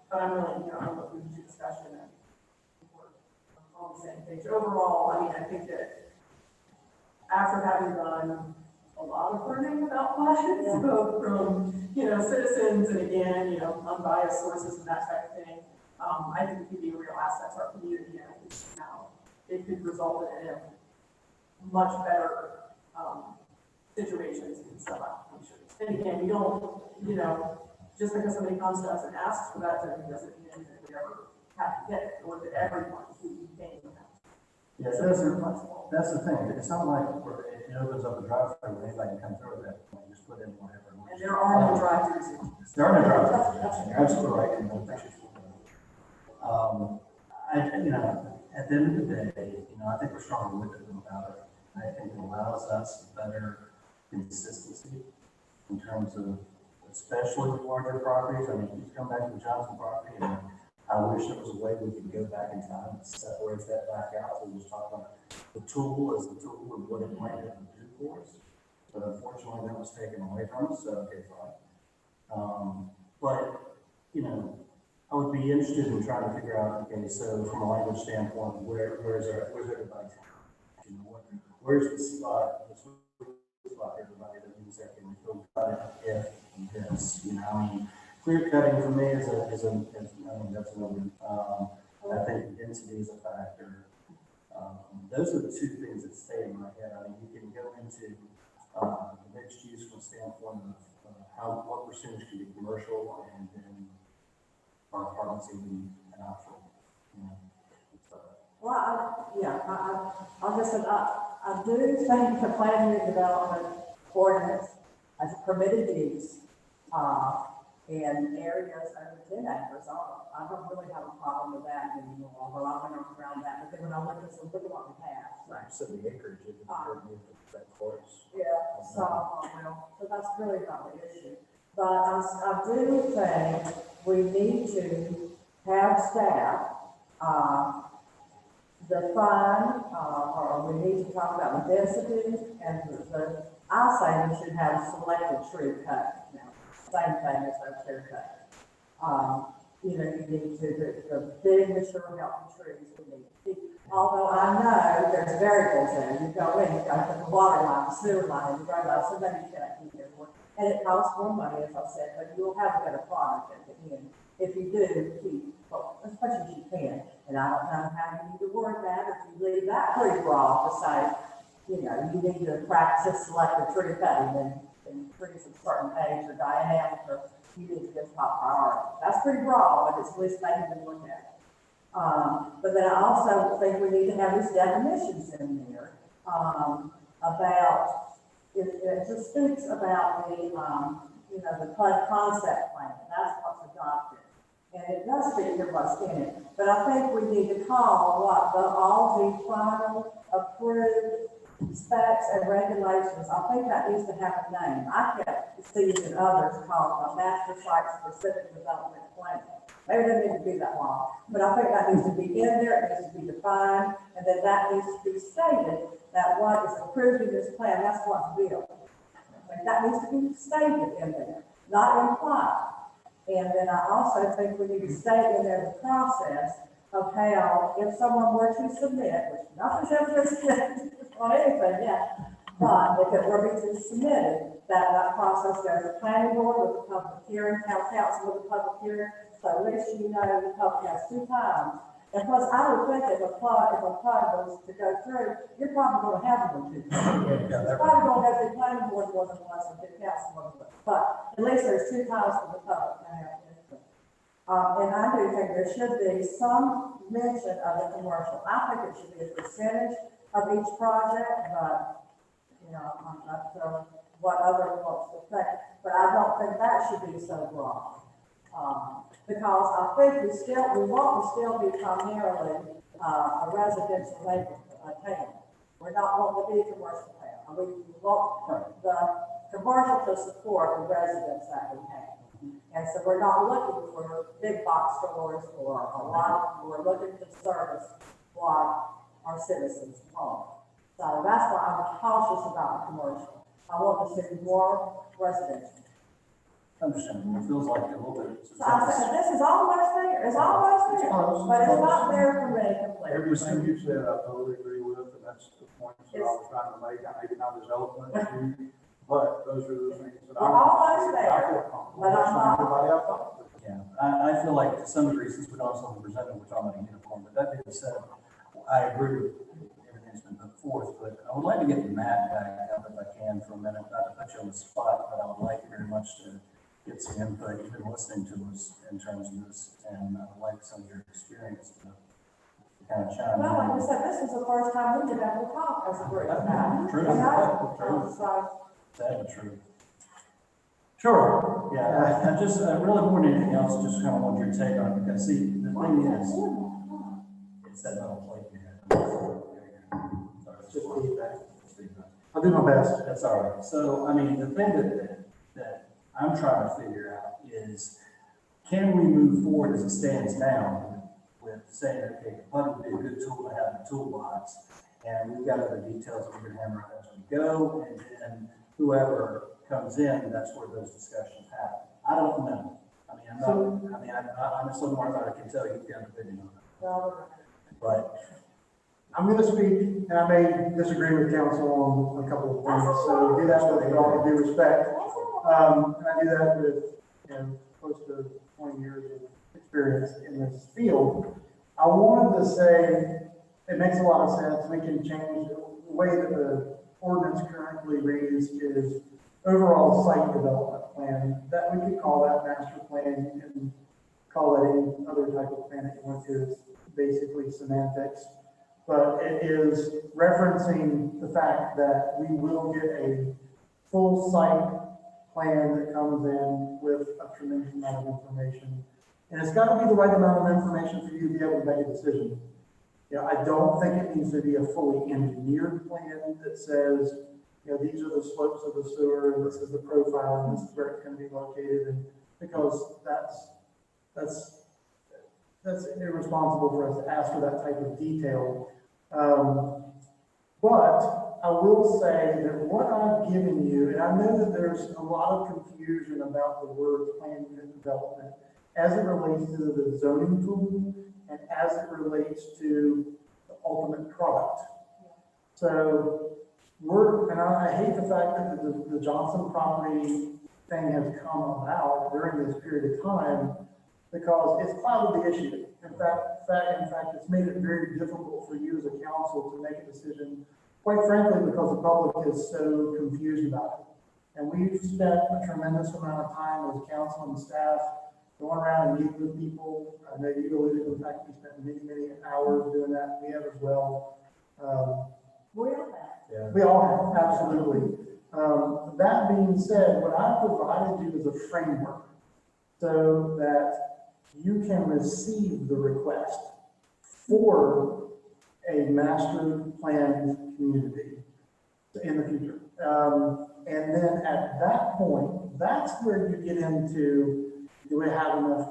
But I'm really, I'm looking to discussion and we're on the same page. Overall, I think that after having done a lot of learning about classes, both from, citizens and again, unbiased sources and that type of thing, I think it could be a real asset to our community, and I think it could result in a much better situations in some applications. And again, we don't, just because somebody comes to us and asks for that, doesn't mean that we ever have to get it, or that everyone who came to that. Yes, that's the thing. It's not like it opens up a drive-through where anybody can come through at that point, just put in whatever. And there are no drive-throughs. There are no drive-throughs. You're absolutely right. at the end of the day, you know, I think we're stronger with it than without it. I think it allows us better consistency in terms of, especially the larger properties. I mean, you come back to the Johnson property, and I wish there was a way we could go back in time and separate that back out. So we just talk about the tool as the tool and what it might have to do for us. But unfortunately, that was taken away from us, so, okay, fine. But, you know, I would be interested in trying to figure out, okay, so from a language standpoint, where's everybody? You know, where's the spot, the sweet spot, everybody that means that can feel about it if this, you know, I mean, clear cutting for me is I mean, that's another, I think density is a factor. Those are the two things that stay in my head. I mean, you can go into, the mixed use from the standpoint of, what percentage can be commercial and then our apartments even an option, you know. Well, I'll just say, I do think the planning and development ordinance as a permitted use, in areas over 10 acres, I don't really have a problem with that anymore, although I've been around that, but then when I look at some, look at what we have. Right, so the acreage, it would that close. Yeah, so that's really not the issue. But I do think we need to have staff, define, or we need to talk about the density and I say we should have selected tree cut. Now, same thing as a clear cut. You know, you need to, the big mature healthy trees we need to keep. Although I know there's variables there. You go in, you got to put the water line, the sewer line, the road line, somebody you cannot keep it for. And it costs more money, as I said, but you'll have a better product at the end. If you do keep, well, as much as you can. And I don't know how you need to word that, if you leave that pretty broad to say, you know, you need to practice selective tree cutting and trees of certain age or diameter, you need to give top priority. That's pretty broad, but it's at least making them look at it. But then I also think we need to have these definitions in there, about, it just speaks about the, you know, the concept plan, that's what's adopted. And it does speak to what's in it, but I think we need to call all the final approved specs and regulations. I think that needs to have a name. I kept seeing others called a master site specific development plan. Maybe it doesn't need to be that long, but I think that needs to be in there, it needs to be defined, and then that needs to be stated that what is approved in this plan, that's what's built. I think that needs to be stated in there, not implied. And then I also think we need to state in there the process of how, if someone were to submit, which nothing's ever been submitted on anything yet, but if it were to be submitted, that process goes to planning board with a public hearing, town council with a public hearing, so at least you know the public has 2 times. And plus, I would think if a plot was to go through, you're probably going to have them 2 times. It's probably going to go through planning board more than once and the council more than once, but at least there's 2 times for the public to have input. And I do think there should be some mention of the commercial. I think it should be a percentage of each project, but, you know, I'm not sure what other folks will think, but I don't think that should be so broad. Because I think we want to still be primarily, a residential town. We're not wanting to be a commercial town. We want the commercial to support the residents that we have. And so we're not looking for big box stores or a lot, we're looking to service what our citizens want. So that's why I'm cautious about the commercial. I want to see more residential. Understandable. It feels like a little bit. So I said, this is almost there, it's almost there, but it's not there for me completely. Everything you said, I totally agree with, and that's the point that I was trying to make. Maybe not as eloquent as you, but those are the things that We're almost there, I feel comfortable. but I'm not. Everybody I've talked to. Yeah, I feel like to some degree, since we don't have something presented, we're talking about a uniform, but that being said, I agree with everything that's been put forth, but I would like to get Matt back up if I can for a minute, not to put you on the spot, but I would like very much to get some input. You've been listening to us in terms of this, and I would like some of your experience to kind of chime in. Well, like we said, this is the first time we did ever talk as a group. True. That's true. Sure. Yeah, I just, really more than anything else, just kind of want your take on it, because see, the thing is, it's that metal plate there. It's just feedback. I'll do my best. That's all right. So, I mean, the thing that I'm trying to figure out is, can we move forward as it stands now with saying, okay, the PUD would be a good tool to have in the toolbox, and we've got other details we're gonna hammer out as we go, and then whoever comes in, that's where those discussions happen. I don't know. I mean, I honestly, Martha, I can tell you've got an opinion on it. But I'm going to speak, and I may disagree with council on a couple of points, so do that with all due respect. And I do that with, close to 20 years of experience in this field. I wanted to say, it makes a lot of sense, we can change the way that the ordinance currently reads is overall site development plan. That we could call that master plan, you can call it any other type of plan that you want to, it's basically semantics. But it is referencing the fact that we will get a full site plan that comes in with a tremendous amount of information. And it's got to be the right amount of information for you to be able to make a decision. I don't think it needs to be a fully engineered plan that says, these are the slopes of the sewer, and this is the profile, and this is where it's going to be located. And because that's irresponsible for us to ask for that type of detail. But I will say that what I've given you, and I know that there's a lot of confusion about the word plan unit development as it relates to the zoning tool and as it relates to the ultimate product. So and I hate the fact that the Johnson property thing has come about during this period of time because it's clouded the issue. In fact, it's made it very difficult for you as a council to make a decision, quite frankly, because the public is so confused about it. And we've spent a tremendous amount of time as council and staff going around and meeting with people. I know you alluded to the fact we spent many, many hours doing that. We have as well. We all have. Yeah. We all have, absolutely. That being said, what I provided you is a framework so that you can receive the request for a master planned community in the future. And then at that point, that's where you get into, do we have enough,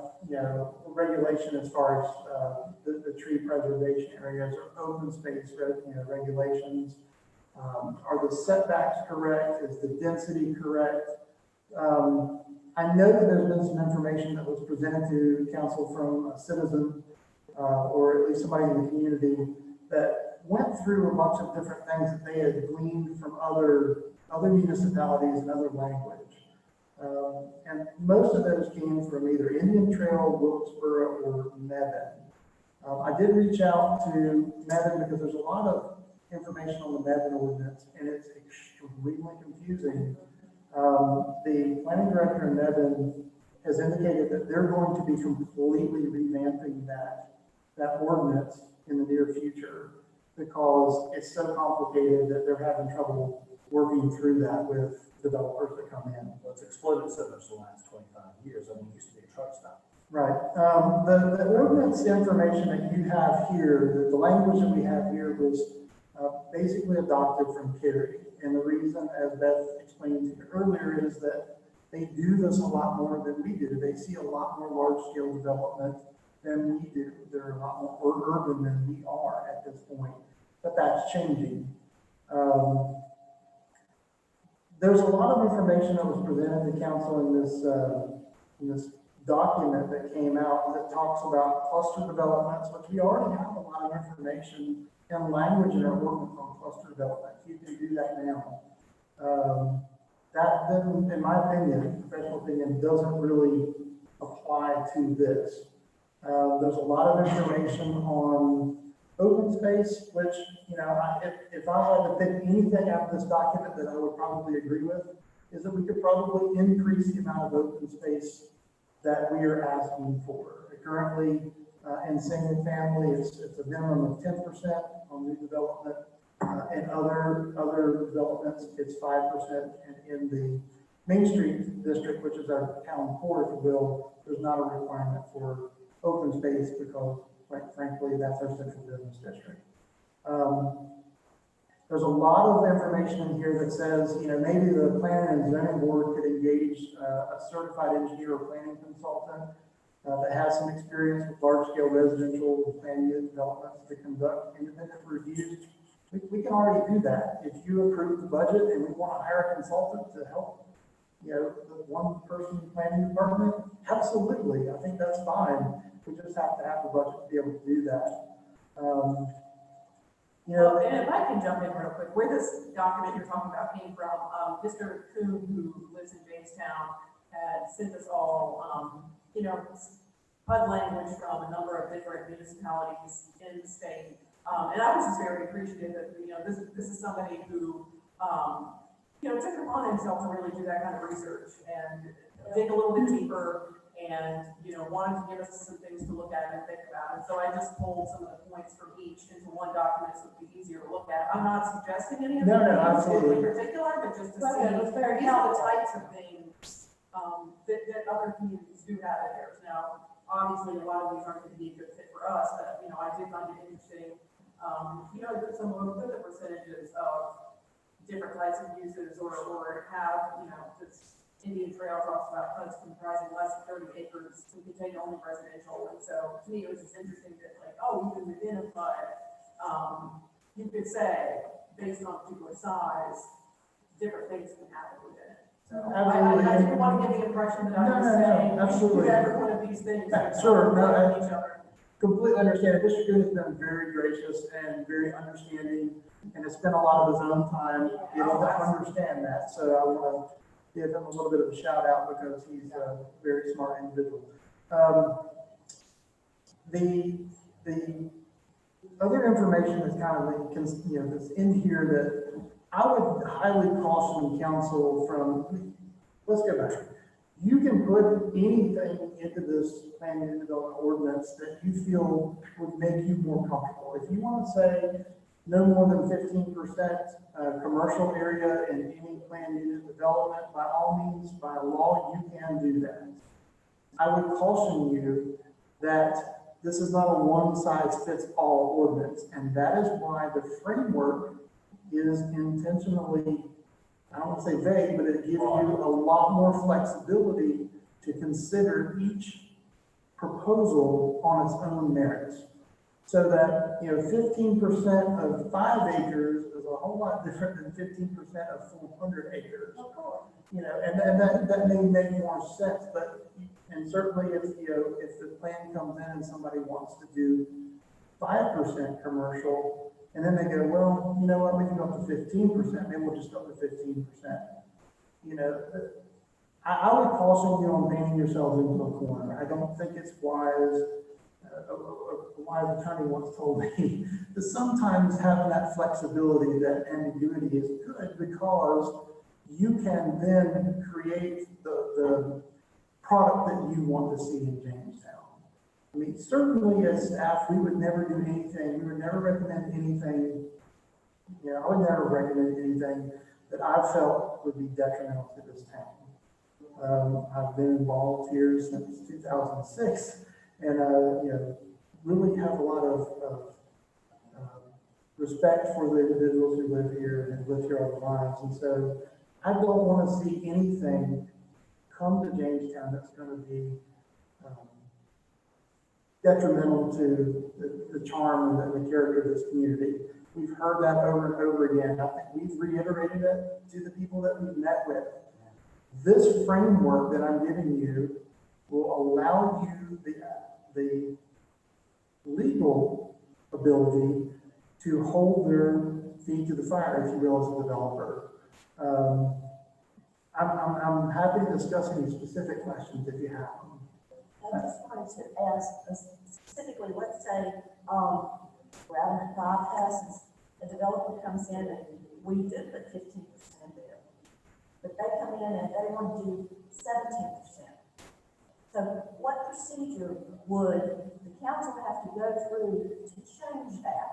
regulation as far as the tree preservation areas or open space, regulations. Are the setbacks correct? Is the density correct? I know that there's been some information that was presented to council from a citizen, or at least somebody in the community that went through a bunch of different things that they had gleaned from other municipalities and other language. And most of those came from either Indian Trail, Wilkesboro, or Mebane. I did reach out to Mebane because there's a lot of information on the Mebane ordinance, and it's extremely confusing. The planning director in Mebane has indicated that they're going to be completely revamping that ordinance in the near future because it's so complicated that they're having trouble working through that with developers that come in. Well, it's exploded so much in the last 25 years. I mean, it used to be a truck stop. Right. The ordinance information that you have here, the language that we have here was basically adopted from Cary. And the reason, as Beth explained to you earlier, is that they do this a lot more than we do. They see a lot more large-scale development than we do. They're a lot more urban than we are at this point. But that's changing. There's a lot of information that was presented to council in this document that came out that talks about cluster developments, which we already have a lot of information and language in our ordinance on cluster development. You can do that now. That then, in my opinion, professional opinion, doesn't really apply to this. There's a lot of information on open space, which, if I had to pick anything out of this document that I would probably agree with, is that we could probably increase the amount of open space that we are asking for. Currently, in single family, it's a minimum of 10% on new development. In other developments, it's 5%. And in the Main Street district, which is our town core, if you will, there's not a requirement for open space because quite frankly, that's our central business district. There's a lot of information in here that says, you know, maybe the planning and zoning board could engage a certified engineer or planning consultant that has some experience with large-scale residential plan unit developments to conduct independent reviews. We can already do that. If you approve the budget and we want to hire a consultant to help, you know, the one person planning department, absolutely, I think that's fine. We just have to have the budget to be able to do that. You know, And if I can jump in real quick, where this document you're talking about came from, Mr. Kuhn, who lives in Jamestown, had sent us all, you know, HUD language from a number of different municipalities in the state. And I was just very appreciative that, you know, this is somebody who, you know, took it upon himself to really do that kind of research and dig a little bit deeper and, you know, wanted to give us some things to look at and think about. And so I just pulled some of the points from each into one document so it'd be easier to look at. I'm not suggesting any of them in particular, but just to see, these are the types of things that other communities do have in theirs. Now, obviously, a lot of these aren't going to be a good fit for us, but, you know, I did find it interesting. You know, that some of them put the percentages of different types of uses or have, you know, this Indian Trail talks about HUDs comprising less than 30 acres to contain only residential. And so to me, it was just interesting that, like, oh, even within a HUD, you could say, based on particular size, different things can happen within it. So I didn't want to give the impression that I was saying, absolutely. every one of these things. Sure, no, each other. Completely understand. Mr. Good has been very gracious and very understanding, and has spent a lot of his own time getting to understand that. So I want to give him a little bit of a shout out because he's a very smart individual. The other information that's kind of, you know, that's in here that I would highly caution council from, let's go back. You can put anything into this plan and development ordinance that you feel would make you more comfortable. If you want to say no more than 15% commercial area in any planned unit development, by all means, by law, you can do that. I would caution you that this is not a one-size-fits-all ordinance, and that is why the framework is intentionally, I don't want to say vague, but it gives you a lot more flexibility to consider each proposal on its own merits. So that, you know, 15% of 5 acres is a whole lot different than 15% of 400 acres. Of course. You know, and that may make more sense, but, and certainly if, you know, if the plan comes in and somebody wants to do 5% commercial, and then they go, well, you know what, we can go up to 15%, maybe we'll just go up to 15%. You know, I would caution you on painting yourselves into a corner. I don't think it's wise. A wise attorney once told me that sometimes having that flexibility, that ambiguity is good because you can then create the product that you want to see in Jamestown. I mean, certainly as staff, we would never do anything, we would never recommend anything, you know, I would never recommend anything that I felt would be detrimental to this town. I've been involved here since 2006, and, you know, really have a lot of respect for the individuals who live here and live here all their lives. And so I don't want to see anything come to Jamestown that's going to be detrimental to the charm and the character of this community. We've heard that over and over again. I think we've reiterated it to the people that we've met with. This framework that I'm giving you will allow you the legal ability to hold their feet to the fire, if you will, as a developer. I'm happy to discuss any specific questions if you have them. I just wanted to ask specifically, let's say, Route 5 passes, a developer comes in and we did put 15% there. But they come in and they want to do 17%. So what procedure would the council have to go through to change that?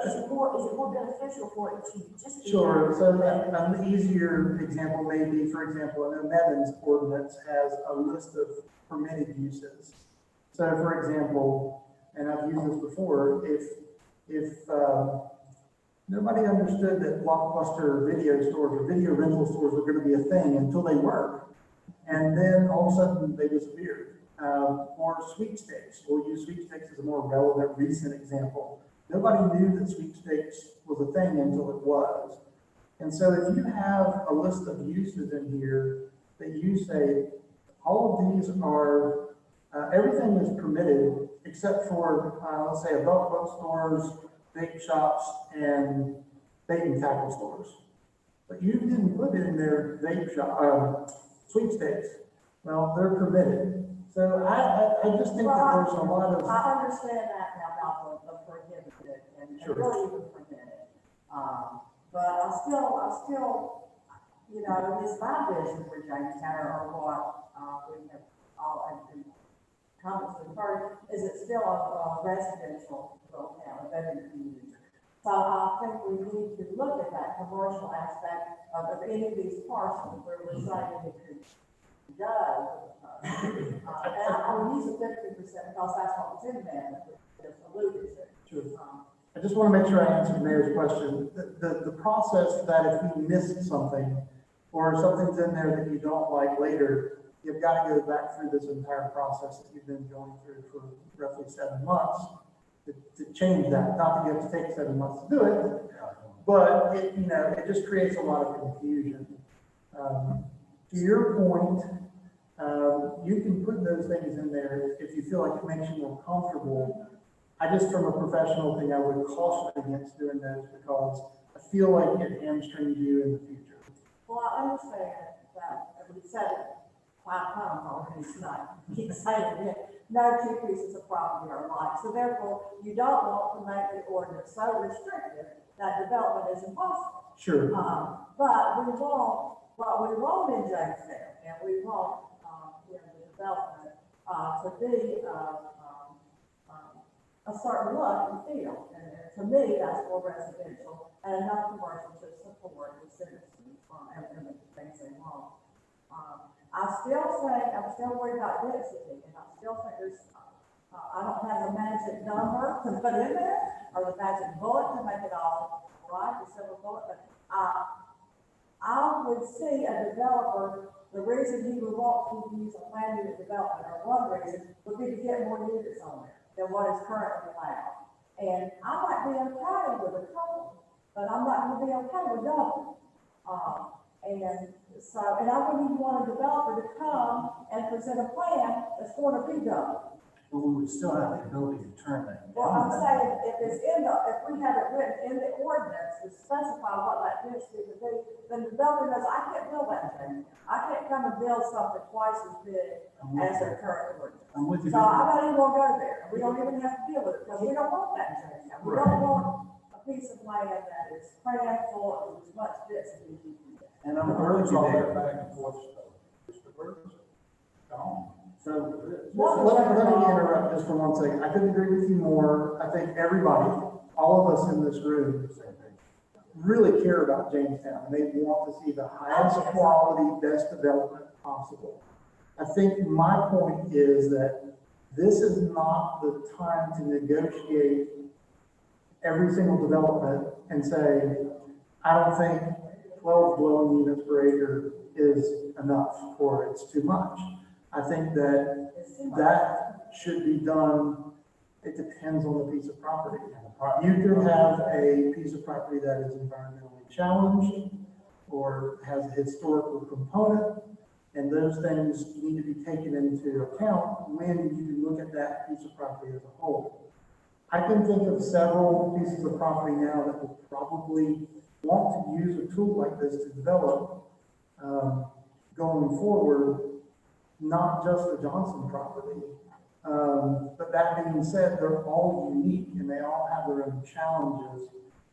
Is it more beneficial for it to just be? Sure. So an easier example may be, for example, the Nevins ordinance has a list of permitted uses. So for example, and I've used this before, if nobody understood that Blockbuster video stores or video rental stores were gonna be a thing until they were. And then all of a sudden they disappeared. Or sweepstakes, we'll use sweepstakes as a more relevant recent example. Nobody knew that sweepstakes was a thing until it was. And so if you have a list of uses in here that you say, all of these are, everything is permitted except for, let's say, adult bookstores, vape shops, and bait and tackle stores. But you didn't put in there vape shop, sweepstakes. Well, they're permitted. So I just think that there's a lot of. I understand that now about the prohibited and really even permitted. But I still, you know, it's my vision for Jamestown or what, we have all, and comments we've heard, is it's still a residential town, a veteran community. So I think we need to look at that commercial aspect of any of these parcels where we're saying it could go. And I would use a 50% because that's what was in there, just alluded to. Sure. I just want to make sure I answered the mayor's question. The process that if we missed something or something's in there that you don't like later, you've got to go back through this entire process that you've been going through for roughly 7 months to change that. Not that you have to take 7 months to do it, but it, you know, it just creates a lot of confusion. To your point, you can put those things in there if you feel like it makes you more comfortable. I just, from a professional thing, I would caution against doing those because I feel like it hamstrings you in the future. Well, I understand that, we said it 5 times already tonight, keep saying it, no two pieces of property are alike. So therefore, you don't want to make the ordinance so restrictive that development is impossible. Sure. But we want, what we want in Jamestown, and we want, you know, the development, to be, a certain look and feel. And to me, that's more residential and enough commercial to support the citizens, and the things they want. I still think, I'm still worried about density, and I still think there's, I don't have the magic number to put in there, or the magic bullet to make it all right, the silver bullet, but, I would see a developer, the reason he would want to use a plan unit development, or one reason, would be to get more units on there than what is currently allowed. And I might be okay with a couple, but I'm not gonna be okay with double. And so, and I wouldn't even want a developer to come and present a plan that's going to be double. But we would still have the ability to turn that. Well, I'm saying, if it's in the, if we have it written in the ordinance to specify what that density would be, then the developer knows, I can't build that thing. I can't come and build something twice as big as their current ordinance. I'm with you. So I'm not even gonna go there. We don't even have to deal with it, because we don't want that change. We don't want a piece of land that is crammed full of as much density as you can get. And I'm Birds with you all there. that back and forth stuff. Mr. Birds, gone. So let me interrupt just for 1 second. I couldn't agree with you more. I think everybody, all of us in this room, really care about Jamestown. They want to see the highest quality, best development possible. I think my point is that this is not the time to negotiate every single development and say, I don't think 12 dwelling units per acre is enough, or it's too much. I think that that should be done, it depends on the piece of property. You could have a piece of property that is environmentally challenged or has a historical component, and those things need to be taken into account when you look at that piece of property as a whole. I can think of several pieces of property now that will probably want to use a tool like this to develop going forward. Not just the Johnson property. But that being said, they're all unique and they all have their own challenges.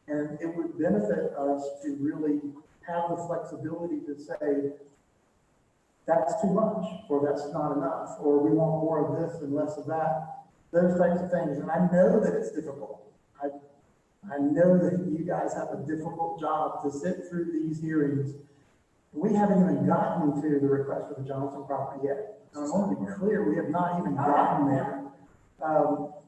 And it would benefit us to really have the flexibility to say, that's too much, or that's not enough, or we want more of this and less of that, those types of things. And I know that it's difficult. I know that you guys have a difficult job to sit through these hearings. We haven't even gotten to the request for the Johnson property yet. And I want to be clear, we have not even gotten there.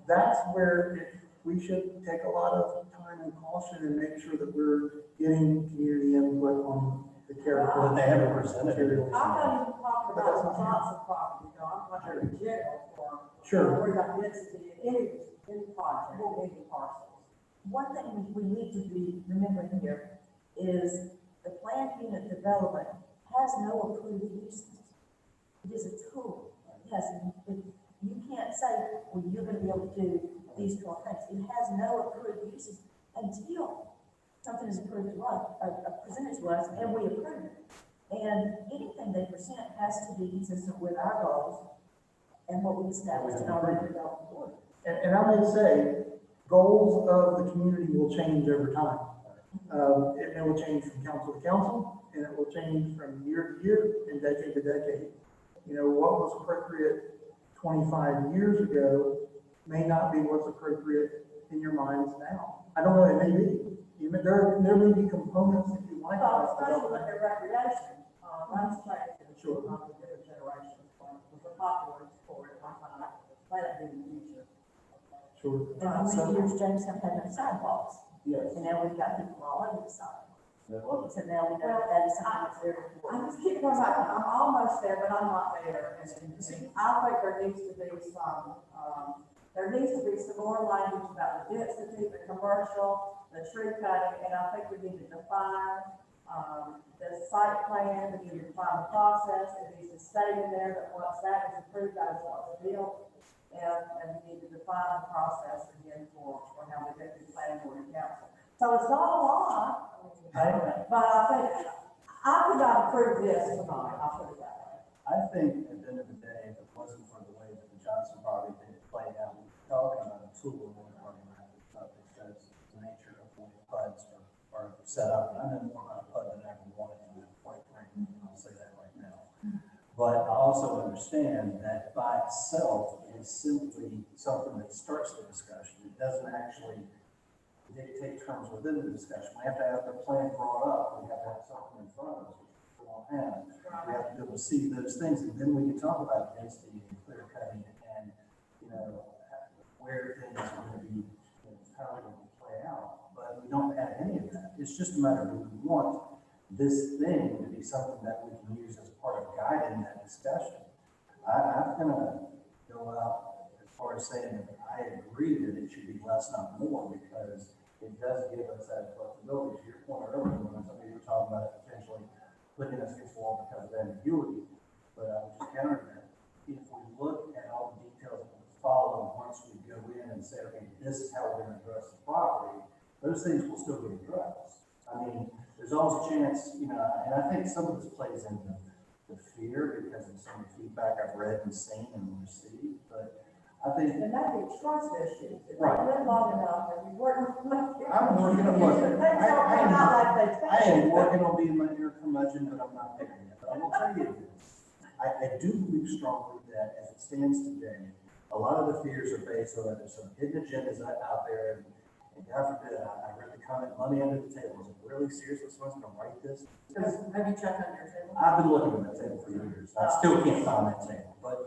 That's where we should take a lot of time and caution and make sure that we're getting community input on the character. But they haven't presented it. I'm not even talking about lots of property, no, I'm talking in general for. Sure. Where about density in any project, any parcels. One thing we need to be remembering here is the planned unit development has no approved uses. It is a tool. You can't say, well, you're gonna be able to do these 12 things. It has no approved uses until something is approved to us, presented to us, and we approve it. And anything they present has to be consistent with our goals and what we established in our land development board. And I may say, goals of the community will change over time. It will change from council to council, and it will change from year to year and decade to decade. You know, what was appropriate 25 years ago may not be what's appropriate in your minds now. I don't know, it may be. There may be components that you like. Well, especially with the recreation, that's changed. Sure. On the different generations, was a popular sport, I find, might not be in the future. Sure. And for many years, Jamestown had no sidewalks, Yes. and now we've got people all over the side. That was- So now we know that is something that's very I important. just keep going back, I'm almost there, but I'm not there. I think there needs to be some more language about the density, the commercial, the tree cutting, and I think we need to define, the site plan, we need to define the process, it needs to state in there that once that is approved, that is what's built. And we need to define the process again for how we get through planning board and council. So it's not a lot, but I think, I could not approve this tonight, I'll put it that way. I think at the end of the day, if it wasn't for the way that the Johnson property did play out, we're talking about a tool in one parking lot, because the nature of the way PUDs are set up. And I know more about PUD than I ever wanted to, quite frankly, I'll say that right now. But I also understand that by itself is simply something that starts the discussion. It doesn't actually dictate terms within the discussion. We have to have the plan brought up. We have to have something in front of us, which we don't have. We have to be able to see those things, and then we can talk about density and clear cutting and, where things are going to be, how they're going to play out. But we don't have any of that. It's just a matter of we want this thing to be something that we can use as part of guiding that discussion. I'm gonna go out as far as saying that I agree that it should be less, not more, because it does give us that flexibility. To your point earlier, when some of you were talking about potentially putting us against the wall because of ambiguity, but I was just countering that. If we look at all the details that we follow, once we go in and say, okay, this is how we're gonna address the property, those things will still get addressed. I mean, there's always a chance, and I think some of this plays into the fear because of some of the feedback I've read and seen and received, but I think. And that be trust issues. If Right. you live long enough, and you work. I'm working on what, I am working on being my inner curmudgeon, but I'm not there yet. But I will tell you this, I do believe strongly that as it stands today, a lot of the fears are based on that there's some hidden agendas out there, and God forbid, I read the comment, money under the table. Is it really seriously someone's gonna write this? Have you checked on your table? I've been looking at that table for years. I still can't find that table. But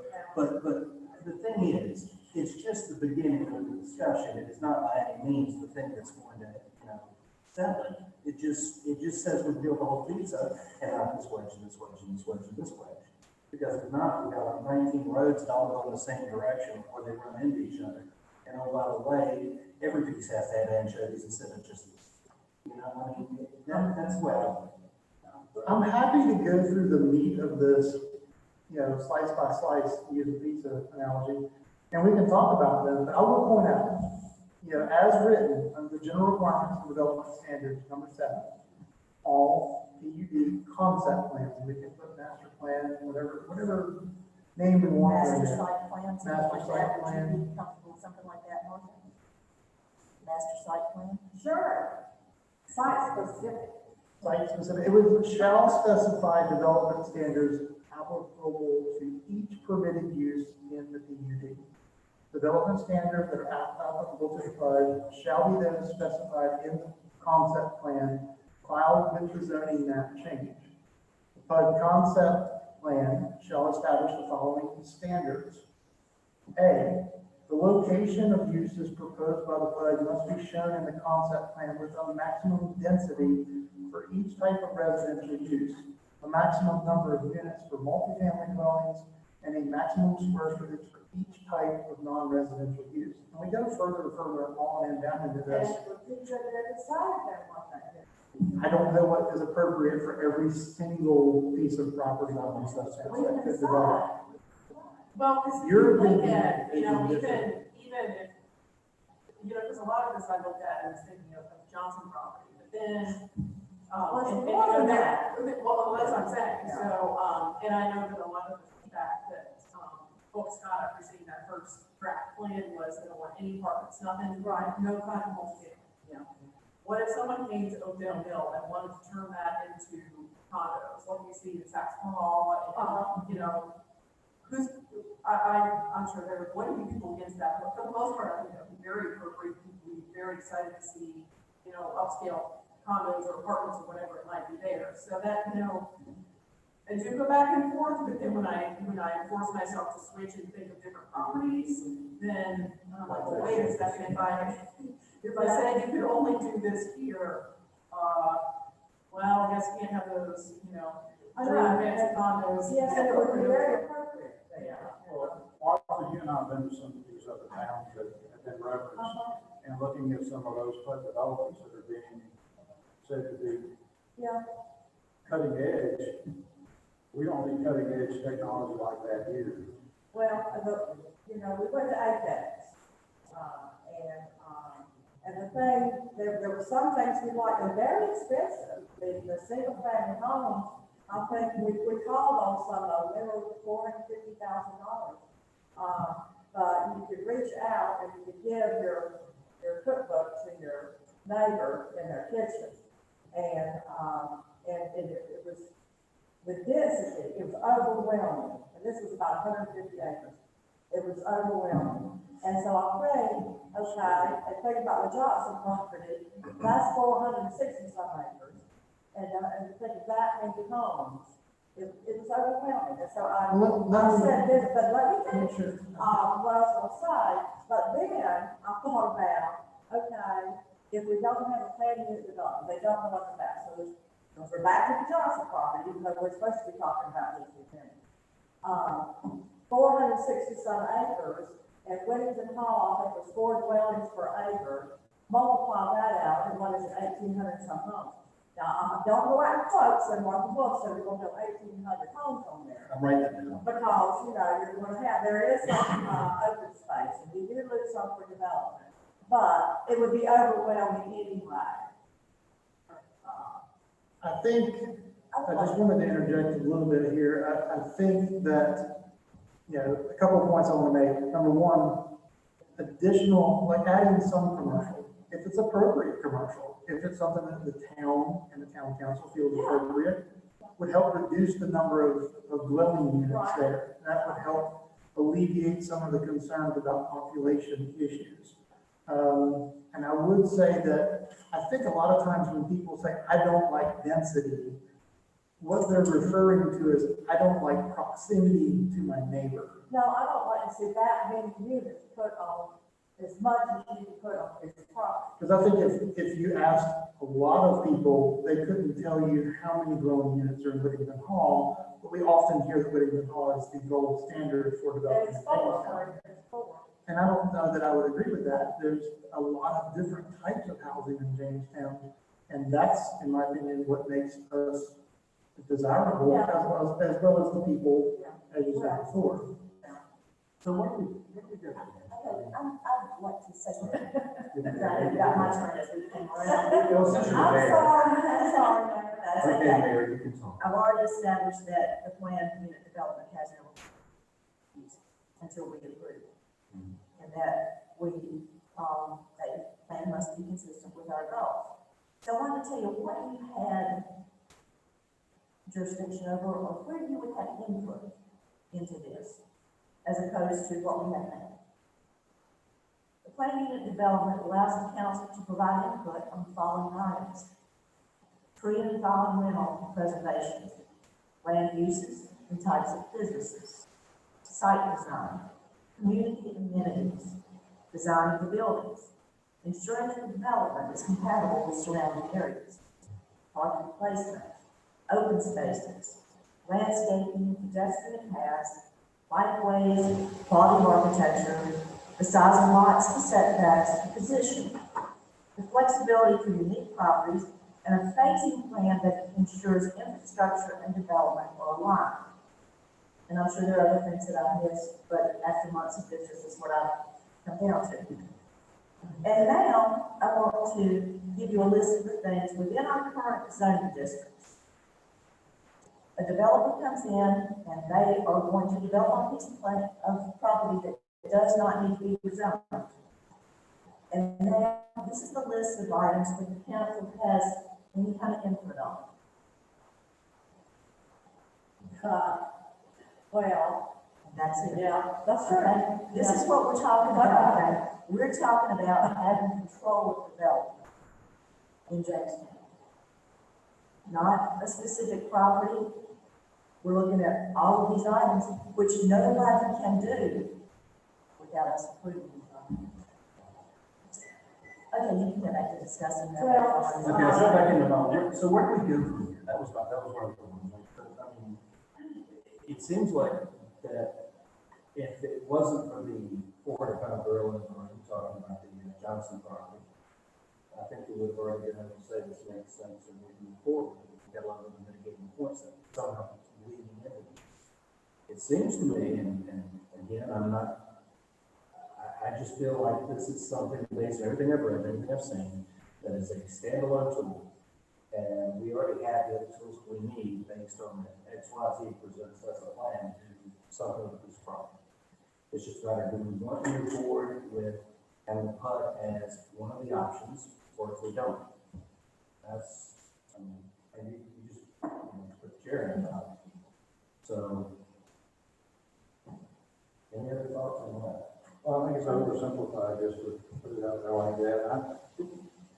the thing is, it's just the beginning of the discussion. It is not by any means the thing that's going to, settle it. It just says we build the whole pizza and out this wedge and this wedge and this wedge and this wedge. Because if not, we've got like 19 roads that all go in the same direction or they run into each other. And oh, by the way, every piece has to have anchovies instead of just, that's the way I look. I'm happy to go through the meat of this, slice by slice, to use a pizza analogy, and we can talk about them, but I will point out, as written, under the general requirements of development standards, number 7, all PUD concept plans, we can put master plan, whatever name we want. Master site plan, something Master like site that, would plan. you be comfortable with something like that, Martha? Master site plan? Sure. Site specific. Site specific, it shall specify development standards applicable to each permitted use in the PUD. Development standards that are applicable to the PUD shall be then specified in the concept plan filed with the zoning map change. The PUD concept plan shall establish the following standards. A, The location of uses proposed by the PUD must be shown in the concept plan with a maximum density for each type of residential use, a maximum number of units for multifamily dwellings, and a maximum square footage for each type of non-residential use. And we go further and further on and down into this. And the teacher there decided they want that. I don't know what is appropriate for every single piece of property on this We subset can could develop. decide. Well, because if Your you look opinion at, is even different. if, because a lot of this I looked at and was thinking of Johnson property, but then, Well, and, it's you more know, than there, well, that's what I'm saying, Yeah. so, and I know that a lot of the feedback that, folks got after seeing that first draft plan was they don't want any apartments, nothing, right, no kind of multi-family. Yeah. What if someone came to Oakdale Mill and wanted to turn that into condos, like you see in Saxon Hall, and, you know, I'm sure there would be people against that, but for the most part, I think that would be very appropriate, people would be very excited to see, you know, upscale condos or apartments or whatever it might be there, so that, you know, I do go back and forth, but then when I force myself to switch and think of different properties, then I'm like, well, wait a second, if I said you could only do this here, well, I guess you can't have those, you know, three fancy condos. Yes, and it would be very appropriate. Yeah. Well, Martha, you and I have been to some of these other towns that have been referenced, and looking at some of those PUD developments that are being said to be Yeah. cutting edge. We don't need cutting edge technology like that here. Well, you know, we went to Apex, and the thing, there were some things we liked, they're very expensive. The single family homes, I think we called on some of them, they were $450,000. But you could reach out and you could give your cookbook to your neighbor in their kitchen. And it was, the density, it was overwhelming, and this was about 150 acres. It was overwhelming. And so I think, okay, I think about the Johnson property, that's 460 some acres. And think of that many homes, it was overwhelming. And so I said this, but let me finish, what I was gonna say. But then I thought about, okay, if we don't have a plan unit development, they don't know what the map, so we're back to the Johnson property, because we're supposed to be talking about this weekend. 460 some acres, and Whittington Hall, I think was 4 dwellings per acre. Multiply that out, and what is it, 1,800 some homes. Now, don't go out and quotes, and Martha Wolf said we're gonna have 1,800 homes on there. I'm writing that down. Because, you know, you're gonna have, there is some, open space, and you do lose some for development. But it would be overwhelming anyway. I think, I just wanted to interject a little bit here. I think that, you know, a couple of points I want to make. Number one, additional, like adding some commercial, if it's appropriate commercial, if it's something that the town and the town council feels appropriate, would help reduce the number of dwelling units there. That would help alleviate some of the concerns about population issues. And I would say that I think a lot of times when people say, I don't like density, what they're referring to is, I don't like proximity to my neighbor. No, I don't like to see that many units put on, as much as you can put on this property. Because I think if you asked a lot of people, they couldn't tell you how many dwelling units are in Whittington Hall, but we often hear that Whittington Hall is the gold standard for And development. it's four, it's four. And I don't know that I would agree with that. There's a lot of different types of housing in Jamestown. And that's, in my opinion, what makes us desirable, Yeah. as well as the people, Yeah. as you said before. So what do we go? Okay, I'd like to say something. I got my turn as we came around. Well, since you're I'm there. sorry, that's Okay, okay. Mayor, you can talk. I've already established that the planned unit development has no use until we approve. And that that plan must be consistent with our goals. So I wanted to tell you what you had jurisdiction over, or where you would have input into this, as opposed to what we have now. The planned unit development allows the council to provide input on the following items: tree and environmental preservation, land uses and types of businesses, site design, community amenities, designing the buildings, ensuring that the development is compatible with surrounding areas, parking placement, open spaces, landscaping, pedestrian paths, bikeways, quality of architecture, the size of lots, the setbacks, the position, the flexibility for unique properties, and a phasing plan that ensures infrastructure and development are aligned. And I'm sure there are other things that I've missed, but after months of this is what I've come down to. And now I want to give you a list of the things within our current zoning districts. A developer comes in and they are going to develop on a piece of property that does not need to be rezoned. And now this is the list of items that the council has any kind of input on. Well, That's it. yeah, that's true. Okay, this is what we're talking about, okay? We're talking about having control of development in Jamestown. Not a specific property. We're looking at all of these items, which nobody can do without us approving them. Okay, you can go back to discussing that. Okay, so back into so where do we go from here? That was one of the ones. I mean, it seems like that if it wasn't for the 400-pound gorilla in the room talking about the Johnson property, I think we would have already been able to say this makes sense and we move forward. We've got a lot of the mitigating points that somehow leading into this. It seems to me, and again, I just feel like this is something based on everything I've read, everything I've seen, that is a standalone tool. And we already have the tools we need based on the XYZ presents us a plan to do something with this problem. It's just a matter of do we want to move forward with having the PUD as one of the options, or if we don't. That's, and you just put the chair in about it. So, any other thoughts on that? Well, I think it's oversimplified just to put it out there like that.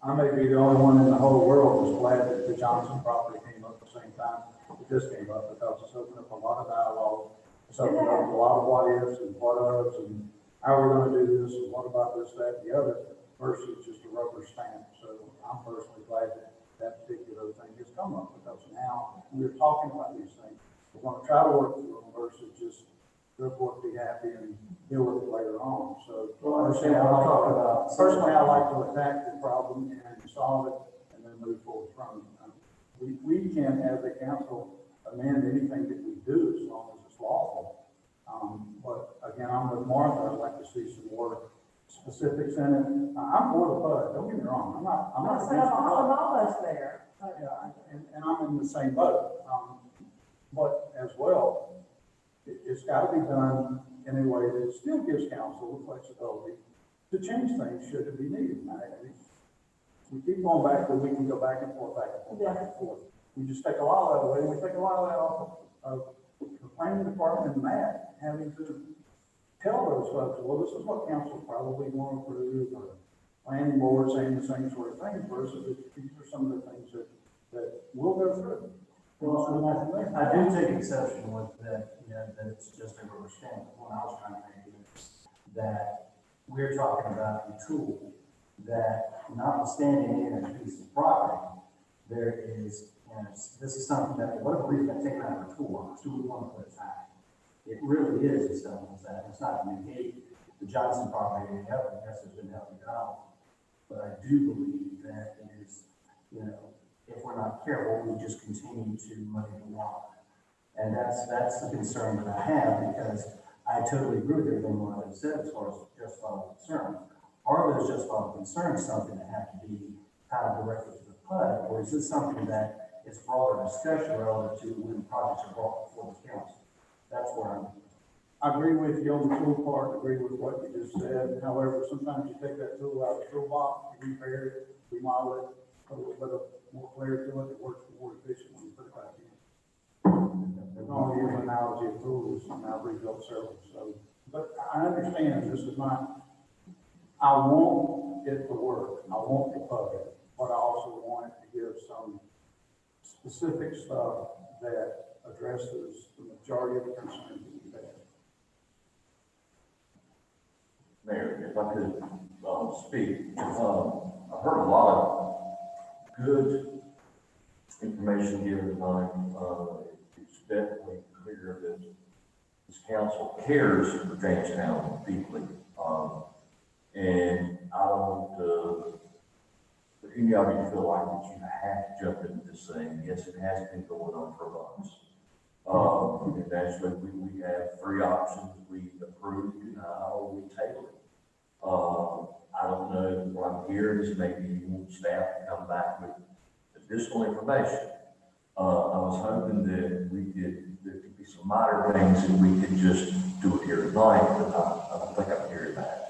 I may be the only one in the whole world that's glad that the Johnson property came up at the same time that this came up, because it's opened up a lot of dialogue. It's opened up a lot of what ifs and what ofs and how are we gonna do this and what about this, that, and the other, versus just a rubber stamp. So I'm personally glad that that particular thing has come up, because now we're talking about these things. We're gonna try to work through them versus just report, be happy and deal with it later on. So personally, I like to attack the problem and solve it and then move forward from it. We can, as a council, amend anything that we do as long as it's lawful. But again, I'm with Martha. I'd like to see some more specifics in it. I'm for the PUD. Don't get me wrong. I'm not against the PUD. I'm almost there. Yeah, and I'm in the same boat. But as well, it's got to be done in a way that still gives council the flexibility to change things should it be needed. We keep going back, but we can go back and forth, back and forth, back and forth. We just take a lot of that away. We take a lot of that off of the planning department and Matt having to tell those folks, well, this is what council probably want to approve, or planning board saying the same sort of things, versus these are some of the things that we'll go through. Well, I do take exception with that, that it's just a rubber stamp. What I was trying to make is that we're talking about a tool that, notwithstanding in a piece of property, there is, this is something that, whatever reason I take out of a toolbox, do we want to put it back? It really is as simple as that. It's not to negate the Johnson property or any other. Yes, there's been healthy development. But I do believe that it is, if we're not careful, we just continue to muddy the water. And that's the concern that I have, because I totally agree with everything Martha said as far as justifiable concerns. Are those justifiable concerns something that have to be kind of directed to the PUD, or is this something that is broader discussion relative to when projects are brought before the council? That's where I agree with you on the tool part, agree with what you just said. However, sometimes you take that tool out of the toolbox, you repair it, remodel it, put a little bit of more flair to it, it works more efficiently, you put it back in. There's only use an analogy of tools, and I've rebuilt several, so, but I understand this is not, I want it to work, I want the PUD, but I also want it to give some specific stuff that addresses the majority of the concerns that we've had. I could, speak, I've heard a lot of good information given tonight. It's definitely clear that this council cares for Jamestown deeply. And I don't, for any of you feel like that you have to jump into this thing. Yes, it has been going on for months. And actually, we have three options we approved, or we tabled it. I don't know, what I'm hearing is maybe you want staff to come back with additional information. I was hoping that there could be some minor things that we could just do it here tonight, but I don't think I'm hearing that.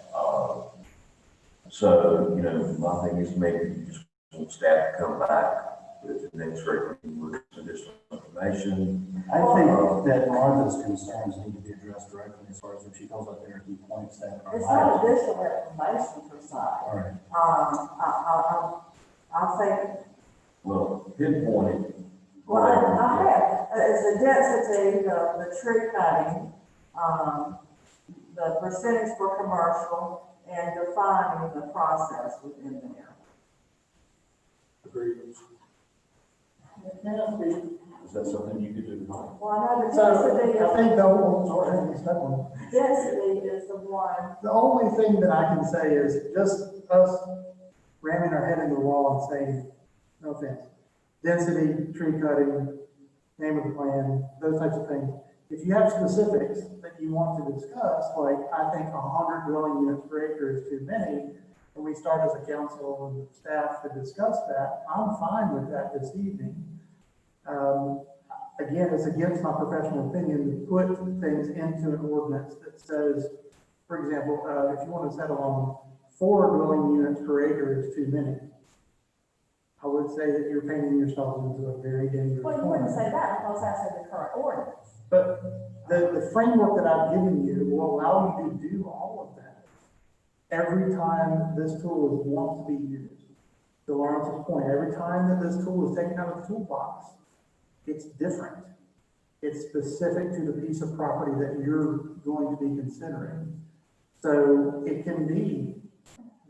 So, you know, my thing is maybe you just want staff to come back with the next regular with additional information. I think that Martha's concerns need to be addressed directly as far as if she calls up there and key points that are. It's not additional information per se. All right. I think, Well, pinpointed. well, I have, it's the density, the tree cutting, the percentage for commercial, and defining the process within there. Agreed. Is that something you could do tonight? Well, I know the So, density I think is, the whole, density is the one. the only thing that I can say is just us ramming our head into the wall and saying, no offense, density, tree cutting, name of the plan, those types of things. If you have specifics that you want to discuss, like I think 100 dwelling units per acre is too many, and we start as a council and staff to discuss that, I'm fine with that this evening. Again, it's against my professional opinion to put things into an ordinance that says, for example, if you want to settle on 4 dwelling units per acre is too many. I would say that you're painting yourself into a very dangerous. Well, you wouldn't say that because that's in the current ordinance. But the framework that I've given you will allow you to do all of that. Every time this tool is wants to be used, to Lawrence's point, every time that this tool is taken out of the toolbox, it's different. It's specific to the piece of property that you're going to be considering. So it can be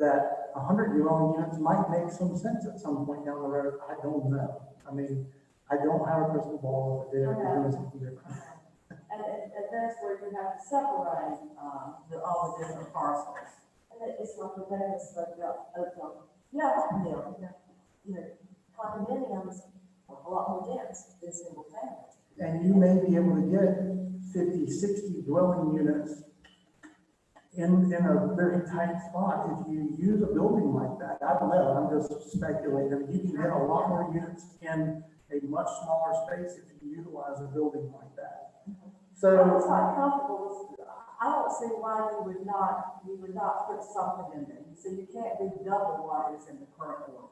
that 100 dwelling units might make some sense at some point down the road. I don't know. I mean, I don't have a crystal ball of a day or doing something different. And that's where you have to separate, all the different parcels. And it's like the Vegas, condominiums are a lot more dense than single family. And you may be able to get 50, 60 dwelling units in a very tight spot if you use a building like that. I don't know, I'm just speculating. I mean, you can get a lot more units in a much smaller space if you utilize a building like that. So I'm not comfortable with, I don't see why you would not put something in there. So you can't do double what is in the current one.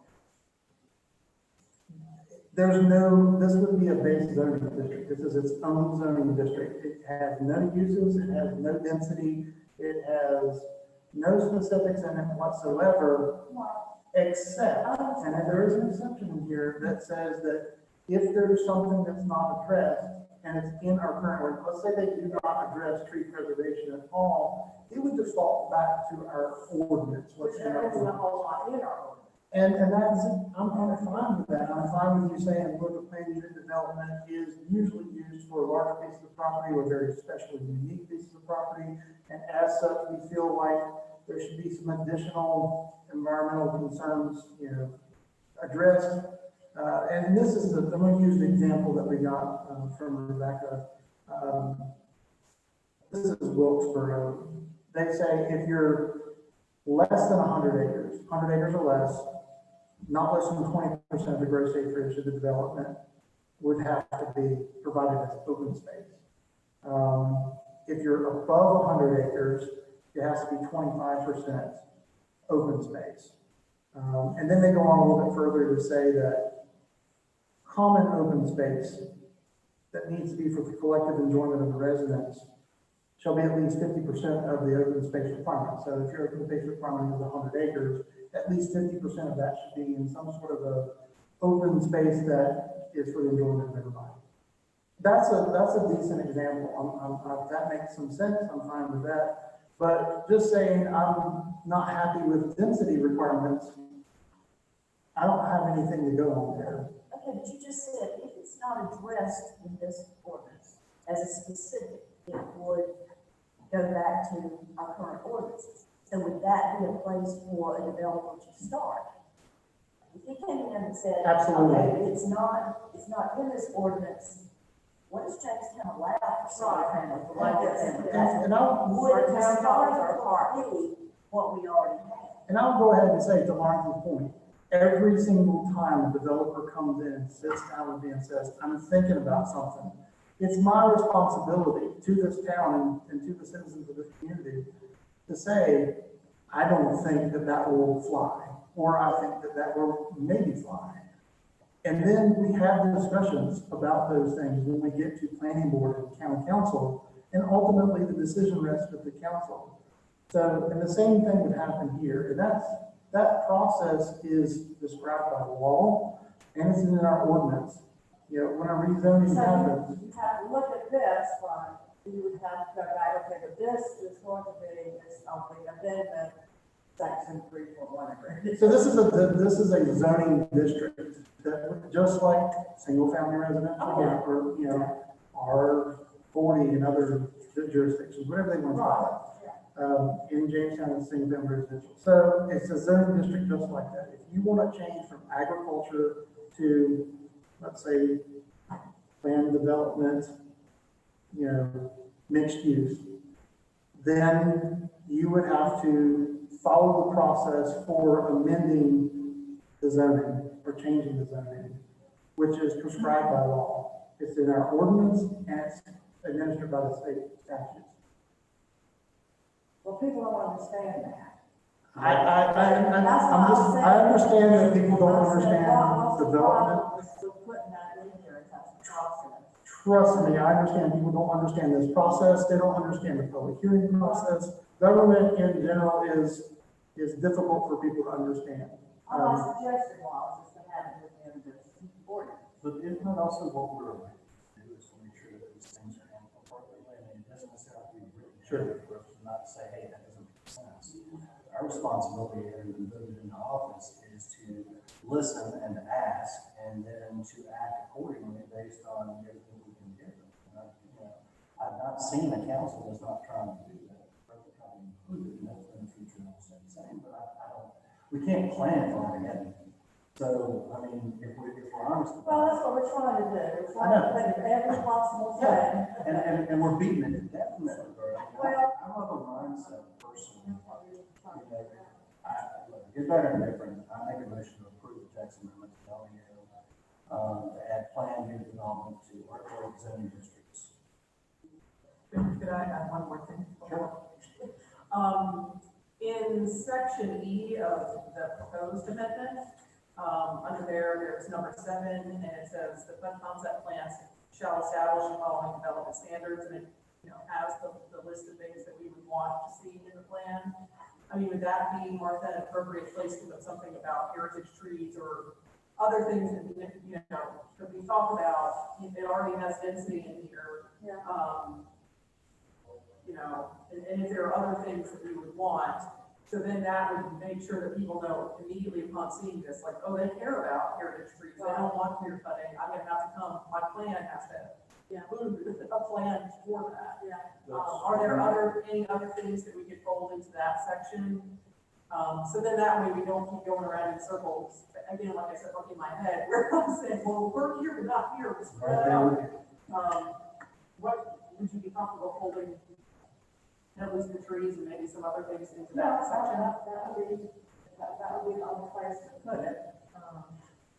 this would be a base zoning district. This is its own zoning district. It has no uses, it has no density, it has no specifics in it whatsoever, except, and there is an exception in here that says that if there's something that's not addressed, and it's in our current ordinance, let's say they do not address tree preservation at all, it would default back to our ordinance, what's in our There isn't a ordinance. whole lot in our ordinance. And that's, I'm fine with that. I'm fine with you saying, look, the planned unit development is usually used for large pieces of property or very special and unique pieces of property. And as such, we feel like there should be some additional environmental concerns, addressed. And this is I'm going to use the example that we got from Rebecca. This is Wilkesboro. They say if you're less than 100 acres or less, not less than 20% of the gross acreage of the development would have to be provided as open space. If you're above 100 acres, it has to be 25% open space. And then they go on a little bit further to say that common open space that needs to be for the collective enjoyment of the residents shall be at least 50% of the open space requirement. So if your open space requirement is 100 acres, at least 50% of that should be in some sort of a open space that is for the enjoyment of everybody. That's a decent example. That makes some sense. I'm fine with that. But just saying I'm not happy with density requirements, I don't have anything to go on there. Okay, but you just said if it's not addressed in this ordinance as a specific, it would go back to our current ordinances. So would that be a place for a developer to start? If he came in and said, Absolutely. okay, it's not in this ordinance, what does Jamestown allow for single family? Like this, And I'll, would the starter part be what we already have? and I'll go ahead and say to Lawrence's point, every single time a developer comes in, sits down with me and says, I'm thinking about something, it's my responsibility to this town and to the citizens of this community to say, I don't think that that will fly, or I think that that will maybe fly. And then we have discussions about those things when we get to planning board and county council, and ultimately the decision rests with the council. So, and the same thing would happen here, and that process is described by law, and it's in our ordinance. You know, when a rezoning happens, You have to look at this one, you would have to go back, okay, but this is going to be this something, and then the section 3.1. so this is a zoning district that, just like single family residential, or, you know, R40 and other jurisdictions, whatever they want to call it. In Jamestown, it's single family residential. So it's a zoning district just like that. If you want to change from agriculture to, let's say, land development, you know, mixed use, then you would have to follow the process for amending the zoning or changing the zoning, which is prescribed by law. It's in our ordinance and it's administered by the state statutes. Well, people don't understand that. I understand that people don't understand development. We're putting that in here as a process. Trust me, I understand people don't understand this process. They don't understand the public hearing process. Government in general is difficult for people to understand. My suggestion was to have it within this ordinance. But isn't that also what we're elected to do, is to make sure that these things are handled appropriately? I mean, it doesn't necessarily be written. Sure. For us to not say, hey, that doesn't make sense. Our responsibility here in voted into office is to listen and ask, and then to act accordingly based on everything we can give them. And I've not seen a council that's not trying to do that. Perfect, I'll include it, and that's in the future, and I'll say the same, but I don't, we can't plan for Armageddon. So, I mean, if we're honest Well, about that's what we're trying to do. We're I know. trying to think of every possible it, thing. and we're beating it to death in that regard. Well- I'm of a mindset personally, good, better, and different. I make a motion to approve the text amendment to to add planned unit development to R12 zoning districts. Could I add one more thing? In section E of the proposed amendment, under there's number 7, and it says the fund concept plans shall establish the following development standards, and it, has the list of things that we would want to see in the plan. I mean, would that be, Martha, an appropriate place to put something about heritage trees or other things that that we talk about? It already has density in here. Yeah. And if there are other things that we would want, so then that would make sure that people know immediately upon seeing this, like, oh, they care about heritage trees, they don't want clear cutting, I'm gonna have to come, my plan has to include a plan for that. Are there any other things that we could fold into that section? So then that way we don't keep going around in circles, again, like I said, like in my head, where I'm saying, well, we're here, but not here, let's spread it out. What would you be comfortable holding? At least the trees and maybe some other things into that section. That would be the only place to put it.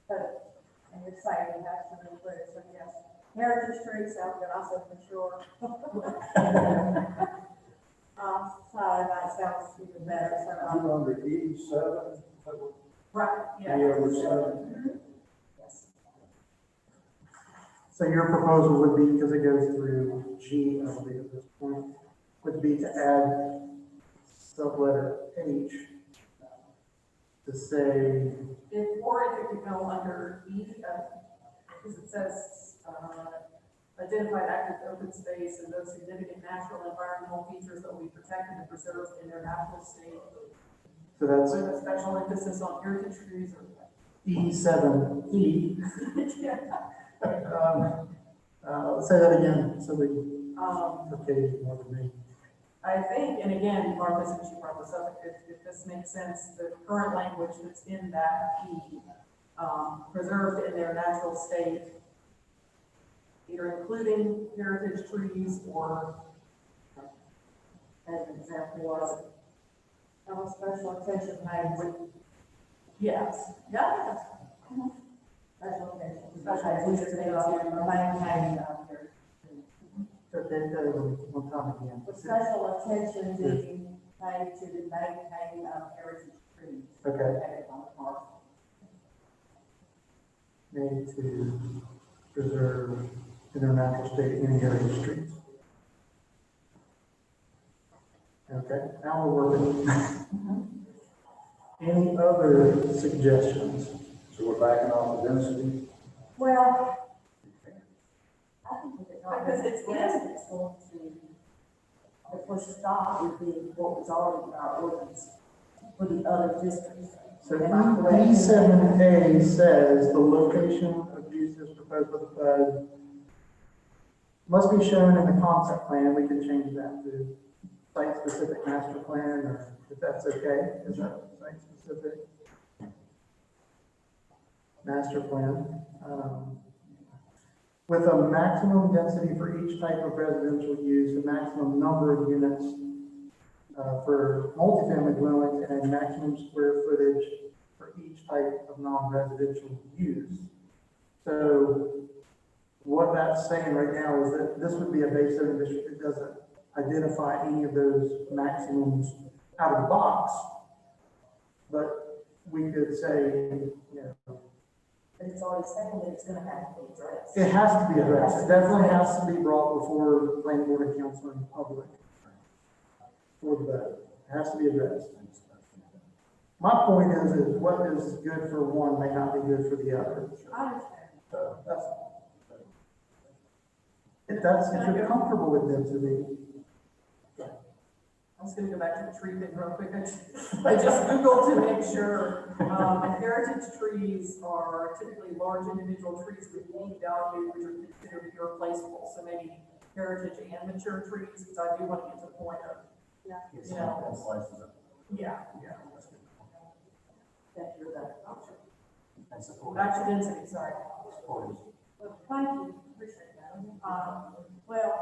But, and you're saying it has to include, so yes, heritage trees sound good also for sure. Sorry, that sounds even better, so. You under E7? Right, yeah. E7? Yes. So your proposal would be, because it goes through G, I believe at this point, would be to add subletter H to say, Or if it could go under E, because it says, identified active open space and those significant natural and environmental features that will be protected and preserved in their natural state. So that's With a special emphasis on heritage trees or. E7E. Say that again, so we, okay, more than me. I think, and again, Martha, since you brought this up, if this makes sense, the current language that's in that P, preserved in their natural state, either including heritage trees or, As an example of, special attention made with yes, yeah. special attention. Special attention made to- Maintaining of their. So then go one time again. With special attention being paid to the maintaining of heritage trees. Okay. located on the parcel. Made to preserve in their natural state any heritage streets. Okay, now we're working. Any other suggestions? So we're backing off the density? Well, I think if it's not. Because it's in. It's going to, the first stop would be what was already in our ordinance for the other districts. So Am I correct? E7A says the location of uses proposed by the PUD must be shown in the concept plan. We can change that to site-specific master plan, or if that's okay, is that site-specific master plan? With a maximum density for each type of residential use, a maximum number of units for multifamily dwellings, and a maximum square footage for each type of non-residential use. So what that's saying right now is that this would be a base zoning district that doesn't identify any of those maximums out of the box. But we could say, you know, But it's already saying that it's gonna have to be addressed. it has to be addressed. It definitely has to be brought before the planning board and council and public for the vote. It has to be addressed. My point is what is good for one may not be good for the other. I understand. So that's, if you're comfortable with density, I was gonna go back to the tree thing real quick. I just Googled to make sure, and heritage trees are typically large individual trees with unique value, which are considered irreplaceable. So maybe heritage and mature trees, because I do want to get to the point of, you know, yeah. That you're the option. Back to density, sorry. Well, thank you, appreciate that. Well,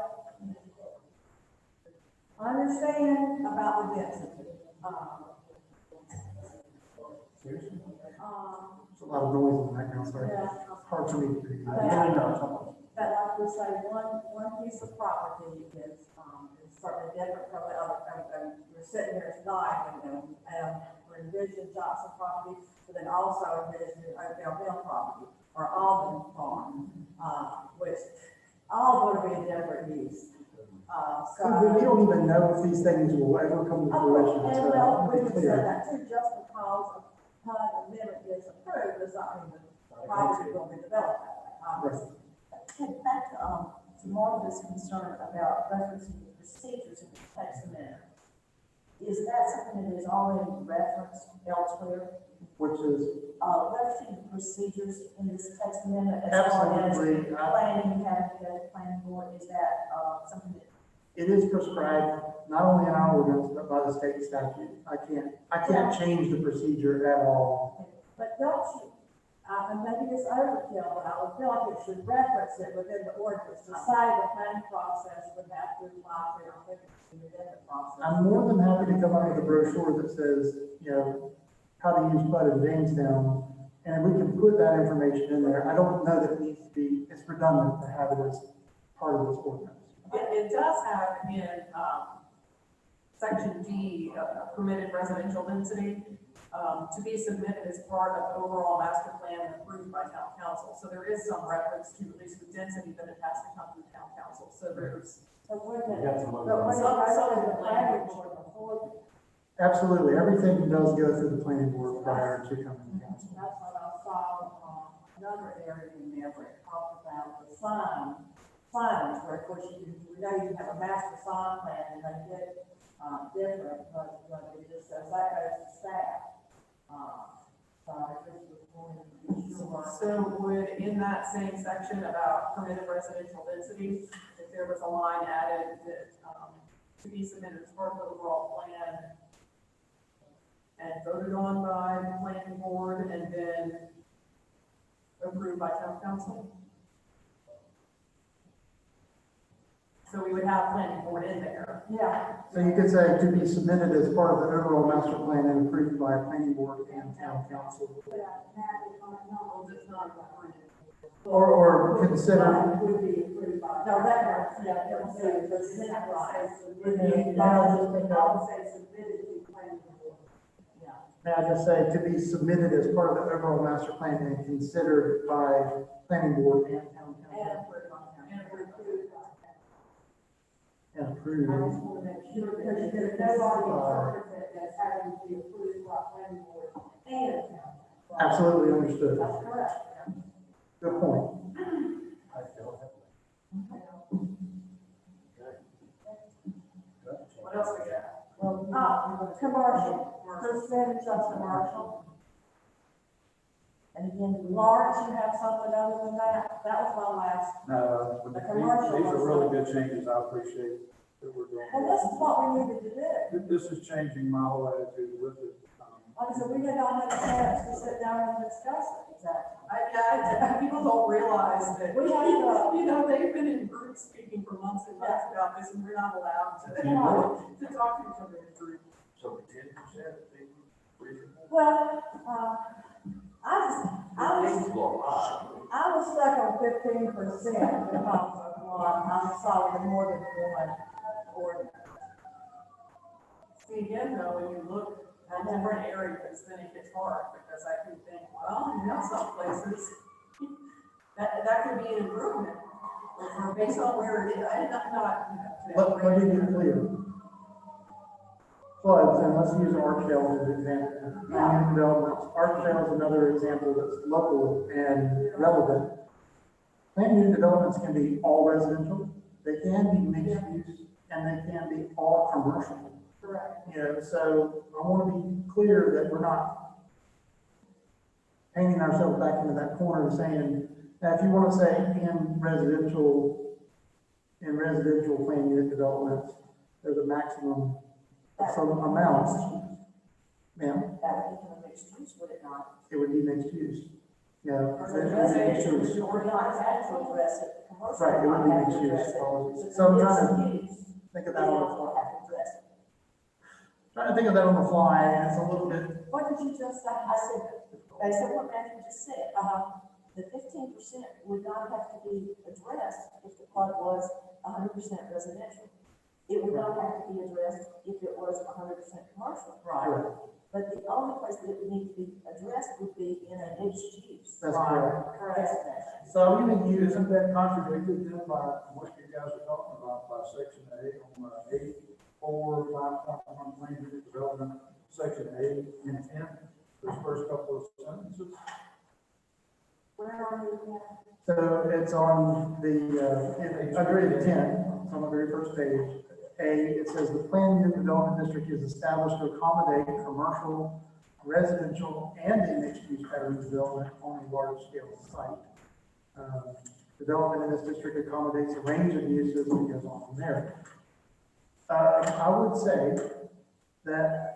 I understand about the density. seriously, there's a lot of noise in the background, sorry. Yeah. It's hard for me to hear you. That like we say, one piece of property is certainly different from the other. We're sitting here tonight and we're envisioning Johnson property, but then also envisioning Oakdale Mill property or Alden Farm, which all going to be a different use. So we don't even know if these things will ever come to fruition, And so well, to we be can say clear. that too, just because a PUD amendment is approved, does not mean the property will be developed that way. Get back to Martha's concern about referencing the procedures in the text amendment. Is that something that is already referenced elsewhere? Which is Referencing the procedures in this text amendment as far as absolutely, planning, having to go to planning board, is that, something that? it is prescribed, not only in our ordinance, but by the state statute. I can't change the procedure at all. But don't you, and maybe it's overkill, but I would feel like it should reference it within the ordinance to say the planning process would have to apply to, I think it's within the process. I'm more than happy to come up with a brochure that says, you know, how to use PUD in Jamestown, and we can put that information in there. I don't know that it needs to be, it's redundant to have it as part of this ordinance. It does have in, section D, permitted residential density, to be submitted as part of overall master plan and approved by town council. So there is some reference to at least the density that it has to come from town council. So there's. So wouldn't it, You got to but look at wouldn't it. it go to the planning board before? Absolutely, everything does go through the planning board prior to coming to council. That's what I saw, another area in there where it talked about the sign signs, where of course we know you have a master sign plan and they get, different, but it just says that goes to staff. So I just was going to be sure. So would, in that same section about permitted residential density, if there was a line added that, to be submitted as part of the overall plan and voted on by the planning board and then approved by town council? So we would have planning board in there. Yeah. So you could say to be submitted as part of the overall master plan and approved by planning board and town council. Well, it's not approved. Or consider, Would be approved by. No, that one, yeah, it was, it was in that right. I would say submitted to planning board. Yeah. may I just say, to be submitted as part of the overall master plan and considered by planning board and town And council. approved by town. And approved by town. And approved. I just want to make sure, because there's nobody interprets it as having to be approved by planning board and town. Absolutely understood. That's correct. Good point. I feel that way. What else we got? Commercial, percentage of commercial. And again, Lawrence, you have something other than that? That was my last. No, The commercial these are was- really good changes. I appreciate that we're doing. And this is what we needed to do. This is changing my whole attitude with it. Like I said, we had not had a chance to sit down and discuss it, exactly. People don't realize that, We have to- you know, they've been in groups speaking for months and months about this, and we're not allowed to talk to each other in groups. So 10% be reasonable? Well, I was stuck on 15% because of one, I'm sorry, more than one ordinance. See, again, though, when you look at different areas, then it gets hard, because I can think, well, you know, some places, that could be an improvement, or based on where it is, Let me be clear. Floods, and let's use Archdale as an example. Planning developments, Archdale is another example that's local and relevant. Planned unit developments can be all residential, they can be mixed use, and they can be all commercial. Correct. You know, so I want to be clear that we're not hanging ourselves back into that corner and saying, now, if you want to say in residential planned unit developments, there's a maximum of some amounts. Ma'am, That would become a mixed use, would it not? it would be mixed use. You know, Or it would be mixed use. We're not having to address it, commercial. Right, it would be not mixed having to use. address it. Apologies. But So I'm the trying to mixed use, think of they that on the don't fly. have to address it. Trying to think of that on the fly, and it's a little bit, What did you just say? I said, based on what Matthew just said, the 15% would not have to be addressed if the flood was 100% residential. It would not have to be addressed if it was 100% commercial. correct. But the only place that it would need to be addressed would be in a mixed use. That's correct. Residential. So I'm going to use, Isn't that contradicted then by what you guys are talking about by section 8 on 8.4, 5.1 planned unit development, section 8 intent, those first couple of sentences? Where are you at? so it's on the, under intent, it's on the very first page. It says the planned unit development district is established to accommodate commercial, residential, and a mixed-use pattern development on a large-scale site. Development in this district accommodates a range of uses and goes on from there. I would say that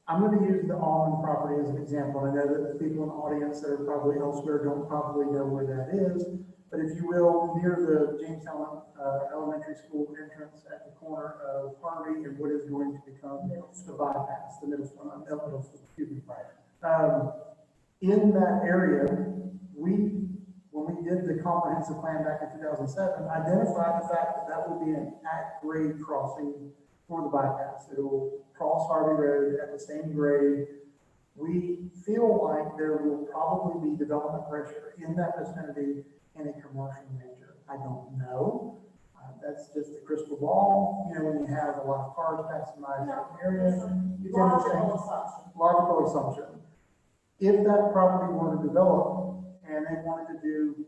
I'm going to use the Almond property as an example. I know that the people in the audience that are probably elsewhere don't probably know where that is, but if you will, near the Jamestown Elementary School entrance at the corner of Harvey and what is going to become the bypass, the middle school, excuse me. In that area, when we did the comprehensive plan back in 2007, identified the fact that that will be an at-grade crossing for the bypass. It will cross Harvey Road at the same grade. We feel like there will probably be development pressure in that vicinity in a commercial nature. I don't know. That's just the crystal ball. You know, when you have a lot of cars passing by a certain area, you tend to think, Logical assumption. logical assumption. If that property were to develop and they wanted to do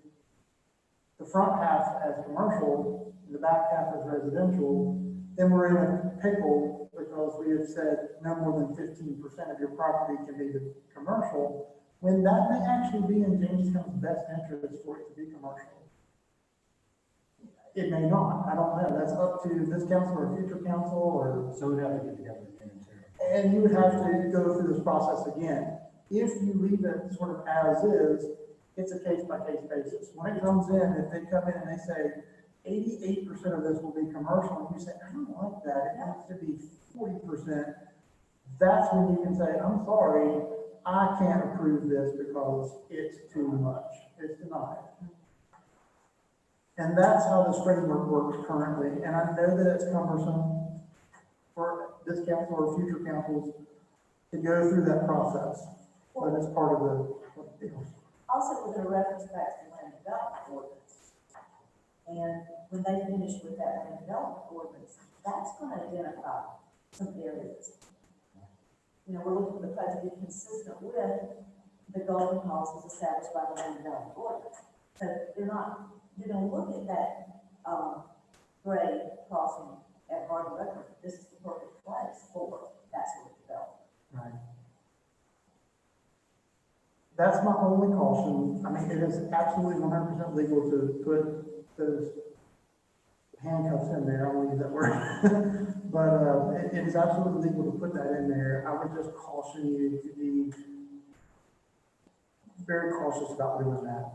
the front half as commercial, the back half as residential, then we're in a pickle because we have said no more than 15% of your property can be the commercial, when that may actually be in Jamestown's best interest for it to be commercial. It may not, I don't know, that's up to this council or future council, or, So we'd have to get together again too. and you would have to go through this process again. If you leave it sort of as is, it's a case-by-case basis. When it comes in, if they come in and they say 88% of this will be commercial, and you say, I don't like that, it has to be 40%, that's when you can say, I'm sorry, I can't approve this because it's too much, it's denied. And that's how this framework works currently, and I know that it's cumbersome for this council or future councils to go through that process, but it's part of the deal. Also, with a reference back to land development ordinance. And when they finish with that land development ordinance, that's gonna identify some areas. You know, we're looking for the plan to be consistent with the golden policies established by the land development ordinance. So they're not, you don't look at that, grade crossing at Hardin Record, this is the perfect place for that sort of development. Right. That's my only caution. I mean, it is absolutely 100% legal to put those handcuffs in there. I won't use that word. But it is absolutely legal to put that in there. I would just caution you to be very cautious about doing that.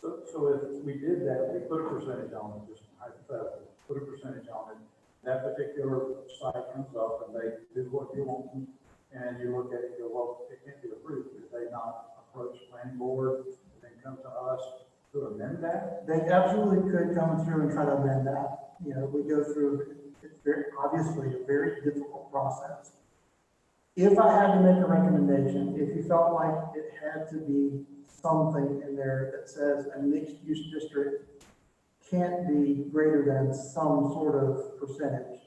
So if we did that, we put a percentage on it, just hypothetically, put a percentage on it, that particular site comes up and they do what you want, and you look at it, and go, well, it can't be approved, if they not approach planning board, then come to us to amend that? They absolutely could come through and try to amend that. You know, we go through, it's very, obviously a very difficult process. If I had to make a recommendation, if you felt like it had to be something in there that says a mixed-use district can't be greater than some sort of percentage,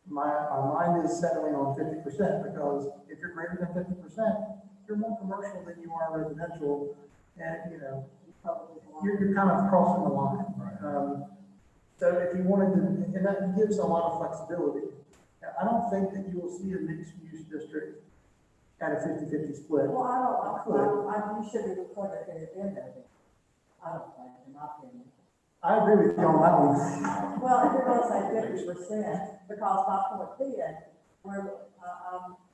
my mind is settling on 50%, because if you're greater than 50%, you're more commercial than you are residential, and, you know, you're kind of crossing the line. So if you wanted to, and that gives a lot of flexibility. I don't think that you will see a mixed-use district at a 50-50 split. Well, you should be reported at the end of it. I don't think, in my opinion. I agree with you on that one. Well, if you're gonna say 50%, because my point being, where,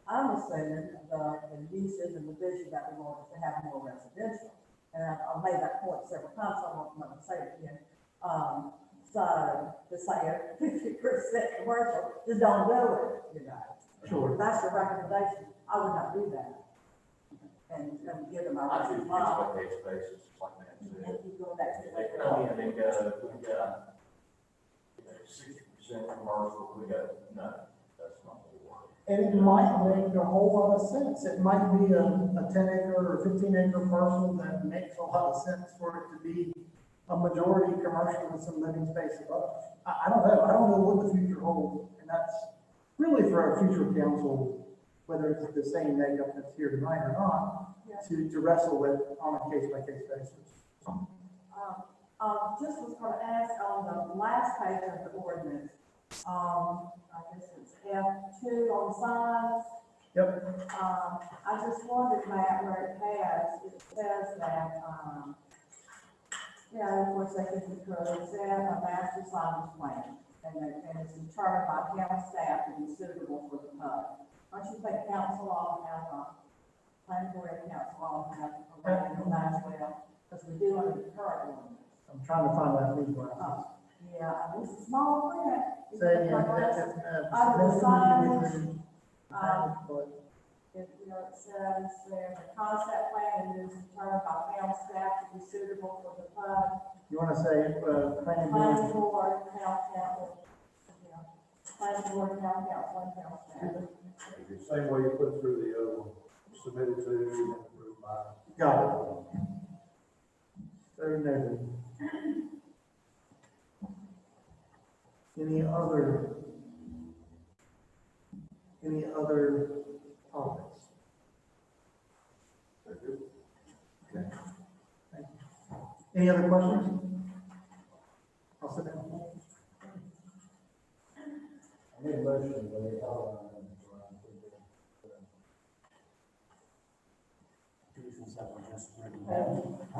I'm assuming the uses and the vision that we want is to have more residential. And I've made that point several times, so I'm not gonna say it again. So to say 50% commercial, just don't do it, you know. Sure. If that's your recommendation, I would not do that. And give them our. I choose case by case basis, like that. And keep going back to They come in, we got 60% commercial, we got, no, that's not what we want. And it might make a whole lot of sense. It might be a 10-acre or 15-acre parcel that makes a lot of sense for it to be a majority commercial with some living space above. I don't know. I don't know what the future holds, and that's really for our future council, whether it's the same makeup that's here tonight or not, to wrestle with on a case-by-case basis. Just was gonna ask on the last page of the ordinance, I guess it's F2 on signs. Yep. I just wondered, Matt, where it says that, of course, they can encourage that a master signage plan, and it's determined by county staff to be suitable for the public. Don't you think council ought to have planning board and council ought to have a rating on that as well? Because we do under the current ordinance. I'm trying to find that lead glasses. Yeah, it's a small print. Say again. Under the signage, it says there, the concept plan is determined by county staff to be suitable for the public. You want to say, planning Planning board? board, county council, planning board, county council, and county staff. Same way you put through the submitted to and approved by. Got it. So noted. Any other topics? Okay. Thank you. Any other questions? that were just written down. I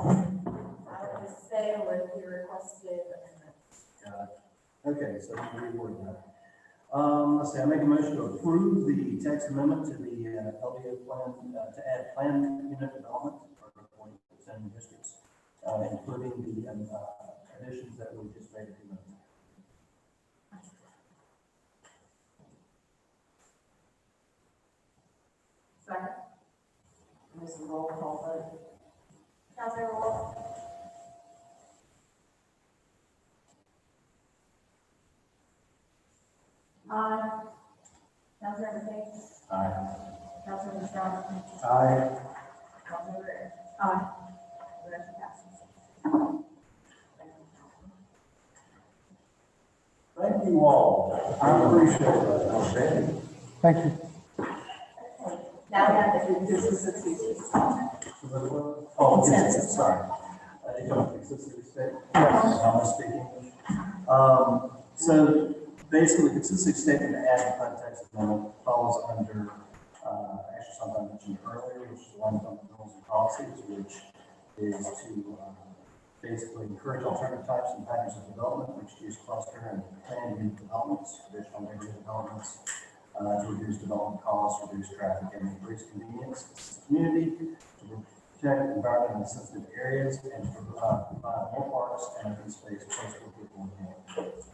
would just stay with your requested amendment. Okay, so we reword that. Let's see, I make a motion to approve the text amendment to the LDO plan, to add planned unit development for the zoning districts, including the additions that we just made a few minutes ago. Second. This is a roll call vote. Councilmember Wolf, Aye. Councilmember Hicks, Aye. Councilmember Strong, Aye. Councilmember Ritter. Aye. The motion passes. Thank you all. I appreciate that. Outstanding. Thank you. Now we have the consistency. Oh, consensus, sorry. You know, consistency statement. I'm speaking. So basically, consistency statement to add the context amendment falls under, actually something I mentioned earlier, which is one of the rules and policies, which is to basically encourage alternative types and patterns of development, which use cluster and planned unit developments, traditional neighborhood developments, to reduce development costs, reduce traffic, and increase convenience to the community, to protect environmentally sensitive areas, and to provide more parks and open space close to people and neighborhoods.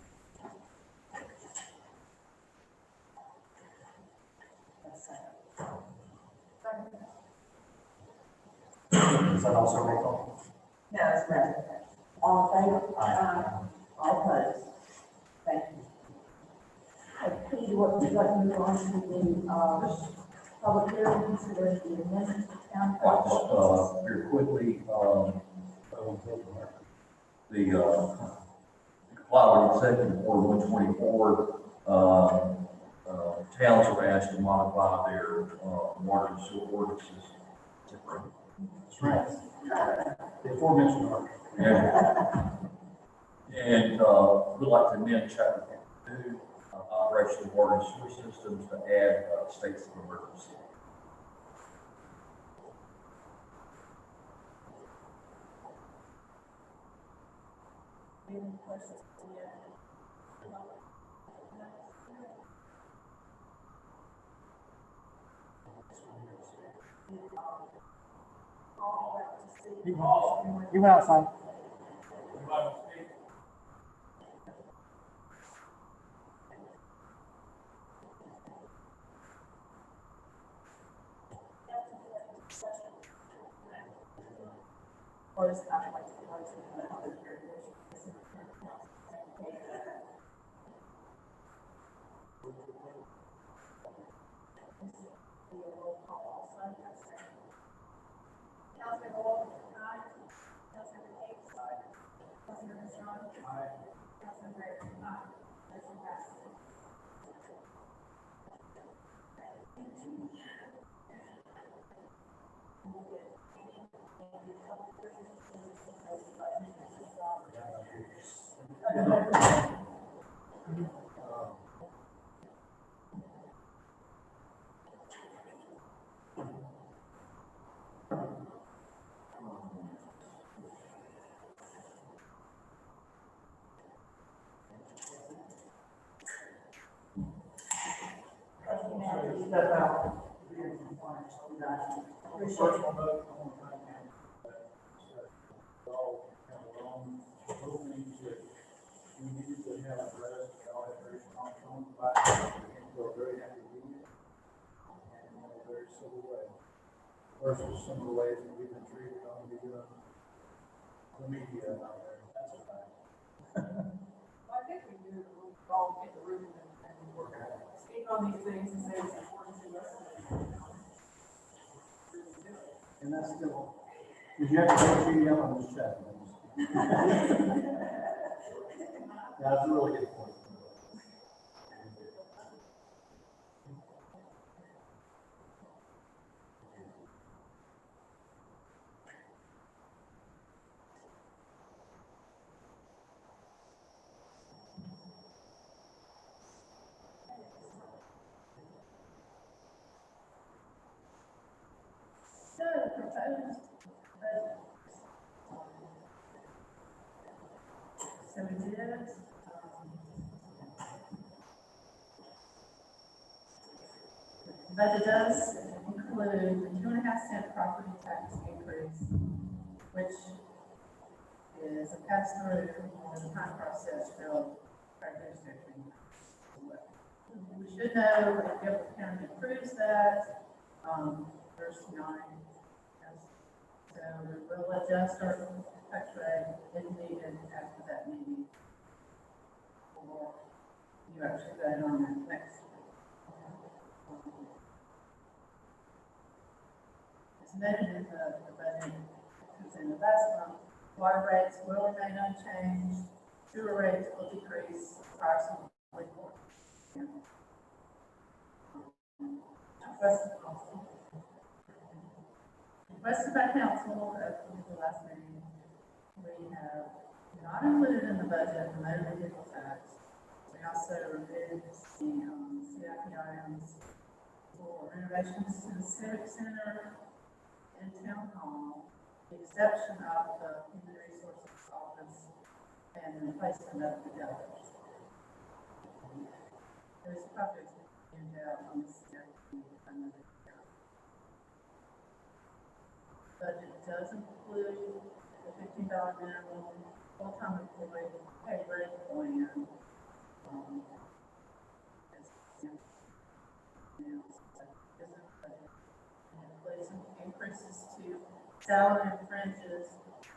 Is that also roll call? No, it's not. All in favor? Aye. All opposed? Thank you. Peter, what would you like to move on to the, public hearing, consider the amendment to town code? Just, very quickly, the, Flower Executive Order 124, towns are asked to modify their, water and sewer ordinances. That's right. The aforementioned order. And, we'd like to amend chapter 2, operation of water and sewer systems to add, states of emergency. Any questions? You went outside. Or is that like the ones that have other areas? Councilmember Wolf, aye. Councilmember Hicks, Councilmember Strong, Councilmember Ritter. Motion passes. Step out. Personal note, I want to thank you. All have along openings that we needed to have addressed, y'all had very strong tone about it. We're very happy to be here. And in a very civil way. Versus some of the ways that we've been treated on the media out there. That's a fact. Well, I think we do, we'll all get the room and speak on these things and say it's important to us. And that's still, did you have to go to you? I'm just checking. That's a really good point. So, proposed The budget does include the 2.5 cent property tax increase, which is a pass-through on the time process bill for our district. We should know if Gilbert County approves that, verse 9. Yes. So we will adjust our tax rate if needed after that meeting. Or you actually vote on that next. As noted in the budget, it's in the last month, water rates will remain unchanged, sewer rates will decrease approximately 4%. Requested by council at the last meeting, we have not included in the budget the motor vehicle tax. We also removed the CIP items for renovations to the civic center and town hall, the exception of the human resources office and the replacement of the galleries. There's projects being out on the CIP. Budget does include the $15 minimum full-time employee pay rate plan. Includes some increases to salary and fringes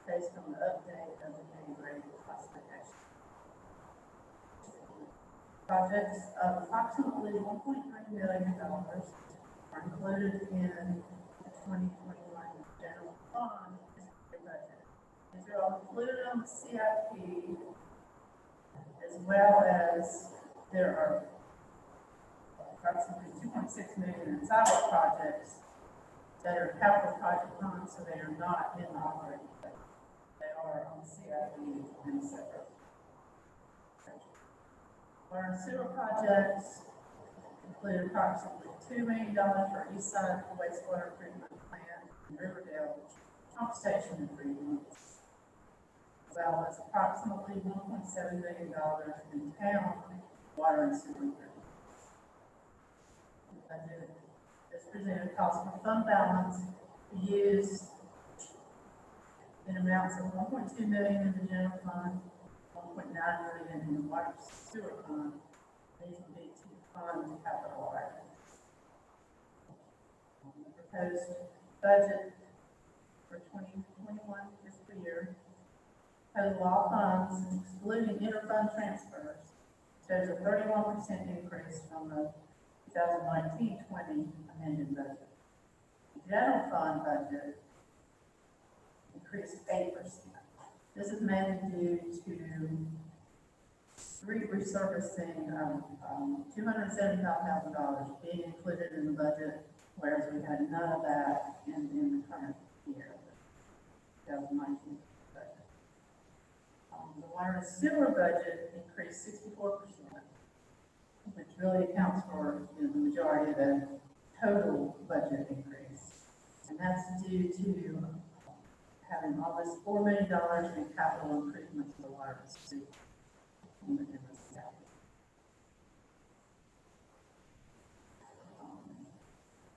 based on the update of the pay grade classification. Projects of approximately $1.3 million are included in the 2021 general fund budget. These are all included on the CIP, as well as there are approximately $2.6 million in sidewalk projects that are capital project funds, so they are not in the operating budget. They are on CIP and separate. Water and sewer projects include approximately $2 million for East Side wastewater treatment plant and Riverdale pump station improvements, as well as approximately $1.7 million in town water and sewer improvements. The budget is presented calls for fund balance to use in amounts of $1.2 million in the general fund, $1.9 million in the water sewer fund. These will be to fund capital items. The proposed budget for 2021 fiscal year, total all funds, excluding interfund transfers, shows a 31% increase from the 2019-20 amended budget. The general fund budget increased 8%. This is mainly due to street resurfacing of $275,000 being included in the budget, whereas we had none of that in the current year, 2019 budget. The water and sewer budget increased 64%, which really accounts for the majority of the total budget increase. And that's due to having almost $4 million in capital improvements to the water and sewer in the state.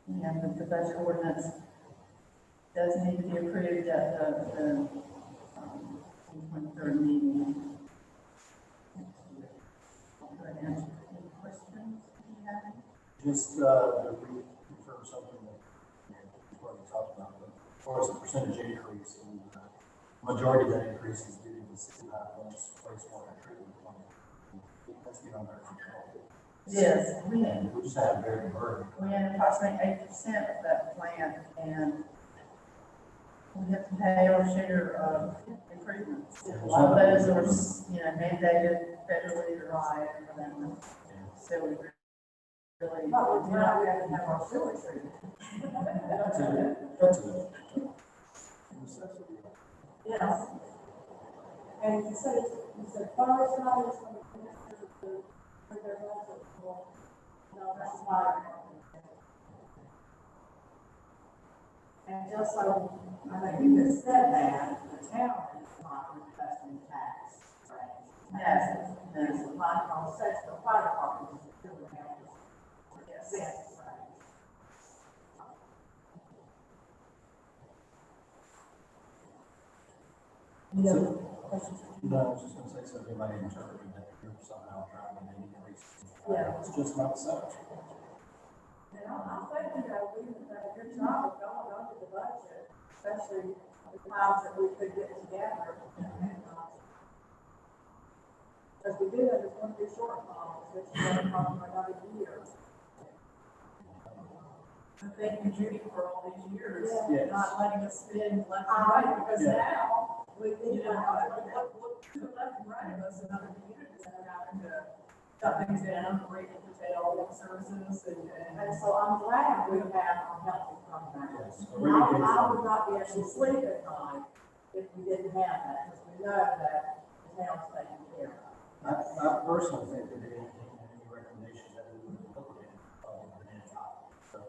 And the budget ordinance does need to be approved at the 23rd meeting. Any questions you have? Just to reconfirm something that we've already talked about, but as far as the percentage increase, and majority of that increase is due to the 65 plus wastewater treatment plant. That's beyond our control. Yes, we just had a very burden. We had approximately 8% of that plant, and we have to pay our share of improvements. A lot of those are, mandated federally or whatever. So we really. But we have to have our sewer treatment. That's a necessity. Yes. And you said forest fires from the minister with their budget for, no, that's why. And just so, you just said that, the town is not requesting tax raise. Yes. It's a line on section of fire department is doing that. Yes. Any other questions? No, I was just gonna say, so everybody interpreted that you're somehow trying to increase. Yeah. It's just not so. And I think, we've done a good job of going under the budget, especially the times that we could get together. Because we do have this one big shortfall, which is going to come for another year. Thank you, Judy, for all these years, Yes. not letting us spend left and right, because Yeah. now, We you need know, to. look to the left and right of us and other communities that are having to shut things down, break and curtail services And so I'm glad we have our health program. Yes. I would not be able to sleep at night if we didn't have that, because we know that the town's taken care of. I personally think that any recommendation that we would look at, the end top. So,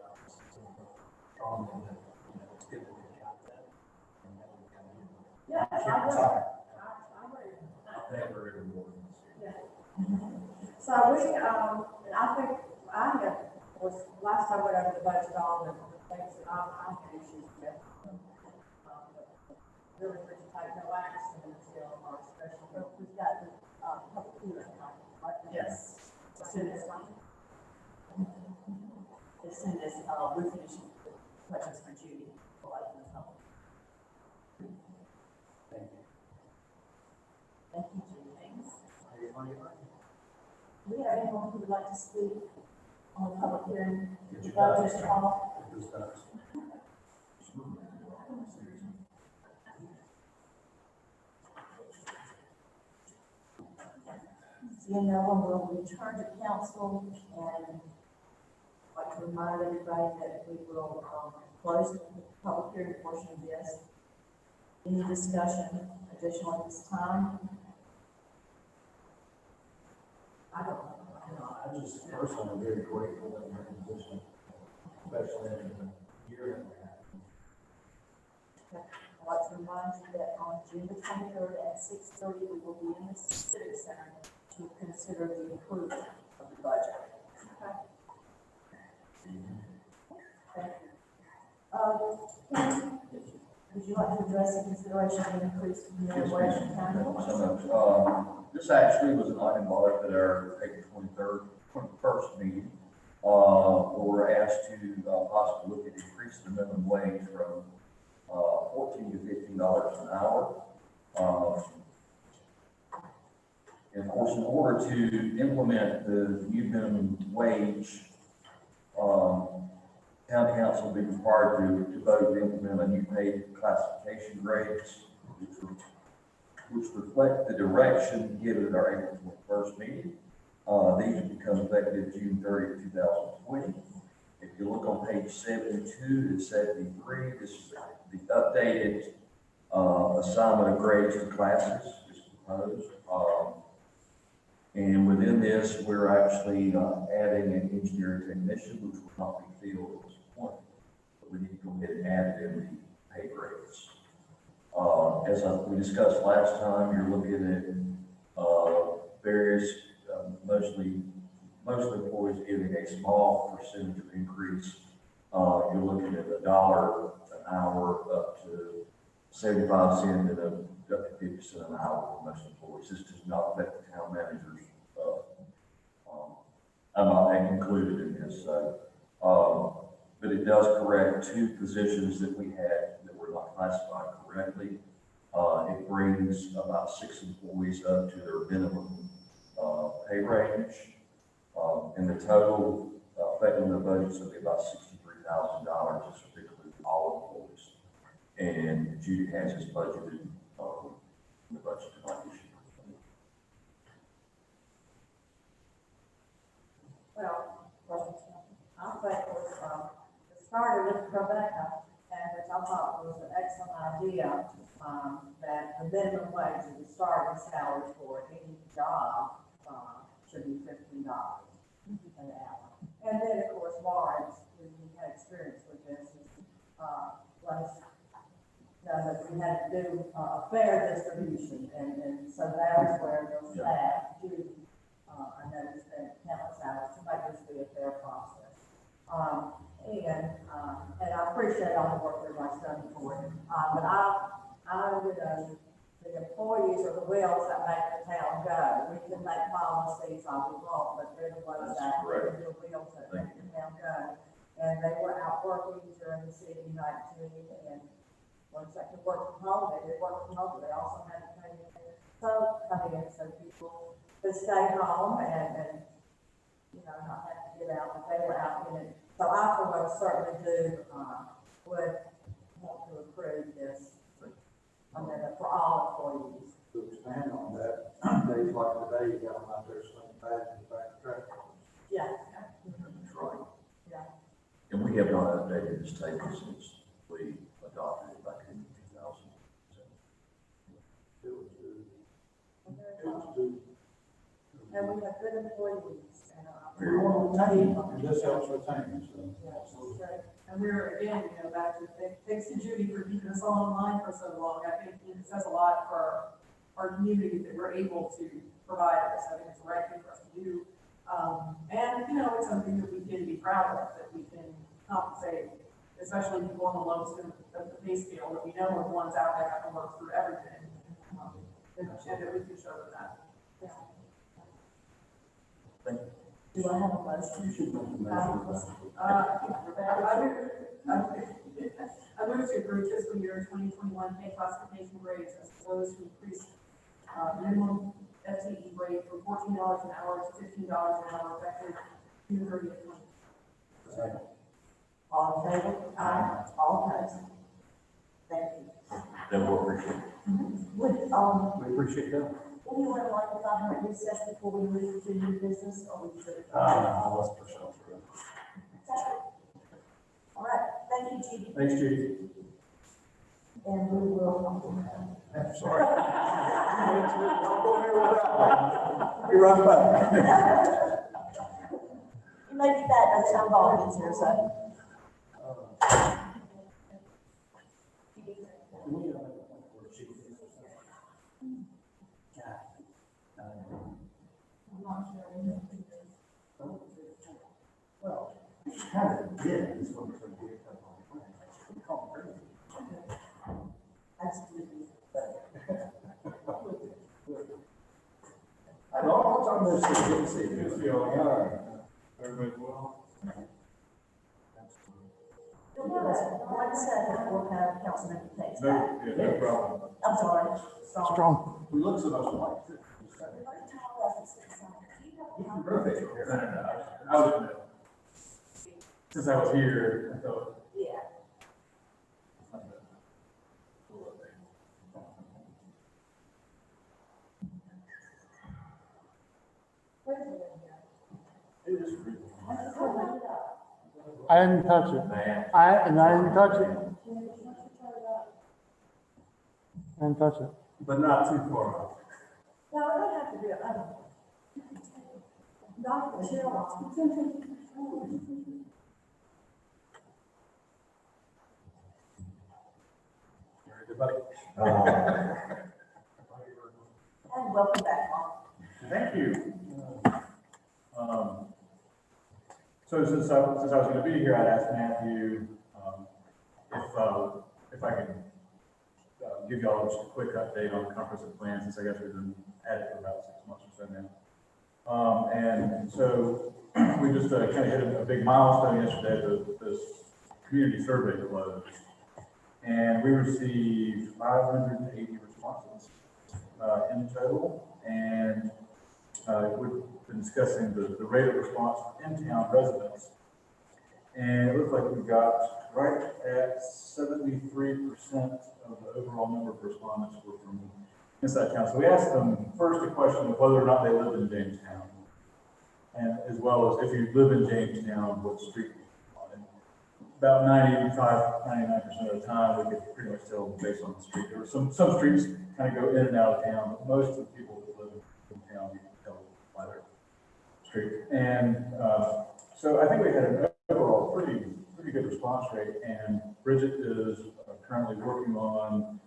strong that, it's good that we got that. And that we kind of. Yes, I Sorry. agree. I think we're in more than this. Yeah. So we, and I think, was, last time we went over the budget, all the things that I had issues with. Really, we should take no action until our special, we've got the, public hearing, right? Yes. As soon as, we finish the questions for Judy, we'll open the public. Thank you. Thank you, Judy. Thanks. Anybody? Do we have anyone who would like to speak on the public hearing? Get your Budget docs. call? Get those docs. Seeing no one will return to council, and I'd like to remind everybody that we will, close the public hearing portion of this. Any discussion additional at this time? I don't know. I just personally am very grateful that we're in a position, especially in the year that we're having. I'd like to remind you that on June the 23rd at 6:30, we will be in the Civic Center to consider the approval of the budget. Thank you. Ken, would you like to address the consideration of the increase in the Yes, wage ma'am. county? Thank you so much. This actually was an item brought up at our April 21st meeting. Where we're asked to possibly look at increasing the minimum wage from $14 to $15 an hour. And of course, in order to implement the new minimum wage, town council will be required to vote to implement a new pay classification grades, which reflect the direction given at our April 21st meeting. These will become effective June 30th, 2020. If you look on page 72 and 73, this is the updated assignment of grades to classes is proposed. And within this, we're actually adding an engineering technician, which will not be filled at this point. But we need to go ahead and add it in the pay grades. As we discussed last time, you're looking at various, mostly employees getting a small percentage of increase. You're looking at $1 an hour up to 75 cents and up to 50 cents an hour for most employees. This does not affect the town managers. I'm not included in this, so, but it does correct two positions that we had that were not classified correctly. It brings about 6 employees up to their minimum pay range. And the total affecting the budget is going to be about $63,000. This will include all employees. And Judy has his budgeted in the budget tonight. Well, I think it started with Rebecca, and which I thought was an excellent idea, that the minimum wage is the starting salary for any job, should be $15 an hour. And then, of course, Lawrence, who had experience with this, let us know that we had to do a fair distribution, and so that is where the staff, Judy, I know we spent countless hours to make this be a fair process. And I appreciate all the work everybody's done for it. But I would, the the employees are the wheels that make the town go. We can make policies all we want, but they're the ones that, are the wheels that make the town go. And they were out working during the city 19, and once they could work from home, they did work from home, but they also had to pay some come in, so people could stay home and, you know, not have to get out, but they were out in it. So I, for one, certainly would want to approve this, for all employees. To expand on that, days like today, you got them out there slipping back and back track. Yeah. That's right. Yeah. And we have not updated this table since we adopted it back in 2000. It was due. And we have good employees, and, We want to retain, and this helps retain, so. And we're, again, you know, back to, thanks to Judy for keeping us all online for so long. I think it says a lot for our community that we're able to provide this. I think it's the right thing for us to do. And, you know, it's something that we can be proud of, that we can compensate, especially people on the lowest end of the pay scale, that we know are the ones out there that can work through everything. And that we can show them that. do I have a motion? You should make the motion. I move to approve fiscal year 2021 pay classification grades as proposed to increase minimum FTE rate from $14 an hour to $15 an hour effective June 30th. Second. All in favor? Aye. All opposed? Thank you. Then we'll appreciate it. Would, We appreciate that. anyone like to have a recess before we move to new business, or we should? Let's push on through. All right, thank you, Judy. Thanks, Judy. And we will. Sorry. Don't go here with that. Be right back. You may be back by the time Paul gets here, so. Well, kind of did, is what we're going to do. Call it crazy. Absolutely. I know, all the time there's some good to see. Good to see you all. Everybody well? One second, we'll have Councilman Tate's back. No, yeah, no problem. I'm sorry. Strong. We look so much alike, too. Perfect. I was, since I was here, I thought. Yeah. I didn't touch it. I didn't touch it. I didn't touch it. But not too far off. No, I don't have to do it, I don't. Dr. Chill. Everybody. And welcome back, Mark. Thank you. So since I was going to be here, I'd asked Matthew if I could give y'all just a quick update on the comprehensive plan, since I guess we've been at it for about 6 months or so now. And so we just kind of hit a big milestone yesterday. This community survey closed, and we received 580 responses in total. And we've been discussing the rate of response for in-town residents. And it looks like we got right at 73% of the overall number of respondents were from inside town. So we asked them first a question of whether or not they lived in Jamestown, and as well as if you live in Jamestown, what street you live on. About 99% of the time, we could pretty much tell based on the street. There were some streets kind of go in and out of town, but most of the people that live in town, you can tell by their street. And so I think we had an overall pretty good response rate, and Bridget is currently working on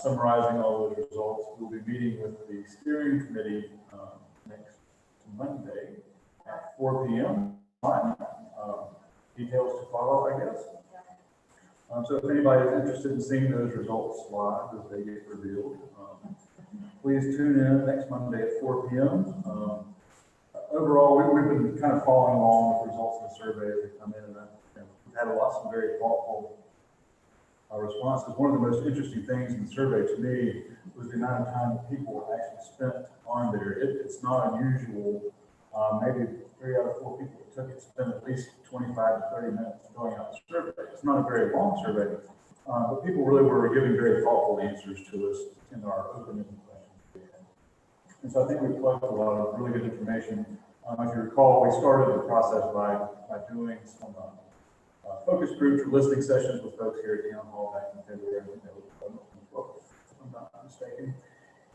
summarizing all those results. We'll be meeting with the steering committee next Monday at 4 p.m. Details to follow, I guess. So if anybody is interested in seeing those results live as they get revealed, please tune in next Monday at 4 p.m. Overall, we've been kind of following along with the results of the survey as they come in, and we've had some very thoughtful responses. One of the most interesting things in the survey to me was the amount of time that people actually spent on there. It's not unusual. Maybe 3 out of 4 people that took it spent at least 25 to 30 minutes filling out the survey. It's not a very long survey, but people really were giving very thoughtful answers to us in our open-ended questions. And so I think we collected a lot of really good information. If you recall, we started the process by doing some focus groups or listening sessions with folks here at Town Hall back in February. I think that was 12, if I'm not mistaken.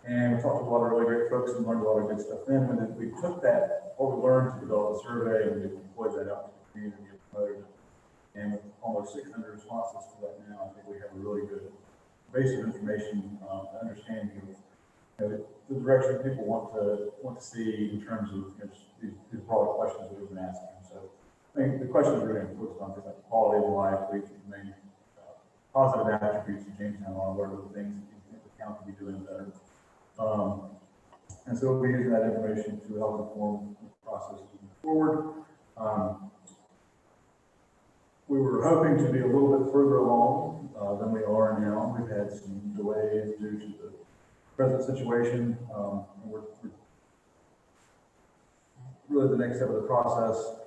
And we talked to a lot of really great folks and learned a lot of good stuff then. And then we took that, what we learned, to develop a survey, and we deployed that out to the community and promoted it. And with almost 600 responses to that now, I think we have a really good base of information, understanding of the direction people want to see in terms of these broader questions that we've been asking. So I think the questions are really focused on things like quality of life, we can make positive attributes of Jamestown, or what are the things that you think the town could be doing better. And so we'll be using that information to help inform the process moving forward. We were hoping to be a little bit further along than we are now. We've had some delays due to the present situation. We're really the next step of the process.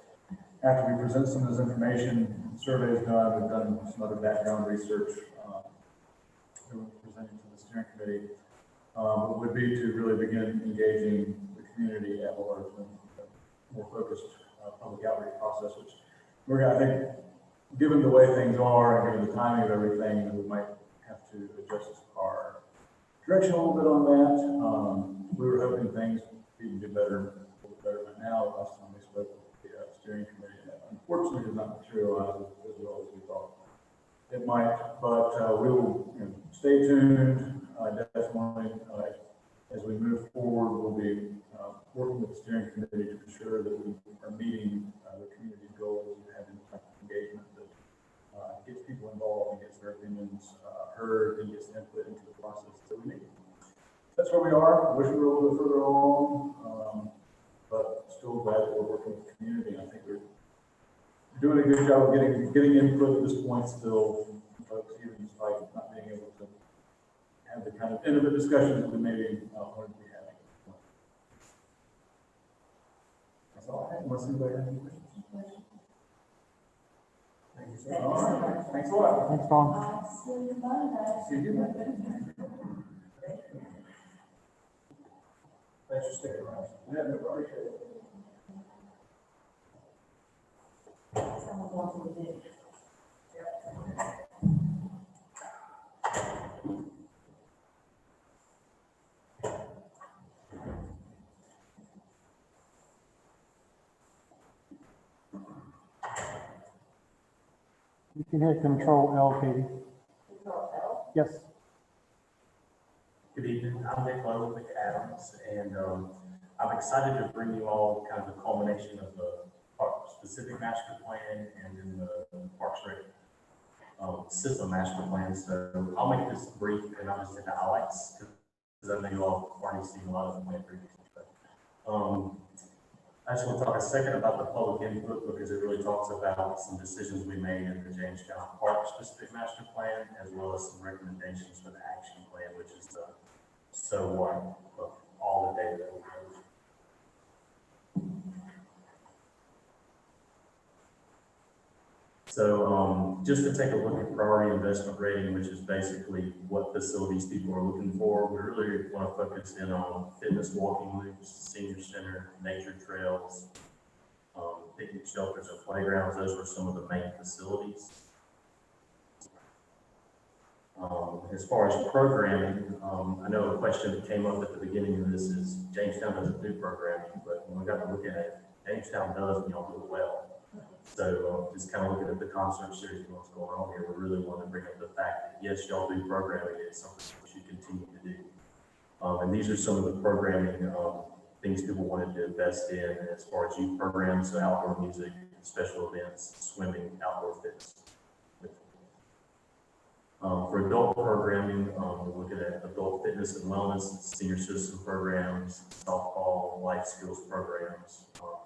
After we present some of this information, the survey is done, we've done some other background research that we're presenting to the steering committee. Would be to really begin engaging the community at large in a more focused public outreach process, which we're going to, I think, given the way things are and given the timing of everything, we might have to adjust our direction a little bit on that. We were hoping things even do better, a little better right now. Last time we spoke with the steering committee, that unfortunately did not materialize as well as we thought it might, but we will stay tuned. Definitely, as we move forward, we'll be working with the steering committee to ensure that we are meeting the community goals and having engagement that gets people involved and gets their opinions heard and gets input into the process that we need. That's where we are. I wish we were a little bit further along, but still glad that we're working with the community. I think we're doing a good job of getting input at this point still, folks, even despite not being able to have the kind of intimate discussions that we maybe wanted to be having. That's all I have, unless anybody has any questions. Thank you, sir. All right. Thanks a lot. Thanks, Tom. See you Monday. Thanks for sticking around. Yeah, no problem. Appreciate it. Someone wants to do. You can hit Control L, Katie. Control L. Yes. Good evening, I'm Nick Lowe with Adams, and I'm excited to bring you all kind of the culmination of the park-specific master plan and then the Parks Rec system master plan. So I'll make this brief and I'll just hit the highlights because I know you all have already seen a lot of the plan previously. I just want to talk a second about the public input because it really talks about some decisions we made in the Jamestown Park specific master plan, as well as some recommendations for the action plan, which is the so what of all the data that we have. So just to take a look at priority investment rating, which is basically what facilities people are looking for, we really want to focus in on fitness walking loops, senior center, nature trails, picnic shelters and playgrounds. Those were some of the main facilities. As far as programming, I know a question that came up at the beginning of this is Jamestown doesn't do programming, but when we got to look at it, Jamestown does, and y'all do it well. So just kind of looking at the concert series and what's going on here, we really want to bring up the fact that yes, y'all do programming, it's something that you continue to do. And these are some of the programming things people wanted to invest in as far as youth programs, so outdoor music, special events, swimming, outdoor fitness. For adult programming, we're looking at adult fitness and wellness, senior citizen programs, softball, life skills programs,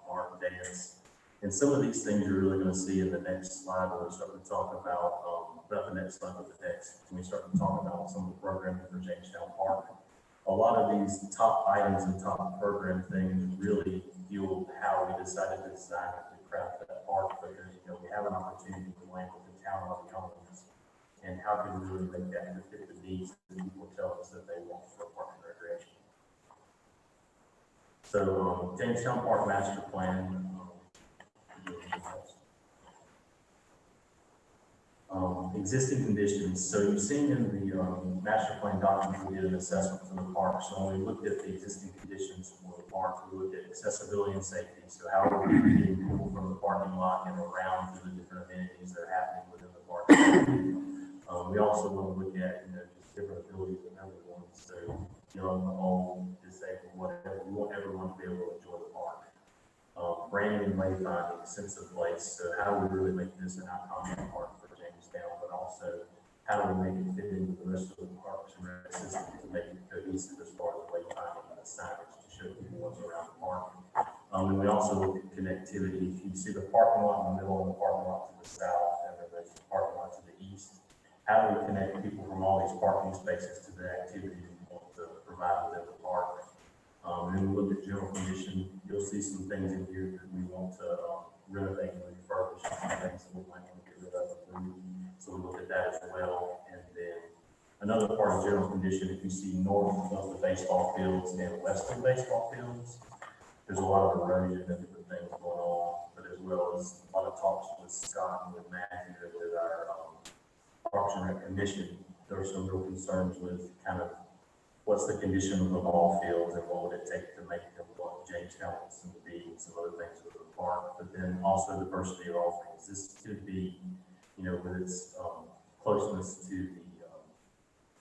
art, dance. And some of these things you're really going to see in the next slide when we start to talk about, not the next slide, but the next, when we start to talk about some of the programming for Jamestown Park. A lot of these top items and top program things really fueled how we decided to design and craft that park, because, you know, we have an opportunity to land with the town on the elements. And how can we really make that fit the needs that people tell us that they want for park and recreation? So, Jamestown Park Master Plan. Existing conditions. So you've seen in the master plan document, we did an assessment for the park. So when we looked at the existing conditions for the park, we looked at accessibility and safety. So how are we getting people from the parking lot and around to the different amenities that are happening within the park? We also want to look at, you know, just different abilities of everyone. So young, old, disabled, whatever. We want everyone to be able to enjoy the park. Branding and wayfinding, sense of place. So how do we really make this an iconic park for Jamestown, but also how do we make it fit into the rest of the parks and rec system to make it cohesive as far as wayfinding and the signage to show people what's around the park. And we also look at connectivity. If you see the parking lot in the middle and the parking lot to the south, and then there's the parking lot to the east, how do we connect people from all these parking spaces to the activities we want to provide within the park? And then we look at general condition. You'll see some things in here that we want to renovate and refurbish, some things that we might want to get rid of. So we look at that as well. And then another part of general condition, if you see north of the baseball fields and west of the baseball fields, there's a lot of erosion and different things going on, but as well as a lot of talks with Scott and with Matthew and with our Parks and Rec Commission. There are some real concerns with kind of what's the condition of the ball fields and what would it take to make them what Jamestown wants them to be, and some other things with the park, but then also diversity of offerings. This could be, you know, with its closeness to the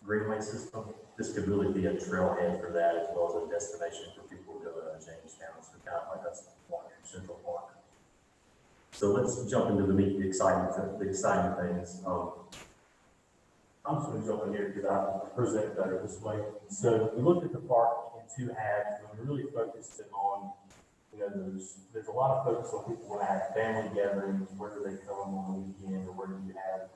Greenway system, this could really be a trailhead for that, as well as a destination for people to go to Jamestown. So kind of like that's Central Park. So let's jump into the meat, the exciting things. I'm just going to jump in here because I present it better this way. So we looked at the park in two halves, and we really focused it on, you know, there's a lot of focus on people when have family gatherings. Where do they come on the weekend, or where do you have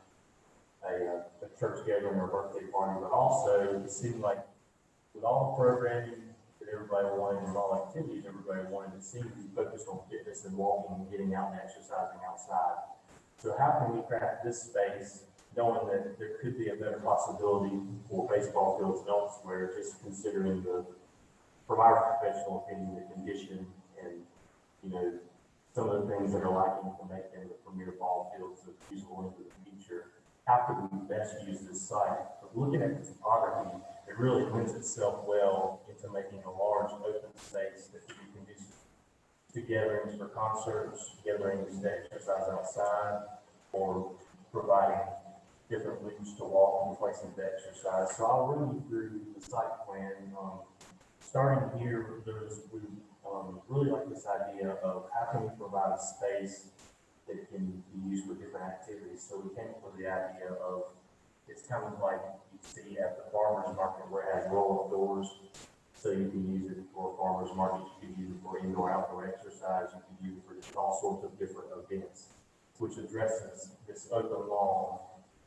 a church gathering or a birthday party? But also, it seemed like with all the programming that everybody wanted and all activities everybody wanted, it seemed to be focused on fitness and walking and getting out and exercising outside. So how can we craft this space, knowing that there could be a better possibility for baseball fields elsewhere, just considering from our professional opinion, the condition and, you know, some of the things that are lacking to make them the premier ball fields of usable into the future. How could we best use this site? But looking at the topography, it really lends itself well into making a large open space that could be conducive to gatherings for concerts, gatherings to exercise outside, or providing different routes to walk and places to exercise. So I'll run you through the site plan. Starting here, we really like this idea of how can we provide a space that can be used for different activities. So we came up with the idea of, it's kind of like you see at the farmer's market where it has roll-up doors. So you can use it for a farmer's market, you can use it for indoor-outdoor exercise, you can use it for just all sorts of different events, which addresses this open lawn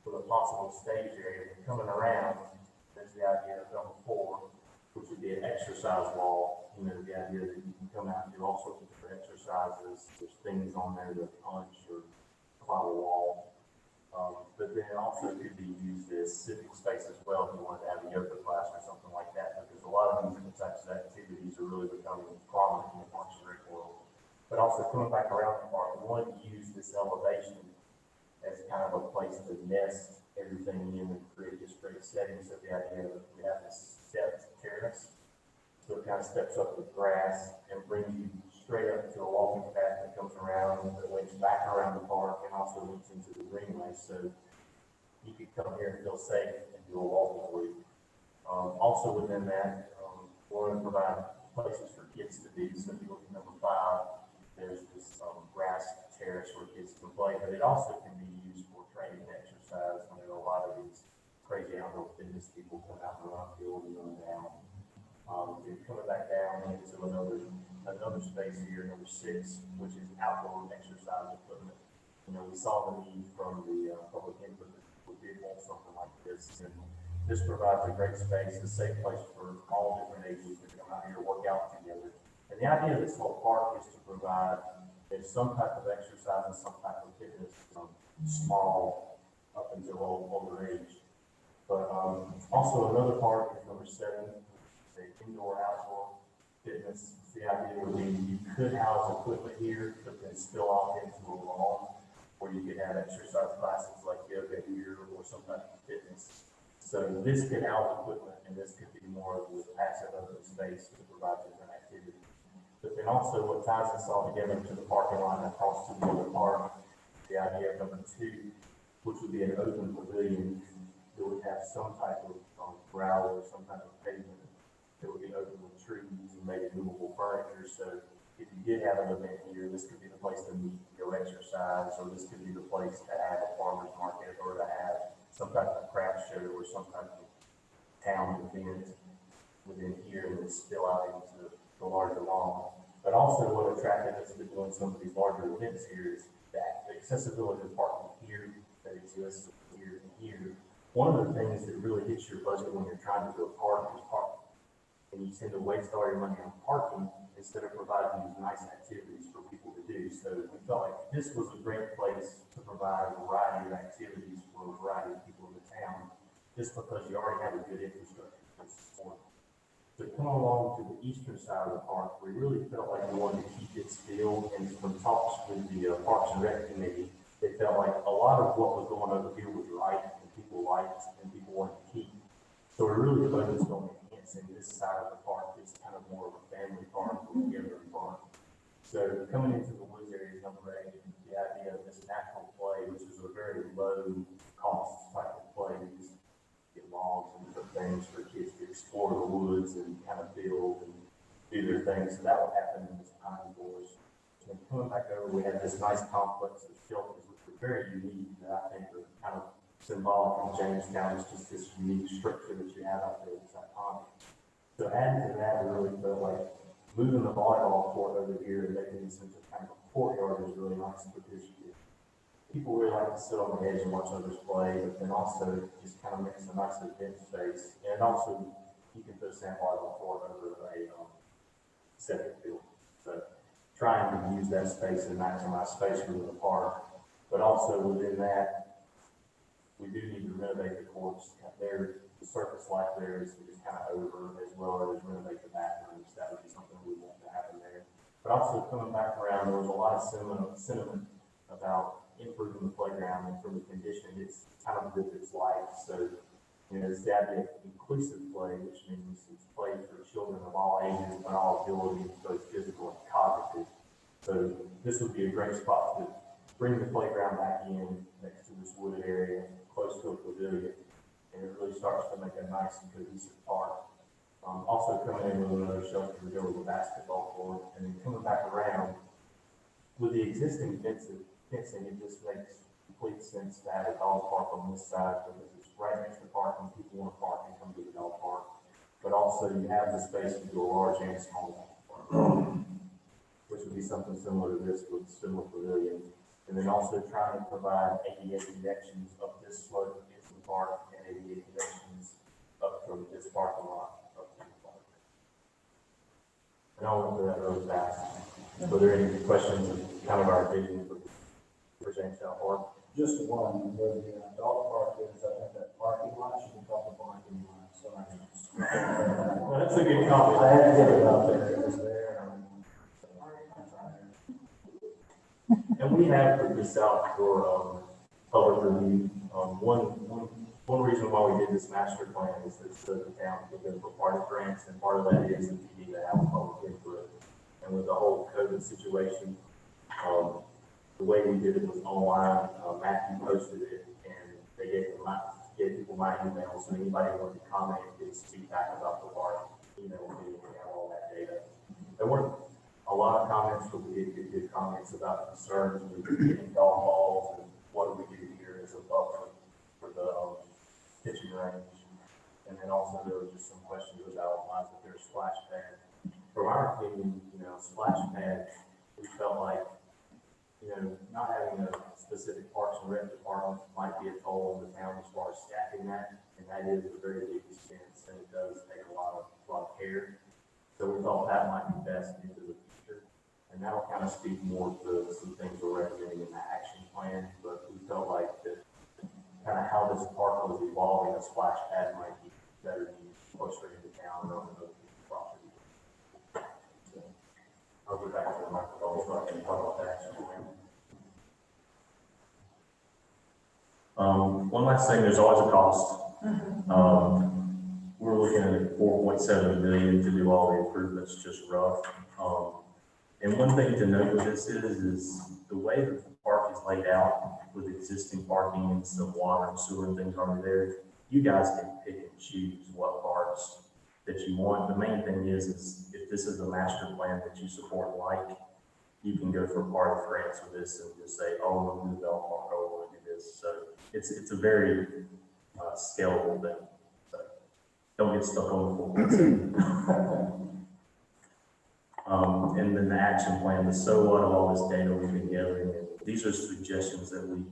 with a possible stage area. Coming around, there's the idea of number 4, which would be an exercise wall. You know, the idea that you can come out and do all sorts of different exercises. There's things on there to punch or climb a wall. But then it also could be used as civic space as well if you wanted to have a yoga class or something like that, because a lot of these different types of activities are really becoming prominent in the Parks and Rec world. But also coming back around the park, we wanted to use this elevation as kind of a place to nest everything in and create this great setting. So the idea that we have this stepped terrace, so it kind of steps up with grass and brings you straight up to a walking path that comes around, that links back around the park and also links into the greenway. So you could come here and feel safe and do a walking route. Also within that, we want to provide places for kids to be. So if you look at number 5, there's this grass terrace where kids can play, but it also can be used for training and exercise. I know a lot of these natural fitness people come out and run field and run down. Then coming back down into another space here, number 6, which is outdoor exercise equipment. You know, we saw the need from the public input that we did want something like this, and this provides a great space, a safe place for all different ages to come out here and work out together. And the idea of this whole park is to provide some type of exercise and some type of fitness from small up until older age. But also another park is number 7, the indoor-outdoor fitness. The idea would be you could house equipment here, but then spill off into a lawn, where you could have exercise classes like yoga here or some type of fitness. So this could house equipment, and this could be more of a passive open space to provide different activities. But then also what ties this all together to the parking lot and across to the other park, the idea of number 2, which would be an open pavilion that would have some type of gravel or some type of pavement that would be open with trees and maybe movable furniture. So if you did have an event here, this could be the place to meet, go exercise, or this could be the place to have a farmer's market or to have some type of craft show or some type of town event within here and then spill out into the larger lawn. But also what attracted us to doing some of these larger events here is that the accessibility of parking here that exists here and here. One of the things that really hits your budget when you're trying to do a park is parking. And you tend to waste all your money on parking instead of providing these nice activities for people to do. So we felt like this was a great place to provide a variety of activities for a variety of people in the town, just because you already have a good infrastructure to support. To come along to the eastern side of the park, we really felt like we wanted to keep it still, and from talks with the Parks and Rec Committee, they felt like a lot of what was going over here was right, and people liked, and people wanted to keep. So we really focused on enhancing this side of the park. It's kind of more of a family park or a gathering park. So coming into the woods area, number 8, the idea of this natural play, which is a very low cost type of play. You just get logs and different things for kids to explore the woods and kind of build and do their things. So that would happen in this pine forest. And then coming back over, we have this nice complex of shelters, which are very unique that I think are kind of symbolic of Jamestown. It's just this unique structure that you have out there that's iconic. So adding to that, we really felt like moving the volleyball court over here and making this into kind of a courtyard is really nice because people really like to sit on the edge and watch others play, but then also just kind of makes a nice event space. And also, you can put a sand volleyball court over a septic field. So trying to use that space and maximize space within the park, but also within that, we do need to renovate the courts. The surface life there is kind of over, as well as renovate the bathrooms. That would be something we want to happen there. But also coming back around, there was a lot of sentiment about improving the playground, and from the condition, it's kind of lived its life. So, you know, it's that inclusive play, which means it's play for children of all ages and all abilities, both physical and cognitive. So this would be a great spot to bring the playground back in next to this wooded area, close to a pavilion, and it really starts to make a nice and cohesive park. Also coming in with another shelter to go with a basketball court, and then coming back around with the existing fencing, it just makes complete sense to have a dog park on this side because it's right next to the park and people want to park and come to the dog park. But also you have the space to do a large and small park, which would be something similar to this with similar pavilions. And then also trying to provide ADA connections up this slope into the park and ADA connections up from this parking lot up to the park. And I'll run through that really fast. Were there any questions of kind of our vision for Jamestown Park? Just one, where the dog park is, I think that parking lot should be called the parking lot, so I can. Well, that's a good comment. I had to get it out there, it was there. And we have put this out for public review. One reason why we did this master plan is that so the town can go for part of grants, and part of that is that you need to have public input. And with the whole COVID situation, the way we did it was online. Matthew posted it, and they gave people my email, so anybody who wanted to comment could speak back about the park, email me, and have all that data. There weren't a lot of comments, but we did get good comments about concerns with getting golf balls and what do we do here as a buffer for the pitching range. And then also there was just some questions about why is there a splash pad? From our opinion, splash pad, we felt like, not having a specific Parks and Rec department might be a toll on the town as far as staffing that. And that is a very big expense and it does take a lot of care. So we thought that might be best into the future. And that'll kind of speak more to some things we're recommending in the action plan, but we felt like that kind of how this park was evolving, a splash pad might be better used closer into town or on the property. So I'll go back to the microphone so I can talk about the action plan. One last thing, there's always a cost. We're looking at 4.7 million to do all the improvements, just rough. And one thing to note with this is the way that the park is laid out with existing parking and some water and sewer and things already there. You guys can pick and choose what parts that you want. The main thing is if this is a master plan that you support, like, you can go for part of grants with this and just say, oh, we're going to develop park, oh, we're going to do this. So it's a very scalable thing. So don't get stuck on the 4.7. And then the action plan, the so what of all this data we've been gathering. And these are suggestions that we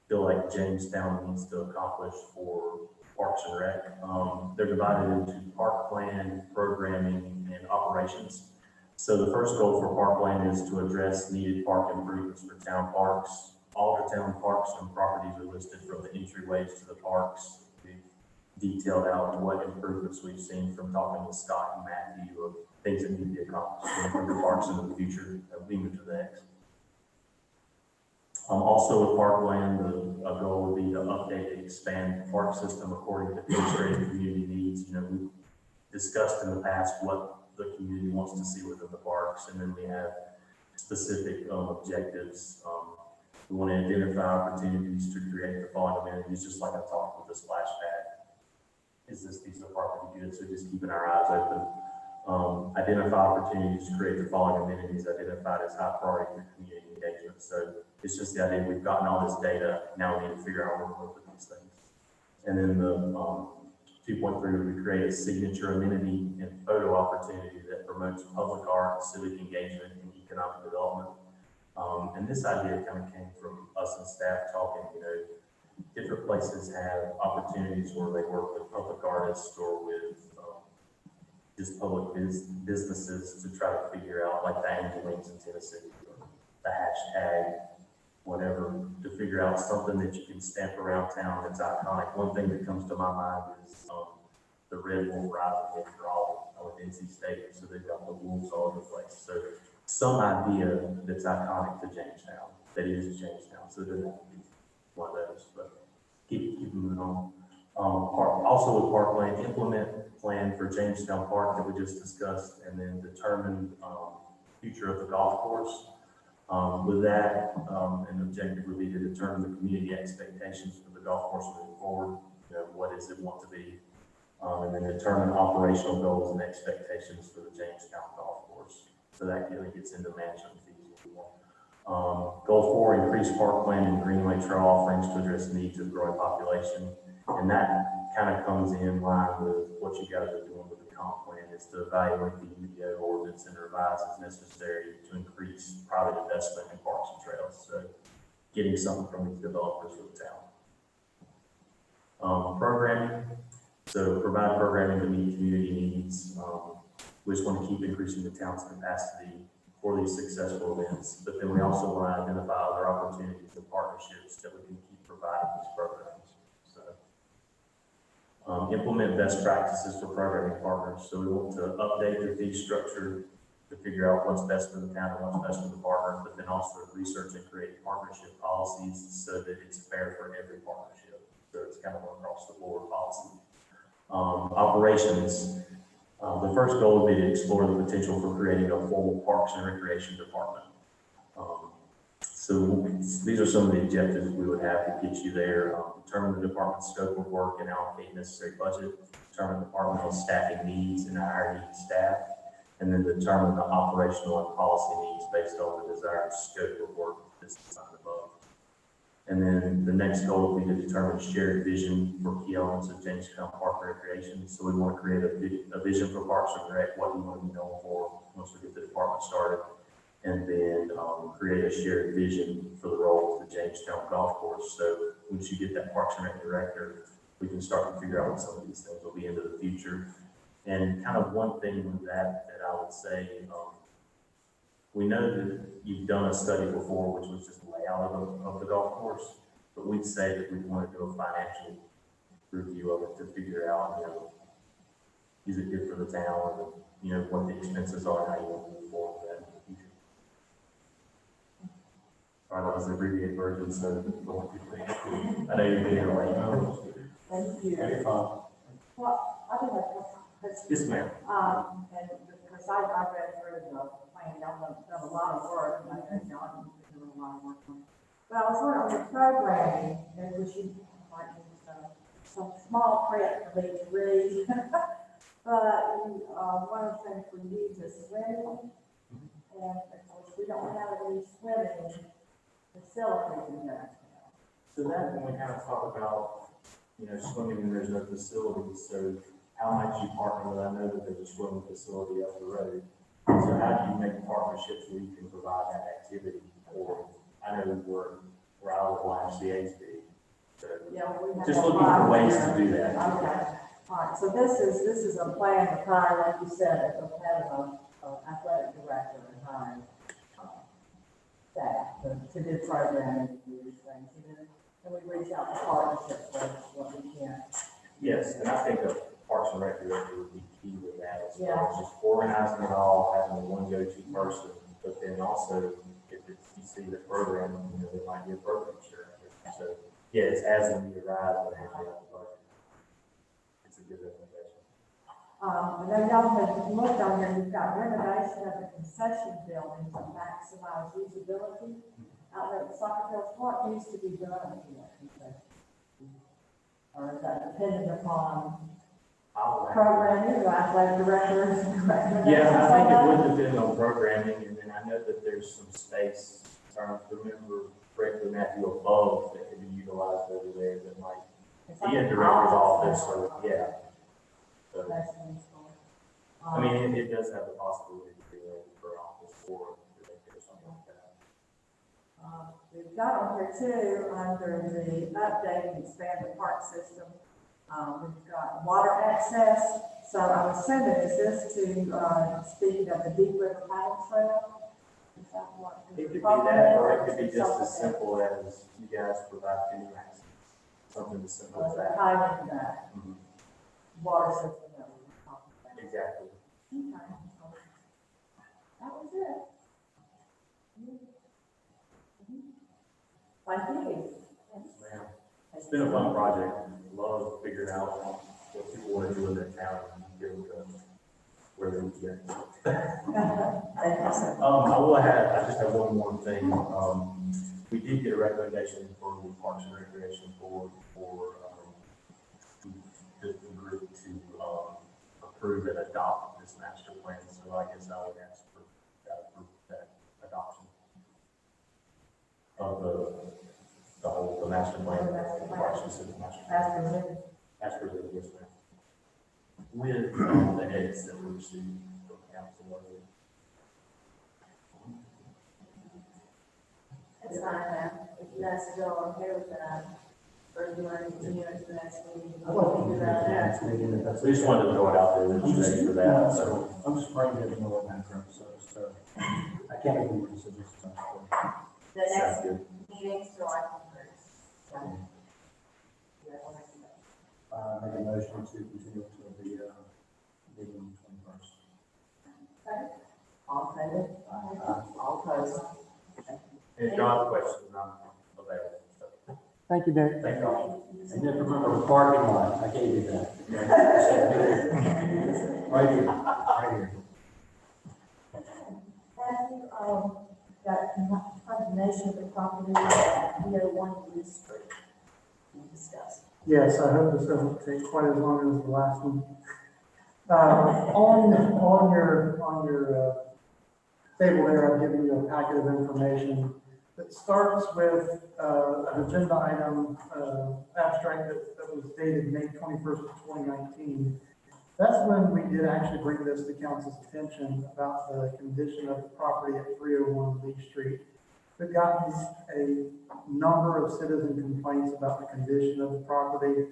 feel like Jamestown needs to accomplish for Parks and Rec. They're divided into park plan, programming, and operations. So the first goal for park plan is to address needed park improvements for town parks. All the town parks and properties are listed from the entryways to the parks. We've detailed out what improvements we've seen from talking with Scott and Matthew of things that need to be accomplished to improve the parks in the future. I'll leave it to the next. Also with parkland, a goal would be to update and expand the park system according to future and community needs. We've discussed in the past what the community wants to see within the parks, and then we have specific objectives. We want to identify opportunities to create the following amenities, just like I talked with the splash pad. Is this piece of property good? So just keeping our eyes open. Identify opportunities to create the following amenities identified as high priority for community engagement. So it's just the idea we've gotten all this data, now we need to figure out what to work with these things. And then the 2.3 would be create a signature amenity and photo opportunity that promotes public art, civic engagement, and economic development. And this idea kind of came from us and staff talking, different places have opportunities where they work with public artists or with just public businesses to try to figure out, like the Angel Wings in Tennessee, or the hashtag, whatever, to figure out something that you can stamp around town that's iconic. One thing that comes to my mind is the Red Wolf Rising after all at NC Stadium. So they've got the wolves all over the place. So some idea that's iconic to Jamestown, that is Jamestown. So it doesn't have to be one of those, but keep moving on. Also with parkland, implement plan for Jamestown Park that we just discussed, and then determine future of the golf course. With that, an objective would be to determine the community expectations for the golf course moving forward. What does it want to be? And then determine operational goals and expectations for the Jamestown golf course. So that really gets into management fees if you want. Goal 4, increase parkland and greenway trail offerings to address needs of growing population. And that kind of comes in line with what you guys are doing with the comp plan, is to evaluate the UDO ordinance and revise as necessary to increase private investment in parks and trails. So getting something from these developers for the town. Programming. So provide programming to meet community needs. We just want to keep increasing the town's capacity for these successful events, but then we also want to identify other opportunities and partnerships that we can keep providing these programs. Implement best practices for programming partners. So we want to update the fee structure to figure out what's best for the town and what's best for the partner, but then also research and create partnership policies so that it's fair for every partnership. So it's kind of an across the board policy. Operations. The first goal would be to explore the potential for creating a full parks and recreation department. So these are some of the objectives we would have to get you there. Determine the department's scope of work and allocate necessary budget. Determine departmental staffing needs and hire needed staff. And then determine the operational and policy needs based on the desired scope of work that's defined above. And then the next goal would be to determine shared vision for key elements of Jamestown Park recreation. So we want to create a vision for Parks and Rec, what we want to be known for once we get the department started. And then create a shared vision for the role of the Jamestown Golf Course. So once you get that Parks and Rec director, we can start to figure out what some of these things will be into the future. And kind of one thing with that I would say, we know that you've done a study before, which was just layout of the golf course, but we'd say that we want to do a financial review of it to figure out, is it good for the town, and, what the expenses are, and how you want to move forward with that in the future. All right, that was the abbreviated version, so I know you've been here late. Thank you. Well, I think that's. Yes, ma'am. And because I read through the plan, y'all have done a lot of work, and I think y'all have been doing a lot of work on it. But I was wondering, on the programming, and we should, like, some small print for me to read. But, one of the things we use is swimming, and of course, we don't have any swimming facilities in there. So that, when we kind of talk about, swimming and there's no facilities, so how might you partner with, I know that there's a swimming facility up the road. So how do you make partnerships where you can provide that activity? Or, I know where I live, YMCA's big. So Yeah, we have. just looking for ways to do that. Okay, all right, so this is a plan to hire, like you said, at the head of an athletic director and hire staff to do programming and do these things, and we reach out to partnerships with what we can. Yes, and I think a Parks and Rec director would be key with that as Yeah. far as just organizing it all, having one go-to person, but then also if you see the program, there might be a program share. So, yeah, it's as the need arises, but have the budget. It's a good recommendation. And then y'all have looked on here, you've got renovation of the concession building to maximize usability. Out there at soccer fields, what needs to be done in that concession? Or is that dependent upon programming, or athletic directors? Yeah, I think it would depend on programming, and then I know that there's some space, if I remember correctly, Matthew, above that could be utilized over there that might be a director's office, or, yeah. So, I mean, it does have the possibility to be for office or something like that. We've got on here too, under the update and expand the park system, we've got water access. So I'm assuming, is this to, speaking of the Deep River Paddle Trail? Is that what? It could be that, or it could be just as simple as you guys provide canoe access, something as simple as that. Tied into that Mhm. water system that we were talking about. Exactly. Okay. That was it. Thank you. Ma'am. It's been a fun project. Love figuring out what people want to do in their town and get them to where they need to get. Thank you, sir. I just have one more thing. We did get a recommendation from the Parks and Recreation Board for, the group to, approve and adopt this master plan. So I guess I would ask for that adoption of the master plan, the park specific master plan. As presented, yes, ma'am. With the edits that we received from council. It's fine, ma'am. If you guys are still okay with that, or do you want to continue it to the next meeting? I'd like to do that next meeting if that's. We just wanted to throw it out there, that you're ready for that, so. I'm just afraid to know what background, so I can't make any decisions. The Sounds next good. meeting, July 1st. Make a motion to continue to the meeting 21st. All in favor? All opposed? If you have questions, I'm available. Thank you, Dick. Thank you all. And then remember the parking lot, I gave you that. Right here, right here. Have you, got condemnation of the property at 301 Blue Street? We discussed. Yes, I hope this doesn't take quite as long as the last one. On your table there, I've given you a packet of information that starts with an agenda item, abstract that was dated May 21st of 2019. That's when we did actually bring this to council's attention about the condition of the property at 301 Lee Street. We've gotten a number of citizen complaints about the condition of the property.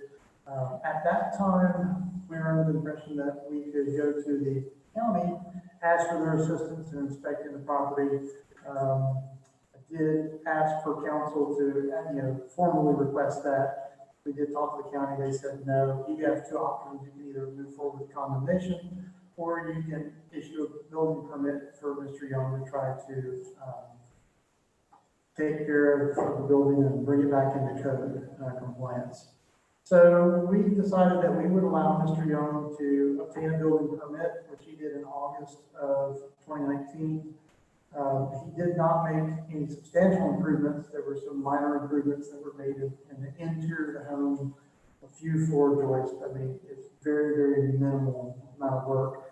At that time, we were under the impression that we could go to the county, ask for their assistance in inspecting the property. I did ask for council to, formally request that. We did talk to the county. They said, no, you have two options. You can either move forward with condemnation, or you can issue a building permit for Mr. Young to try to take care of the building and bring it back into code compliance. So we decided that we would allow Mr. Young to obtain a building permit, which he did in August of 2019. He did not make any substantial improvements. There were some minor improvements that were made in the interior of the home, a few floor joists. I mean, it's very, very minimal amount of work.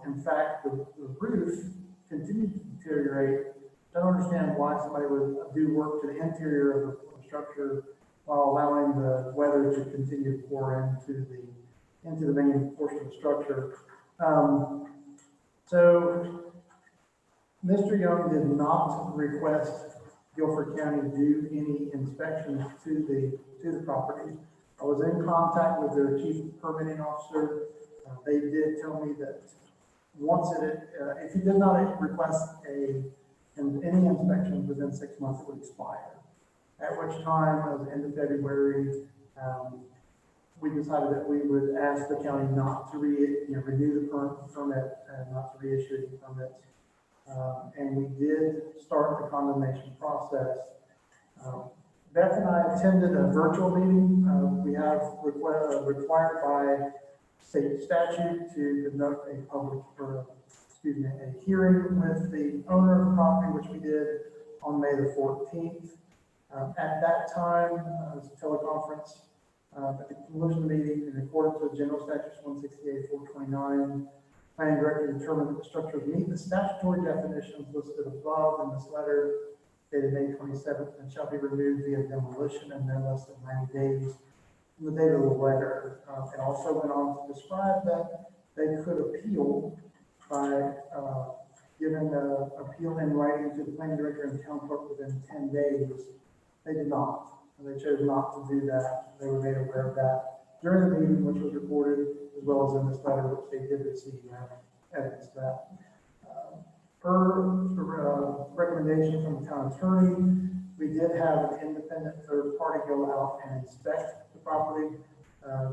In fact, the roof continued to deteriorate. I don't understand why somebody would do work to the interior of the structure while allowing the weather to continue to pour into the main portion of the structure. So Mr. Young did not request Guilford County to do any inspections to the property. I was in contact with their chief permitting officer. They did tell me that once if he did not request any inspections within 6 months, it would expire. At which time, at the end of February, we decided that we would ask the county not to renew the permit and not to reissue the permits. And we did start the condemnation process. Beth and I attended a virtual meeting. We have required by state statute to conduct a hearing with the owner of the property, which we did on May the 14th. At that time, it was a teleconference. At the conclusion of the meeting, in accordance with General Statutes 168-429, planning director determined that the structures meet the statutory definitions listed above in this letter dated May 27th and shall be removed via demolition in no less than 90 days from the date of the letter. It also went on to describe that they could appeal by giving an appeal in writing to the planning director and town clerk within 10 days. They did not. They chose not to do that. They were made aware of that during the meeting, which was recorded, as well as in this letter, which they did receive evidence of that. Per recommendation from the town attorney, we did have an independent third party go out and inspect the property,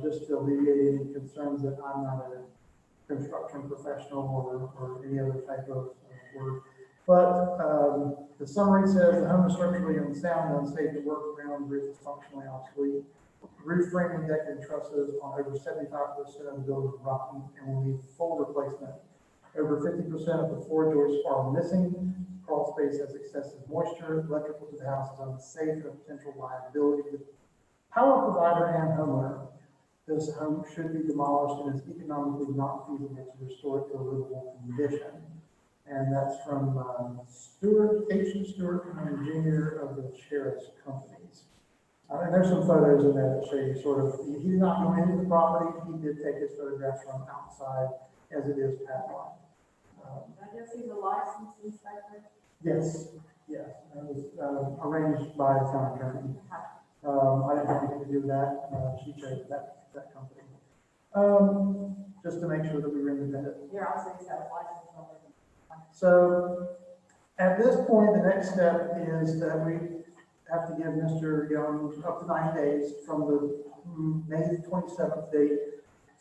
just to alleviate any concerns that I'm not a construction professional or any other type of work. But the summary says the home is structurally unsound and unsafe to work around, roof is functionally obsolete. Roof framing, deck, and trusses on over 75% of the building are rotten and will need full replacement. Over 50% of the floor joists are missing. Crawl space has excessive moisture. Electrical to the house is unsafe and a potential liability to the power provider and homeowner. This home should be demolished and is economically not feasible to restore it to a livable condition. And that's from Stuart, H. Stewart, Jr. of the Sheriff's Companies. And there's some photos in there that show you sort of, he did not go into the property. He did take his photographs from outside as it is padlocked. I guess he's a licensed inspector. Yes, yes. That was arranged by the town attorney. I didn't have anything to do with that. She chose that company. Just to make sure that we were independent. Here, I'll say he's got a license. So at this point, the next step is that we have to give Mr. Young up to 90 days from the May 27th date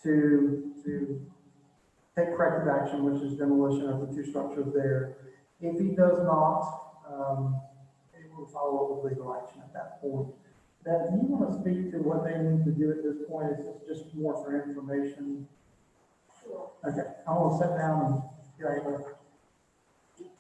to take corrective action, which is demolition of the two structures there. If he does not, it will follow up with legal action at that point. Then, do you want to speak to what they need to do at this point? Is this just more for information? Sure. Okay, I'm going to sit down and get out.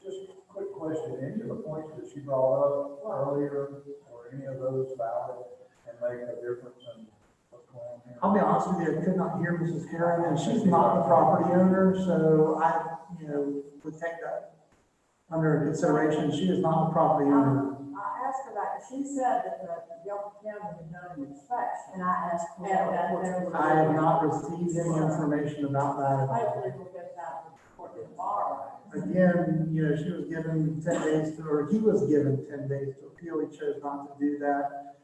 Just a quick question, any of the points that she brought up earlier, or any of those valid and make a difference in what's going on here? I'll be honest with you, I could not hear Mrs. Herring, and she's not the property owner, so I, would take that under consideration. She is not the property owner. I asked her that, she said that the Young County had done an inspection. And I asked for And that. that there was. I have not received any information about that. Hopefully we'll get that report tomorrow. Again, you know, she was given 10 days to, or he was given 10 days to appeal. He chose not to do that.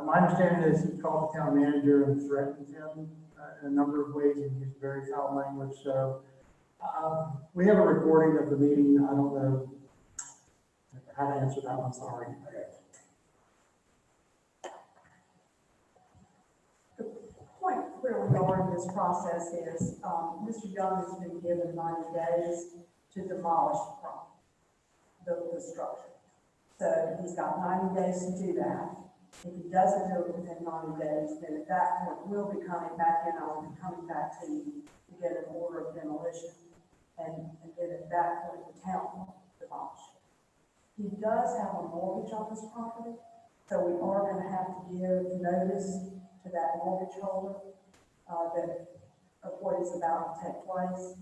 My understanding is he called the town manager and threatened him in a number of ways and used very foul language. So we have a recording of the meeting. I don't know how to answer that one, sorry. The point where we are in this process is, Mr. Young has been given 90 days to demolish the property, the structure. So he's got 90 days to do that. If he doesn't do it within 90 days, then at that point, we'll be coming back in, I'll be coming back to you to get an order of demolition. And then at that point, the town will demolish. He does have a mortgage on this property, so we are gonna have to give notice to that mortgage holder, that of what is about to take place.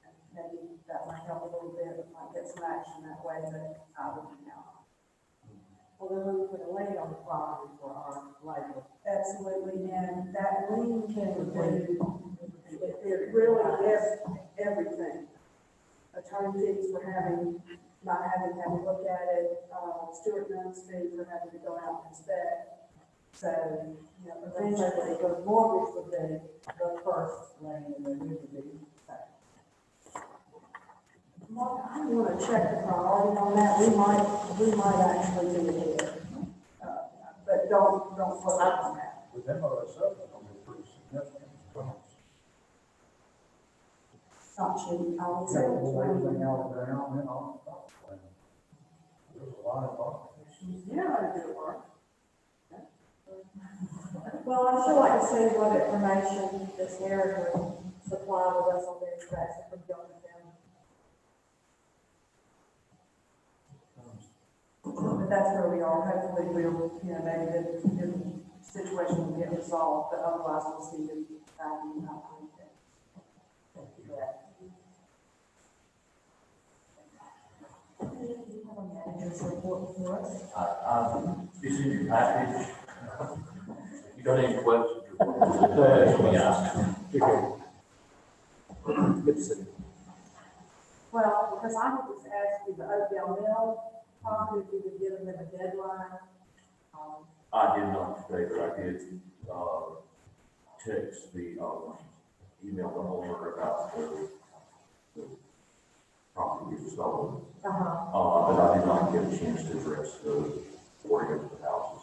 And maybe that might help a little bit, we might get some action that way, but I would not. Well, then we put a lien on the property for our labor. Absolutely, and that lien can include, it really is everything. Attorney fees for not having to look at it, Stuart Nunn's fee for having to go out and inspect. So, you know, eventually, The mortgage would be the first lien and then we would be second. Mark, I want to check the priority on that, we might actually do it here. But don't put up on that. But them are ourselves, it's gonna be pretty significant. Not cheap, I would say. Take everything out of the ground and all. There's a lot of. You know how to do it, Mark. Well, I'd still like to see what information this Eric will supply with us on the inspection from Young County. But that's where we are, hopefully we'll, you know, maybe the situation will get resolved, but otherwise we'll see you back in that time. Do you have a manager's report for us? It's in your package. You got any questions? Let me ask. Good to see you. Well, because I was asking the Oakdale Mill property, if you could give them a deadline. I did not today, but I did, text email the owner about the property being stolen. But I did not get a chance to address the order of the houses.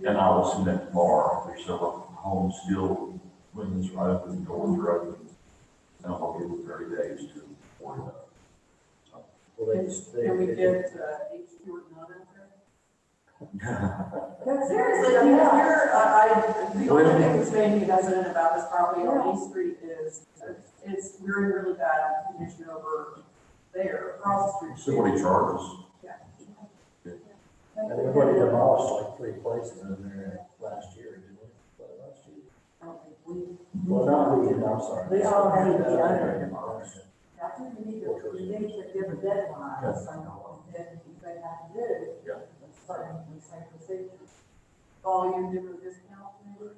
And I was in that bar, there's several homes still, windows are open, doors are open. And I'm gonna give it 30 days to order that. Well, Can we get, H. Stewart Nunn out there? But Seriously, I mean, the only thing that's made me hesitant about this property on East Street is, we're in really bad condition over there, across the street. So what he charges? And we've already demolished like 3 places in there last year, didn't we? Last year. I don't think we. Well, not we, I'm sorry. We already did. Demolished. I think we need to give a deadline, so then if they have to do. Yeah. Certain, the same procedure. Volume, different discount, maybe?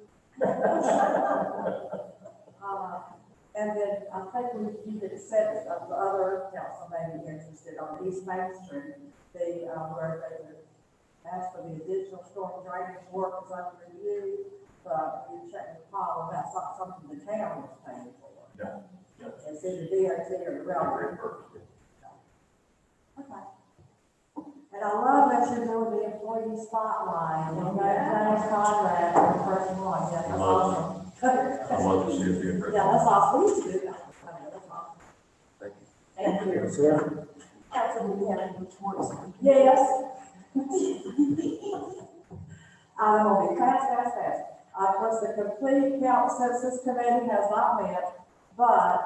And then I think you could set of the other council may be interested on East Main Street, where they would ask for the additional storm drainage work is under review, but you check the file, that's not something the town is paying for. Yeah. Yeah. It's either DOT or the railroad. Okay. And I love that you're doing the employee spotlight, and James Conrad, the first one, yeah, that's awesome. I'd love to see it being. Yeah, that's awesome, we used to do that. That's awesome. Thank you. Thank you. Sir? Council, we have any reports? Yes. I'm gonna be fast. Of course, the complete count census committee has not met, but,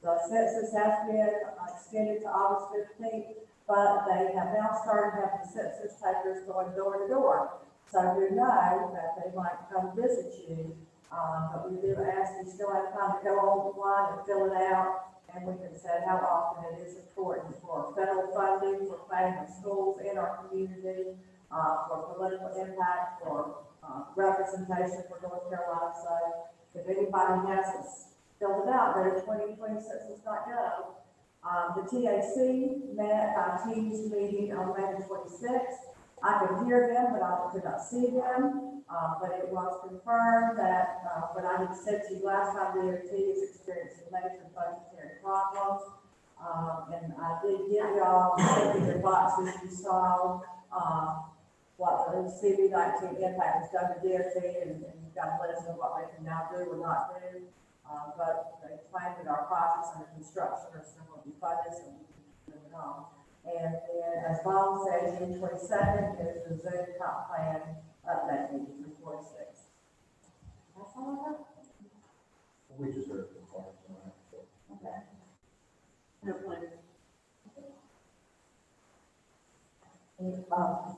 the census has been extended to August 15th, but they have now started having census takers going door to door. So you know that they might come visit you, but we do ask you still have time to go online and fill it out, and we can say how often it is important for federal funding, for planning of schools in our community, for political impact, for representation for North Carolina. So if anybody hasn't filled it out, go to 2020census.gov. The TAC met by Teams meeting on May the 26th. I could hear them, but I could not see them. But it was confirmed that, what I had said to you last time, DOT is experiencing major budgetary problems. And I did give y'all, in your boxes, you saw, what the CV-19 impact has done to DOT, and you've got to let us know what they can now do or not do. But they claim that our projects under construction are still going to be funded, so we can move it on. And then, as Bob said, June 22nd is the Zoom comp plan update meeting for 46. That's all I have. We just heard from Clark tonight, so. Okay. No plan.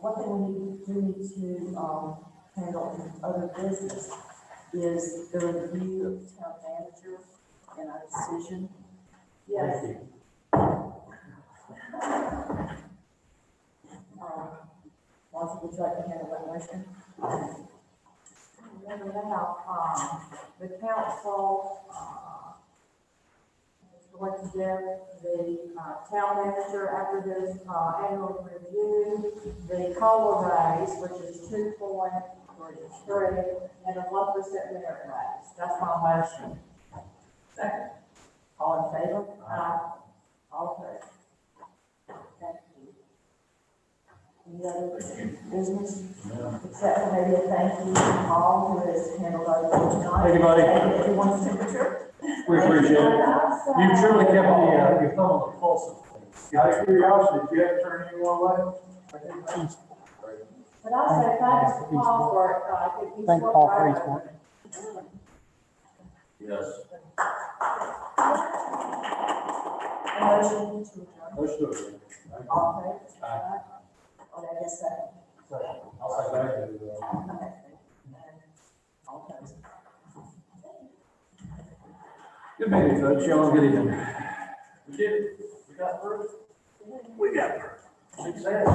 One thing we need to, handle in other business is the review of the town manager and our decision. Yes. Martha, would you like to handle that motion? Remember now, the council, is going to give the, town manager after this, annual review, the COLA raise, which is 2.3, and a 1% merit raise. That's my motion. Second. All in favor? All opposed. Thank you. Any other business? Except for maybe a thank you to Paul, who has handled our vote tonight. Thank you, buddy. And everyone's temperature. We appreciate it. You surely kept your thumb on the pulse of things. Out of curiosity, did you have to turn anyone away? But I say thanks to Paul for, I think he's. Thank Paul for his work. Yes. A motion to adjourn. Let's do it. All in favor? Oh, that is second. I'll say that. Okay. All opposed? Good meeting, folks. Y'all good evening. We did, we got through. We got her. Success.